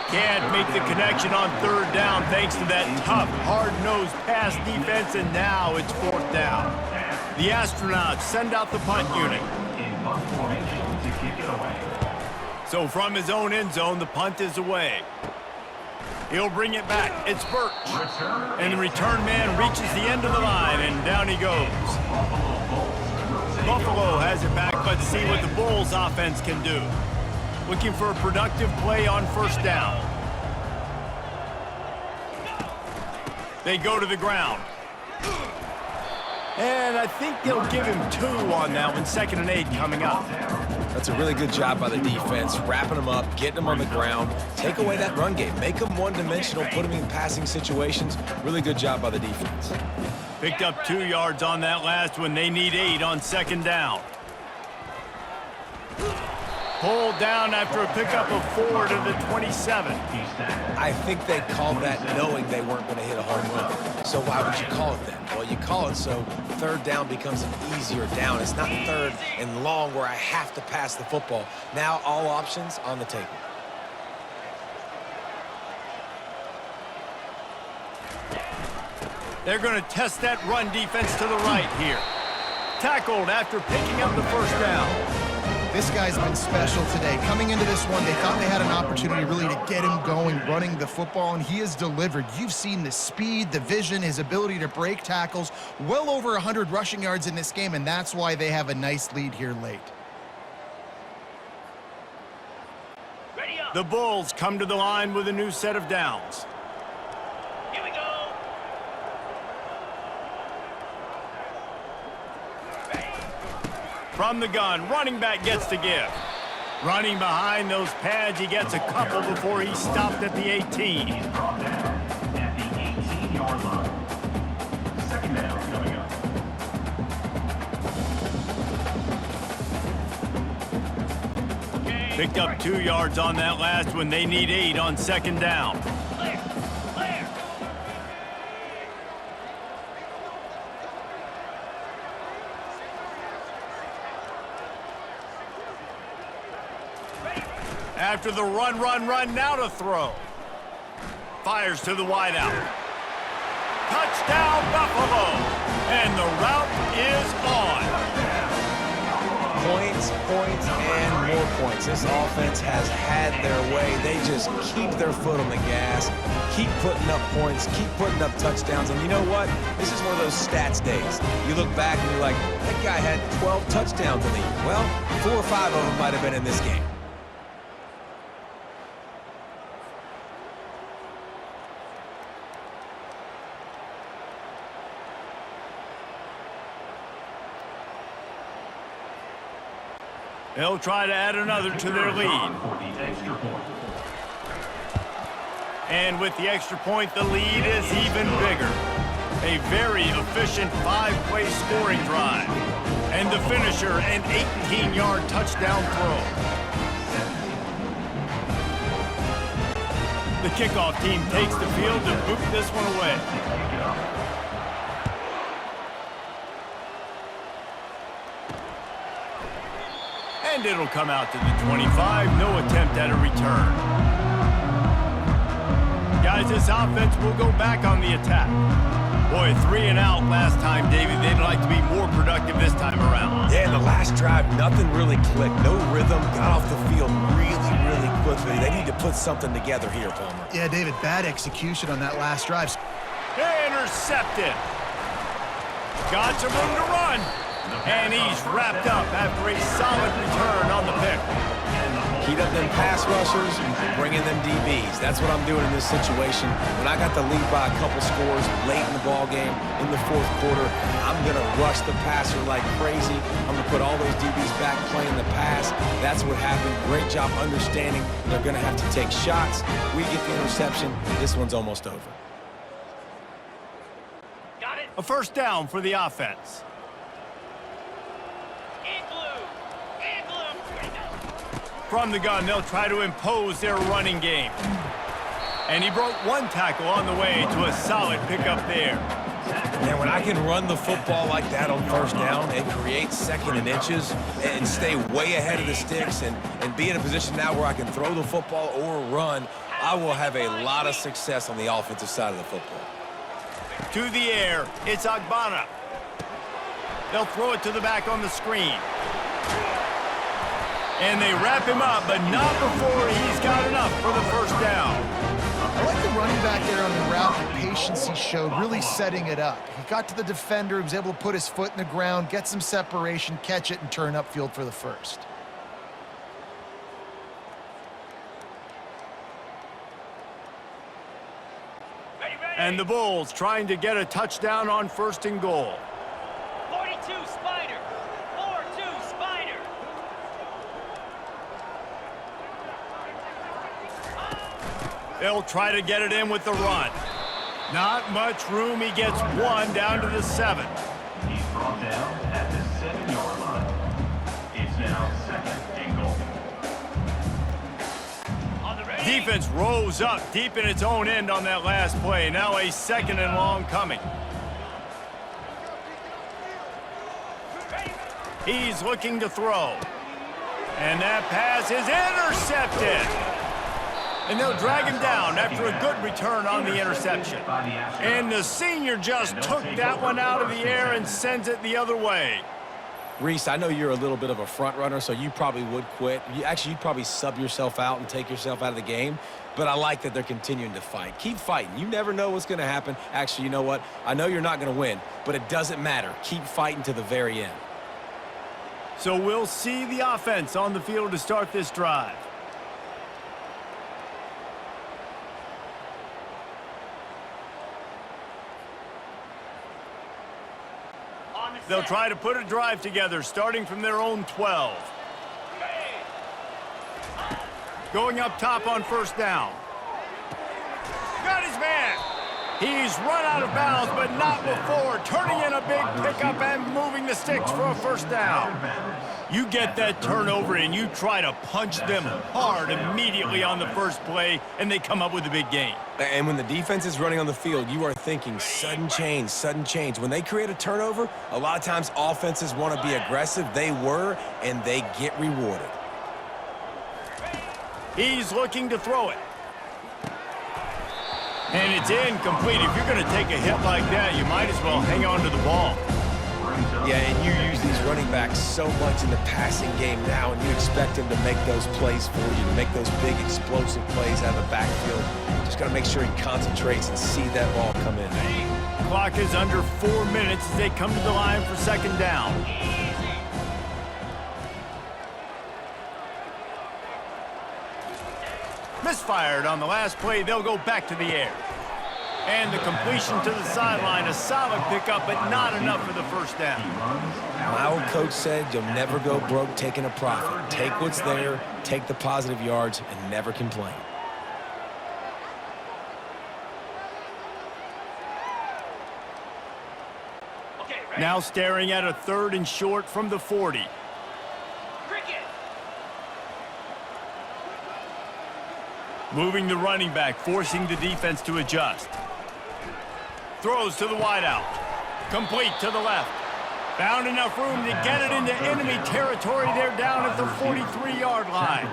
Can't make the connection on third down thanks to that tough, hard-nosed pass defense, and now it's 4th down. The Astronauts send out the punt unit. In punt formation to kick it away. So from his own end zone, the punt is away. He'll bring it back. It's Birch. Return. And the return man reaches the end of the line, and down he goes. Buffalo has it back, but see what the Bulls offense can do. Looking for a productive play on first down. They go to the ground. And I think they'll give him 2 on that one. 2nd and 8 coming up. That's a really good job by the defense, wrapping them up, getting them on the ground, take away that run game, make them one-dimensional, put them in passing situations. Really good job by the defense. Picked up 2 yards on that last one. They need 8 on second down. Pulled down after a pickup of 4 to the 27. I think they called that knowing they weren't going to hit a home run. So why would you call it then? Well, you call it so third down becomes an easier down. It's not third and long where I have to pass the football. Now all options on the table. They're going to test that run defense to the right here. Tackled after picking up the first down. This guy's been special today. Coming into this one, they thought they had an opportunity really to get him going, running the football, and he has delivered. You've seen the speed, the vision, his ability to break tackles. Well over 100 rushing yards in this game, and that's why they have a nice lead here late. Ready up. The Bulls come to the line with a new set of downs. Here we go. From the gun, running back gets to give. Running behind those pads, he gets a couple before he stopped at the 18. Brought down at the 18-yard line. Picked up 2 yards on that last one. They need 8 on second down. Clear. Clear. After the run, now to throw. Fires to the wideout. Touchdown, Buffalo! And the route is on. Points, and more points. This offense has had their way. They just keep their foot on the gas, keep putting up points, keep putting up touchdowns. And you know what? This is one of those stats days. You look back and you're like, that guy had 12 touchdowns in the year. Well, 4 or 5 of them might have been in this game. They'll try to add another to their lead. And with the extra point, the lead is even bigger. A very efficient 5-play scoring drive. And the finisher, an 18-yard touchdown throw. The kickoff team takes the field to boot this one away. And it'll come out to the 25. No attempt at a return. Guys, this offense will go back on the attack. Boy, 3 and out last time, David. They'd like to be more productive this time around. Yeah, in the last drive, nothing really clicked. No rhythm. Got off the field really quickly. They need to put something together here, Palmer. Yeah, David, bad execution on that last drive. Intercepted. Got some room to run. And he's wrapped up after a solid return on the pick. Heat up them pass rushers, bring in them DBs. That's what I'm doing in this situation. When I got the lead by a couple scores late in the ball game, in the 4th quarter, I'm going to rush the passer like crazy. I'm going to put all those DBs back playing the pass. That's what happened. Great job understanding they're going to have to take shots. We get the interception. This one's almost over. Got it. A first down for the offense. From the gun, they'll try to impose their running game. And he broke 1 tackle on the way to a solid pickup there. And when I can run the football like that on first down and create 2nd and inches and stay way ahead of the sticks and be in a position now where I can throw the football or run, I will have a lot of success on the offensive side of the football. To the air, it's Agbana. They'll throw it to the back on the screen. And they wrap him up, but not before he's got enough for the first down. I like the running back there on the route, the patience he showed, really setting it up. He got to the defender, he was able to put his foot in the ground, get some separation, catch it, and turn upfield for the first. And the Bulls trying to get a touchdown on 1st and goal. 42 Spider. 4-2 Spider. They'll try to get it in with the run. Not much room. He gets 1 down to the 7. He's brought down at the 7-yard line. It's now 2nd and goal. On the ready. Defense rose up deep in its own end on that last play. Now a 2nd and long coming. He's looking to throw. And that pass is intercepted. And they'll drag him down after a good return on the interception. And the senior just took that one out of the air and sends it the other way. Reese, I know you're a little bit of a front runner, so you probably would quit. You'd probably sub yourself out and take yourself out of the game. But I like that they're continuing to fight. Keep fighting. You never know what's going to happen. Actually, you know what? I know you're not going to win, but it doesn't matter. Keep fighting to the very end. So we'll see the offense on the field to start this drive. They'll try to put a drive together, starting from their own 12. Going up top on 1st down. Got his man. He's run out of bounds, but not before turning in a big pickup and moving the sticks for a 1st down. You get that turnover and you try to punch them hard immediately on the first play, and they come up with a big gain. And when the defense is running on the field, you are thinking sudden change, sudden change. When they create a turnover, a lot of times offenses want to be aggressive. They were, and they get rewarded. He's looking to throw it. And it's incomplete. If you're going to take a hit like that, you might as well hang on to the ball. Yeah, and you use these running backs so much in the passing game now, and you expect them to make those plays for you, to make those big explosive plays out of the backfield. Just got to make sure he concentrates and see that ball come in. Clock is under 4 minutes as they come to the line for second down. Misfired on the last play. They'll go back to the air. And the completion to the sideline, a solid pickup, but not enough for the first down. My old coach said you'll never go broke taking a profit. Take what's there, take the positive yards, and never complain. Now staring at a 3rd and short from the 40. Moving the running back, forcing the defense to adjust. Throws to the wideout. Complete to the left. Found enough room to get it into enemy territory. They're down at the 43-yard line.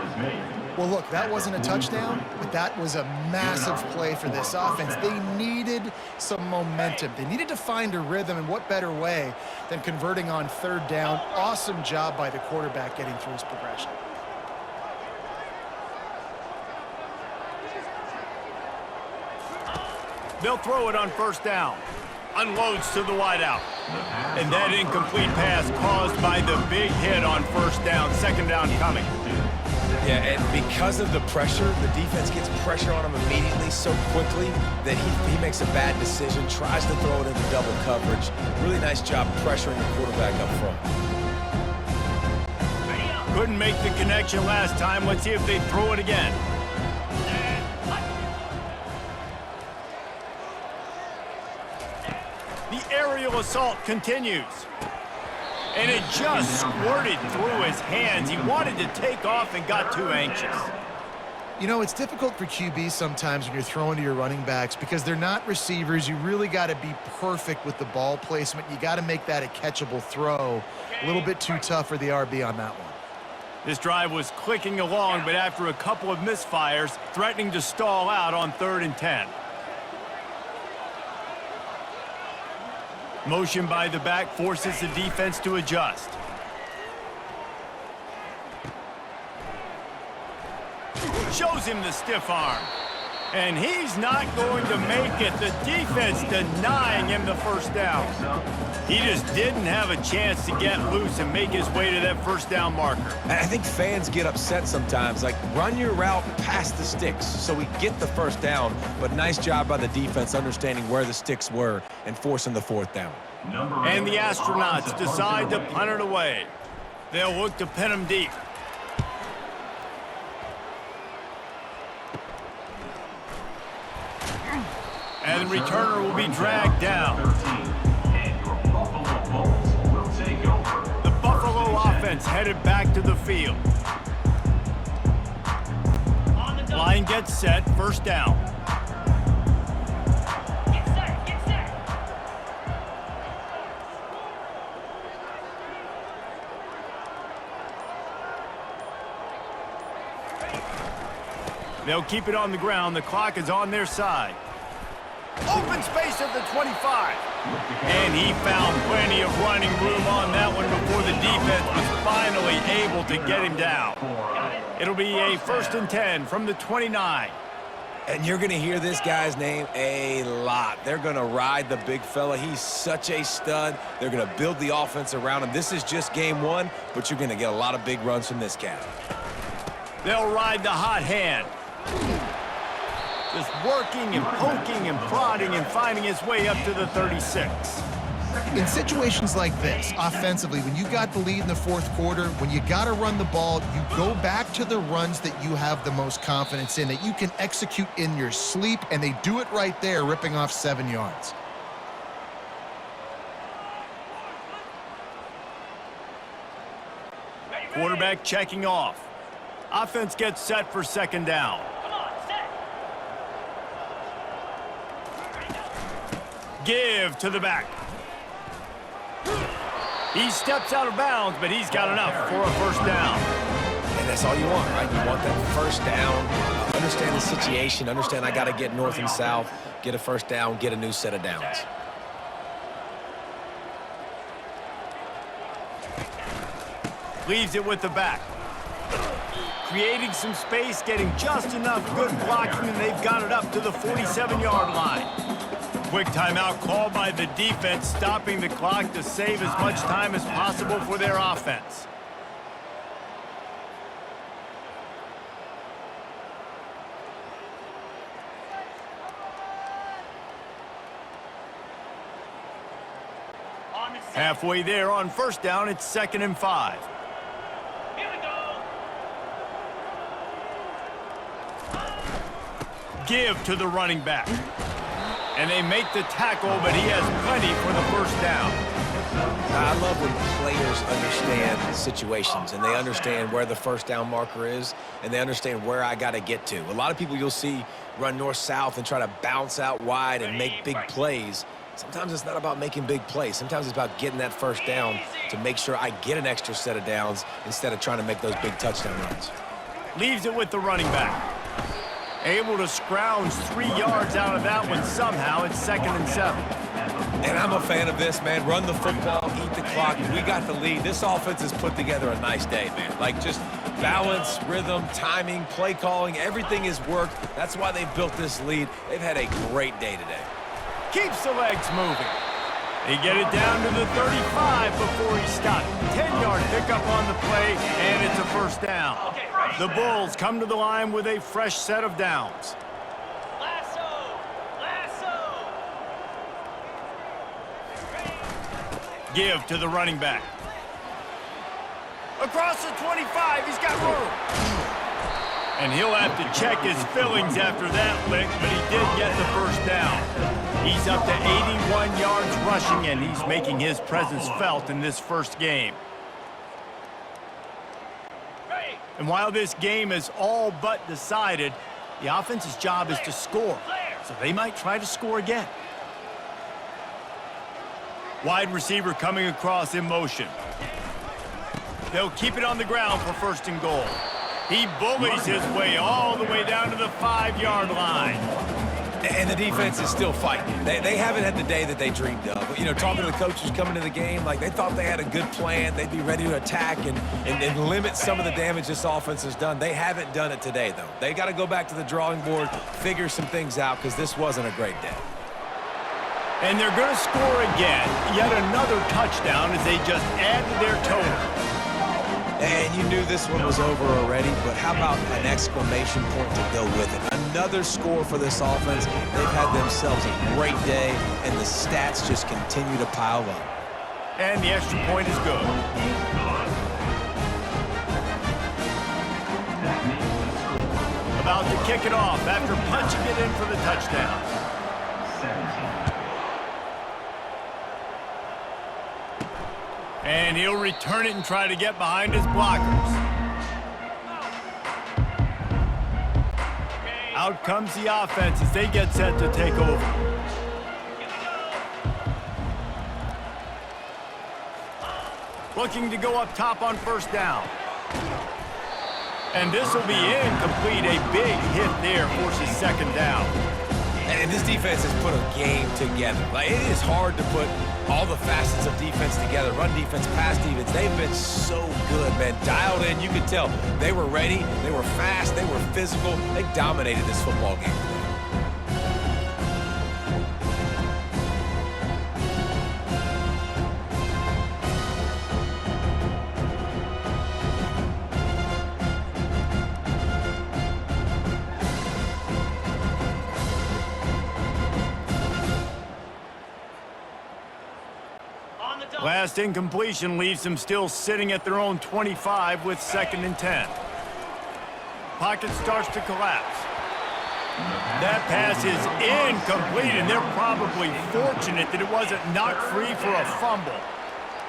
Well, look, that wasn't a touchdown, but that was a massive play for this offense. They needed some momentum. They needed to find a rhythm, and what better way than converting on 3rd down. Awesome job by the quarterback getting through his progression. They'll throw it on 1st down. Unloads to the wideout. And that incomplete pass caused by the big hit on 1st down. 2nd down coming. Yeah, and because of the pressure, the defense gets pressure on him immediately so quickly that he makes a bad decision, tries to throw it into double coverage. Really nice job pressuring the quarterback up front. Couldn't make the connection last time. Let's see if they throw it again. The aerial assault continues. And it just squirted through his hands. He wanted to take off and got too anxious. You know, it's difficult for QBs sometimes when you're throwing to your running backs because they're not receivers. You really got to be perfect with the ball placement. You got to make that a catchable throw. A little bit too tough for the RB on that one. This drive was clicking along, but after a couple of misfires, threatening to stall out on 3rd and 10. Motion by the back forces the defense to adjust. Shows him the stiff arm. And he's not going to make it. The defense denying him the 1st down. He just didn't have a chance to get loose and make his way to that 1st down marker. I think fans get upset sometimes. Like, run your route past the sticks so we get the 1st down. But nice job by the defense understanding where the sticks were and forcing the 4th down. And the astronauts decide to punt it away. They'll look to pin him deep. And the returner will be dragged down. The Buffalo offense headed back to the field. Line gets set, 1st down. Get set, get set. They'll keep it on the ground. The clock is on their side. Open space at the 25. And he found plenty of running room on that one before the defense was finally able to get him down. It'll be a 1st and 10 from the 29. And you're going to hear this guy's name a lot. They're going to ride the big fella. He's such a stud. They're going to build the offense around him. This is just game 1, but you're going to get a lot of big runs from this cat. They'll ride the hot hand. Just working and poking and prodding and finding his way up to the 36. In situations like this, offensively, when you got the lead in the 4th quarter, when you got to run the ball, you go back to the runs that you have the most confidence in, that you can execute in your sleep, and they do it right there, ripping off 7 yards. Quarterback checking off. Offense gets set for second down. Come on, set. Give to the back. He steps out of bounds, but he's got enough for a first down. And that's all you want, right? You want that first down. Understand the situation. Understand I got to get north and south, get a first down, get a new set of downs. Leaves it with the back. Creating some space, getting just enough good blocking, and they've got it up to the 47-yard line. Quick timeout called by the defense, stopping the clock to save as much time as possible for their offense. Halfway there on first down, it's 2nd and 5. Here we go. Give to the running back. And they make the tackle, but he has plenty for the first down. I love when players understand situations and they understand where the first down marker is and they understand where I got to get to. A lot of people you'll see run north-south and try to bounce out wide and make big plays. Sometimes it's not about making big plays. Sometimes it's about getting that first down to make sure I get an extra set of downs instead of trying to make those big touchdown runs. Leaves it with the running back. Able to scrounge 3 yards out of that one somehow. It's 2nd and 7. And I'm a fan of this, man. Run the football, eat the clock. We got the lead. This offense has put together a nice day, man. Like just balance, rhythm, timing, play calling, everything has worked. That's why they've built this lead. They've had a great day today. Keeps the legs moving. They get it down to the 35 before he stopped. 10-yard pickup on the play, and it's a first down. The Bulls come to the line with a fresh set of downs. Lasso. Lasso. Give to the running back. Across the 25, he's got room. And he'll have to check his fillings after that lick, but he did get the first down. He's up to 81 yards rushing, and he's making his presence felt in this first game. And while this game is all but decided, the offense's job is to score. So they might try to score again. Wide receiver coming across in motion. They'll keep it on the ground for 1st and goal. He bullies his way all the way down to the 5-yard line. And the defense is still fighting. They haven't had the day that they dreamed of. You know, talking to the coaches coming to the game, like they thought they had a good plan. They'd be ready to attack and limit some of the damage this offense has done. They haven't done it today, though. They got to go back to the drawing board, figure some things out, because this wasn't a great day. And they're going to score again. Yet another touchdown as they just add to their total. And you knew this one was over already, but how about an exclamation point to go with it? Another score for this offense. They've had themselves a great day, and the stats just continue to pile up. And the extra point is good. About to kick it off after punching it in for the touchdown. 17. And he'll return it and try to get behind his blockers. Out comes the offense as they get set to take over. Looking to go up top on 1st down. And this will be incomplete. A big hit there forces 2nd down. And this defense has put a game together. Like, it is hard to put all the facets of defense together. Run defense, pass defense. They've been so good, man. Dialed in. You could tell they were ready. They were fast. They were physical. They dominated this football game. Last incompletion leaves them still sitting at their own 25 with 2nd and 10. Pocket starts to collapse. That pass is incomplete, and they're probably fortunate that it wasn't knocked free for a fumble.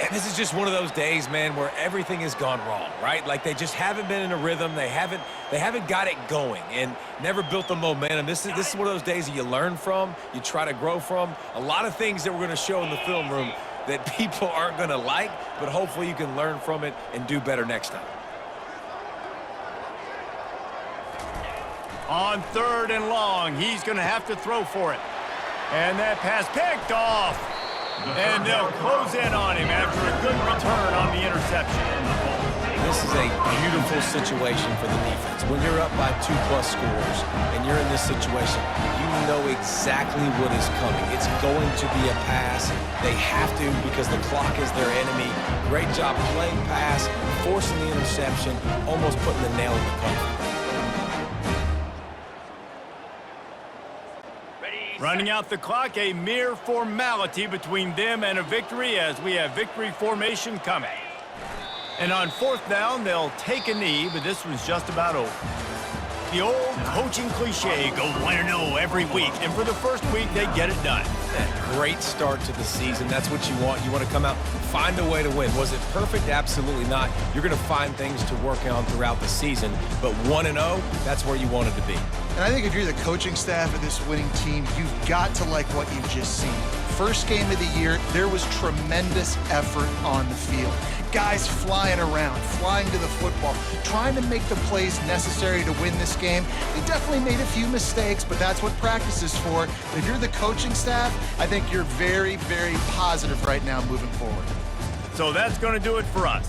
And this is just one of those days, man, where everything has gone wrong, right? Like they just haven't been in a rhythm. They haven't got it going and never built the momentum. This is one of those days that you learn from, you try to grow from. A lot of things that we're going to show in the film room that people aren't going to like, but hopefully you can learn from it and do better next time. On 3rd and long, he's going to have to throw for it. And that pass picked off. And they'll close in on him after a good return on the interception. This is a beautiful situation for the defense. When you're up by 2+ scores and you're in this situation, you know exactly what is coming. It's going to be a pass. They have to because the clock is their enemy. Great job playing pass, forcing the interception, almost putting the nail in the coffin. Running out the clock, a mere formality between them and a victory as we have victory formation coming. And on 4th down, they'll take a knee, but this was just about over. The old coaching cliche, go 1-0 every week, and for the first week, they get it done. Great start to the season. That's what you want. You want to come out, find a way to win. Was it perfect? Absolutely not. You're going to find things to work on throughout the season, but 1-0, that's where you wanted to be. And I think if you're the coaching staff of this winning team, you've got to like what you've just seen. First game of the year, there was tremendous effort on the field. Guys flying around, flying to the football, trying to make the plays necessary to win this game. They definitely made a few mistakes, but that's what practice is for. But if you're the coaching staff, I think you're very, very positive right now moving forward. So that's going to do it for us.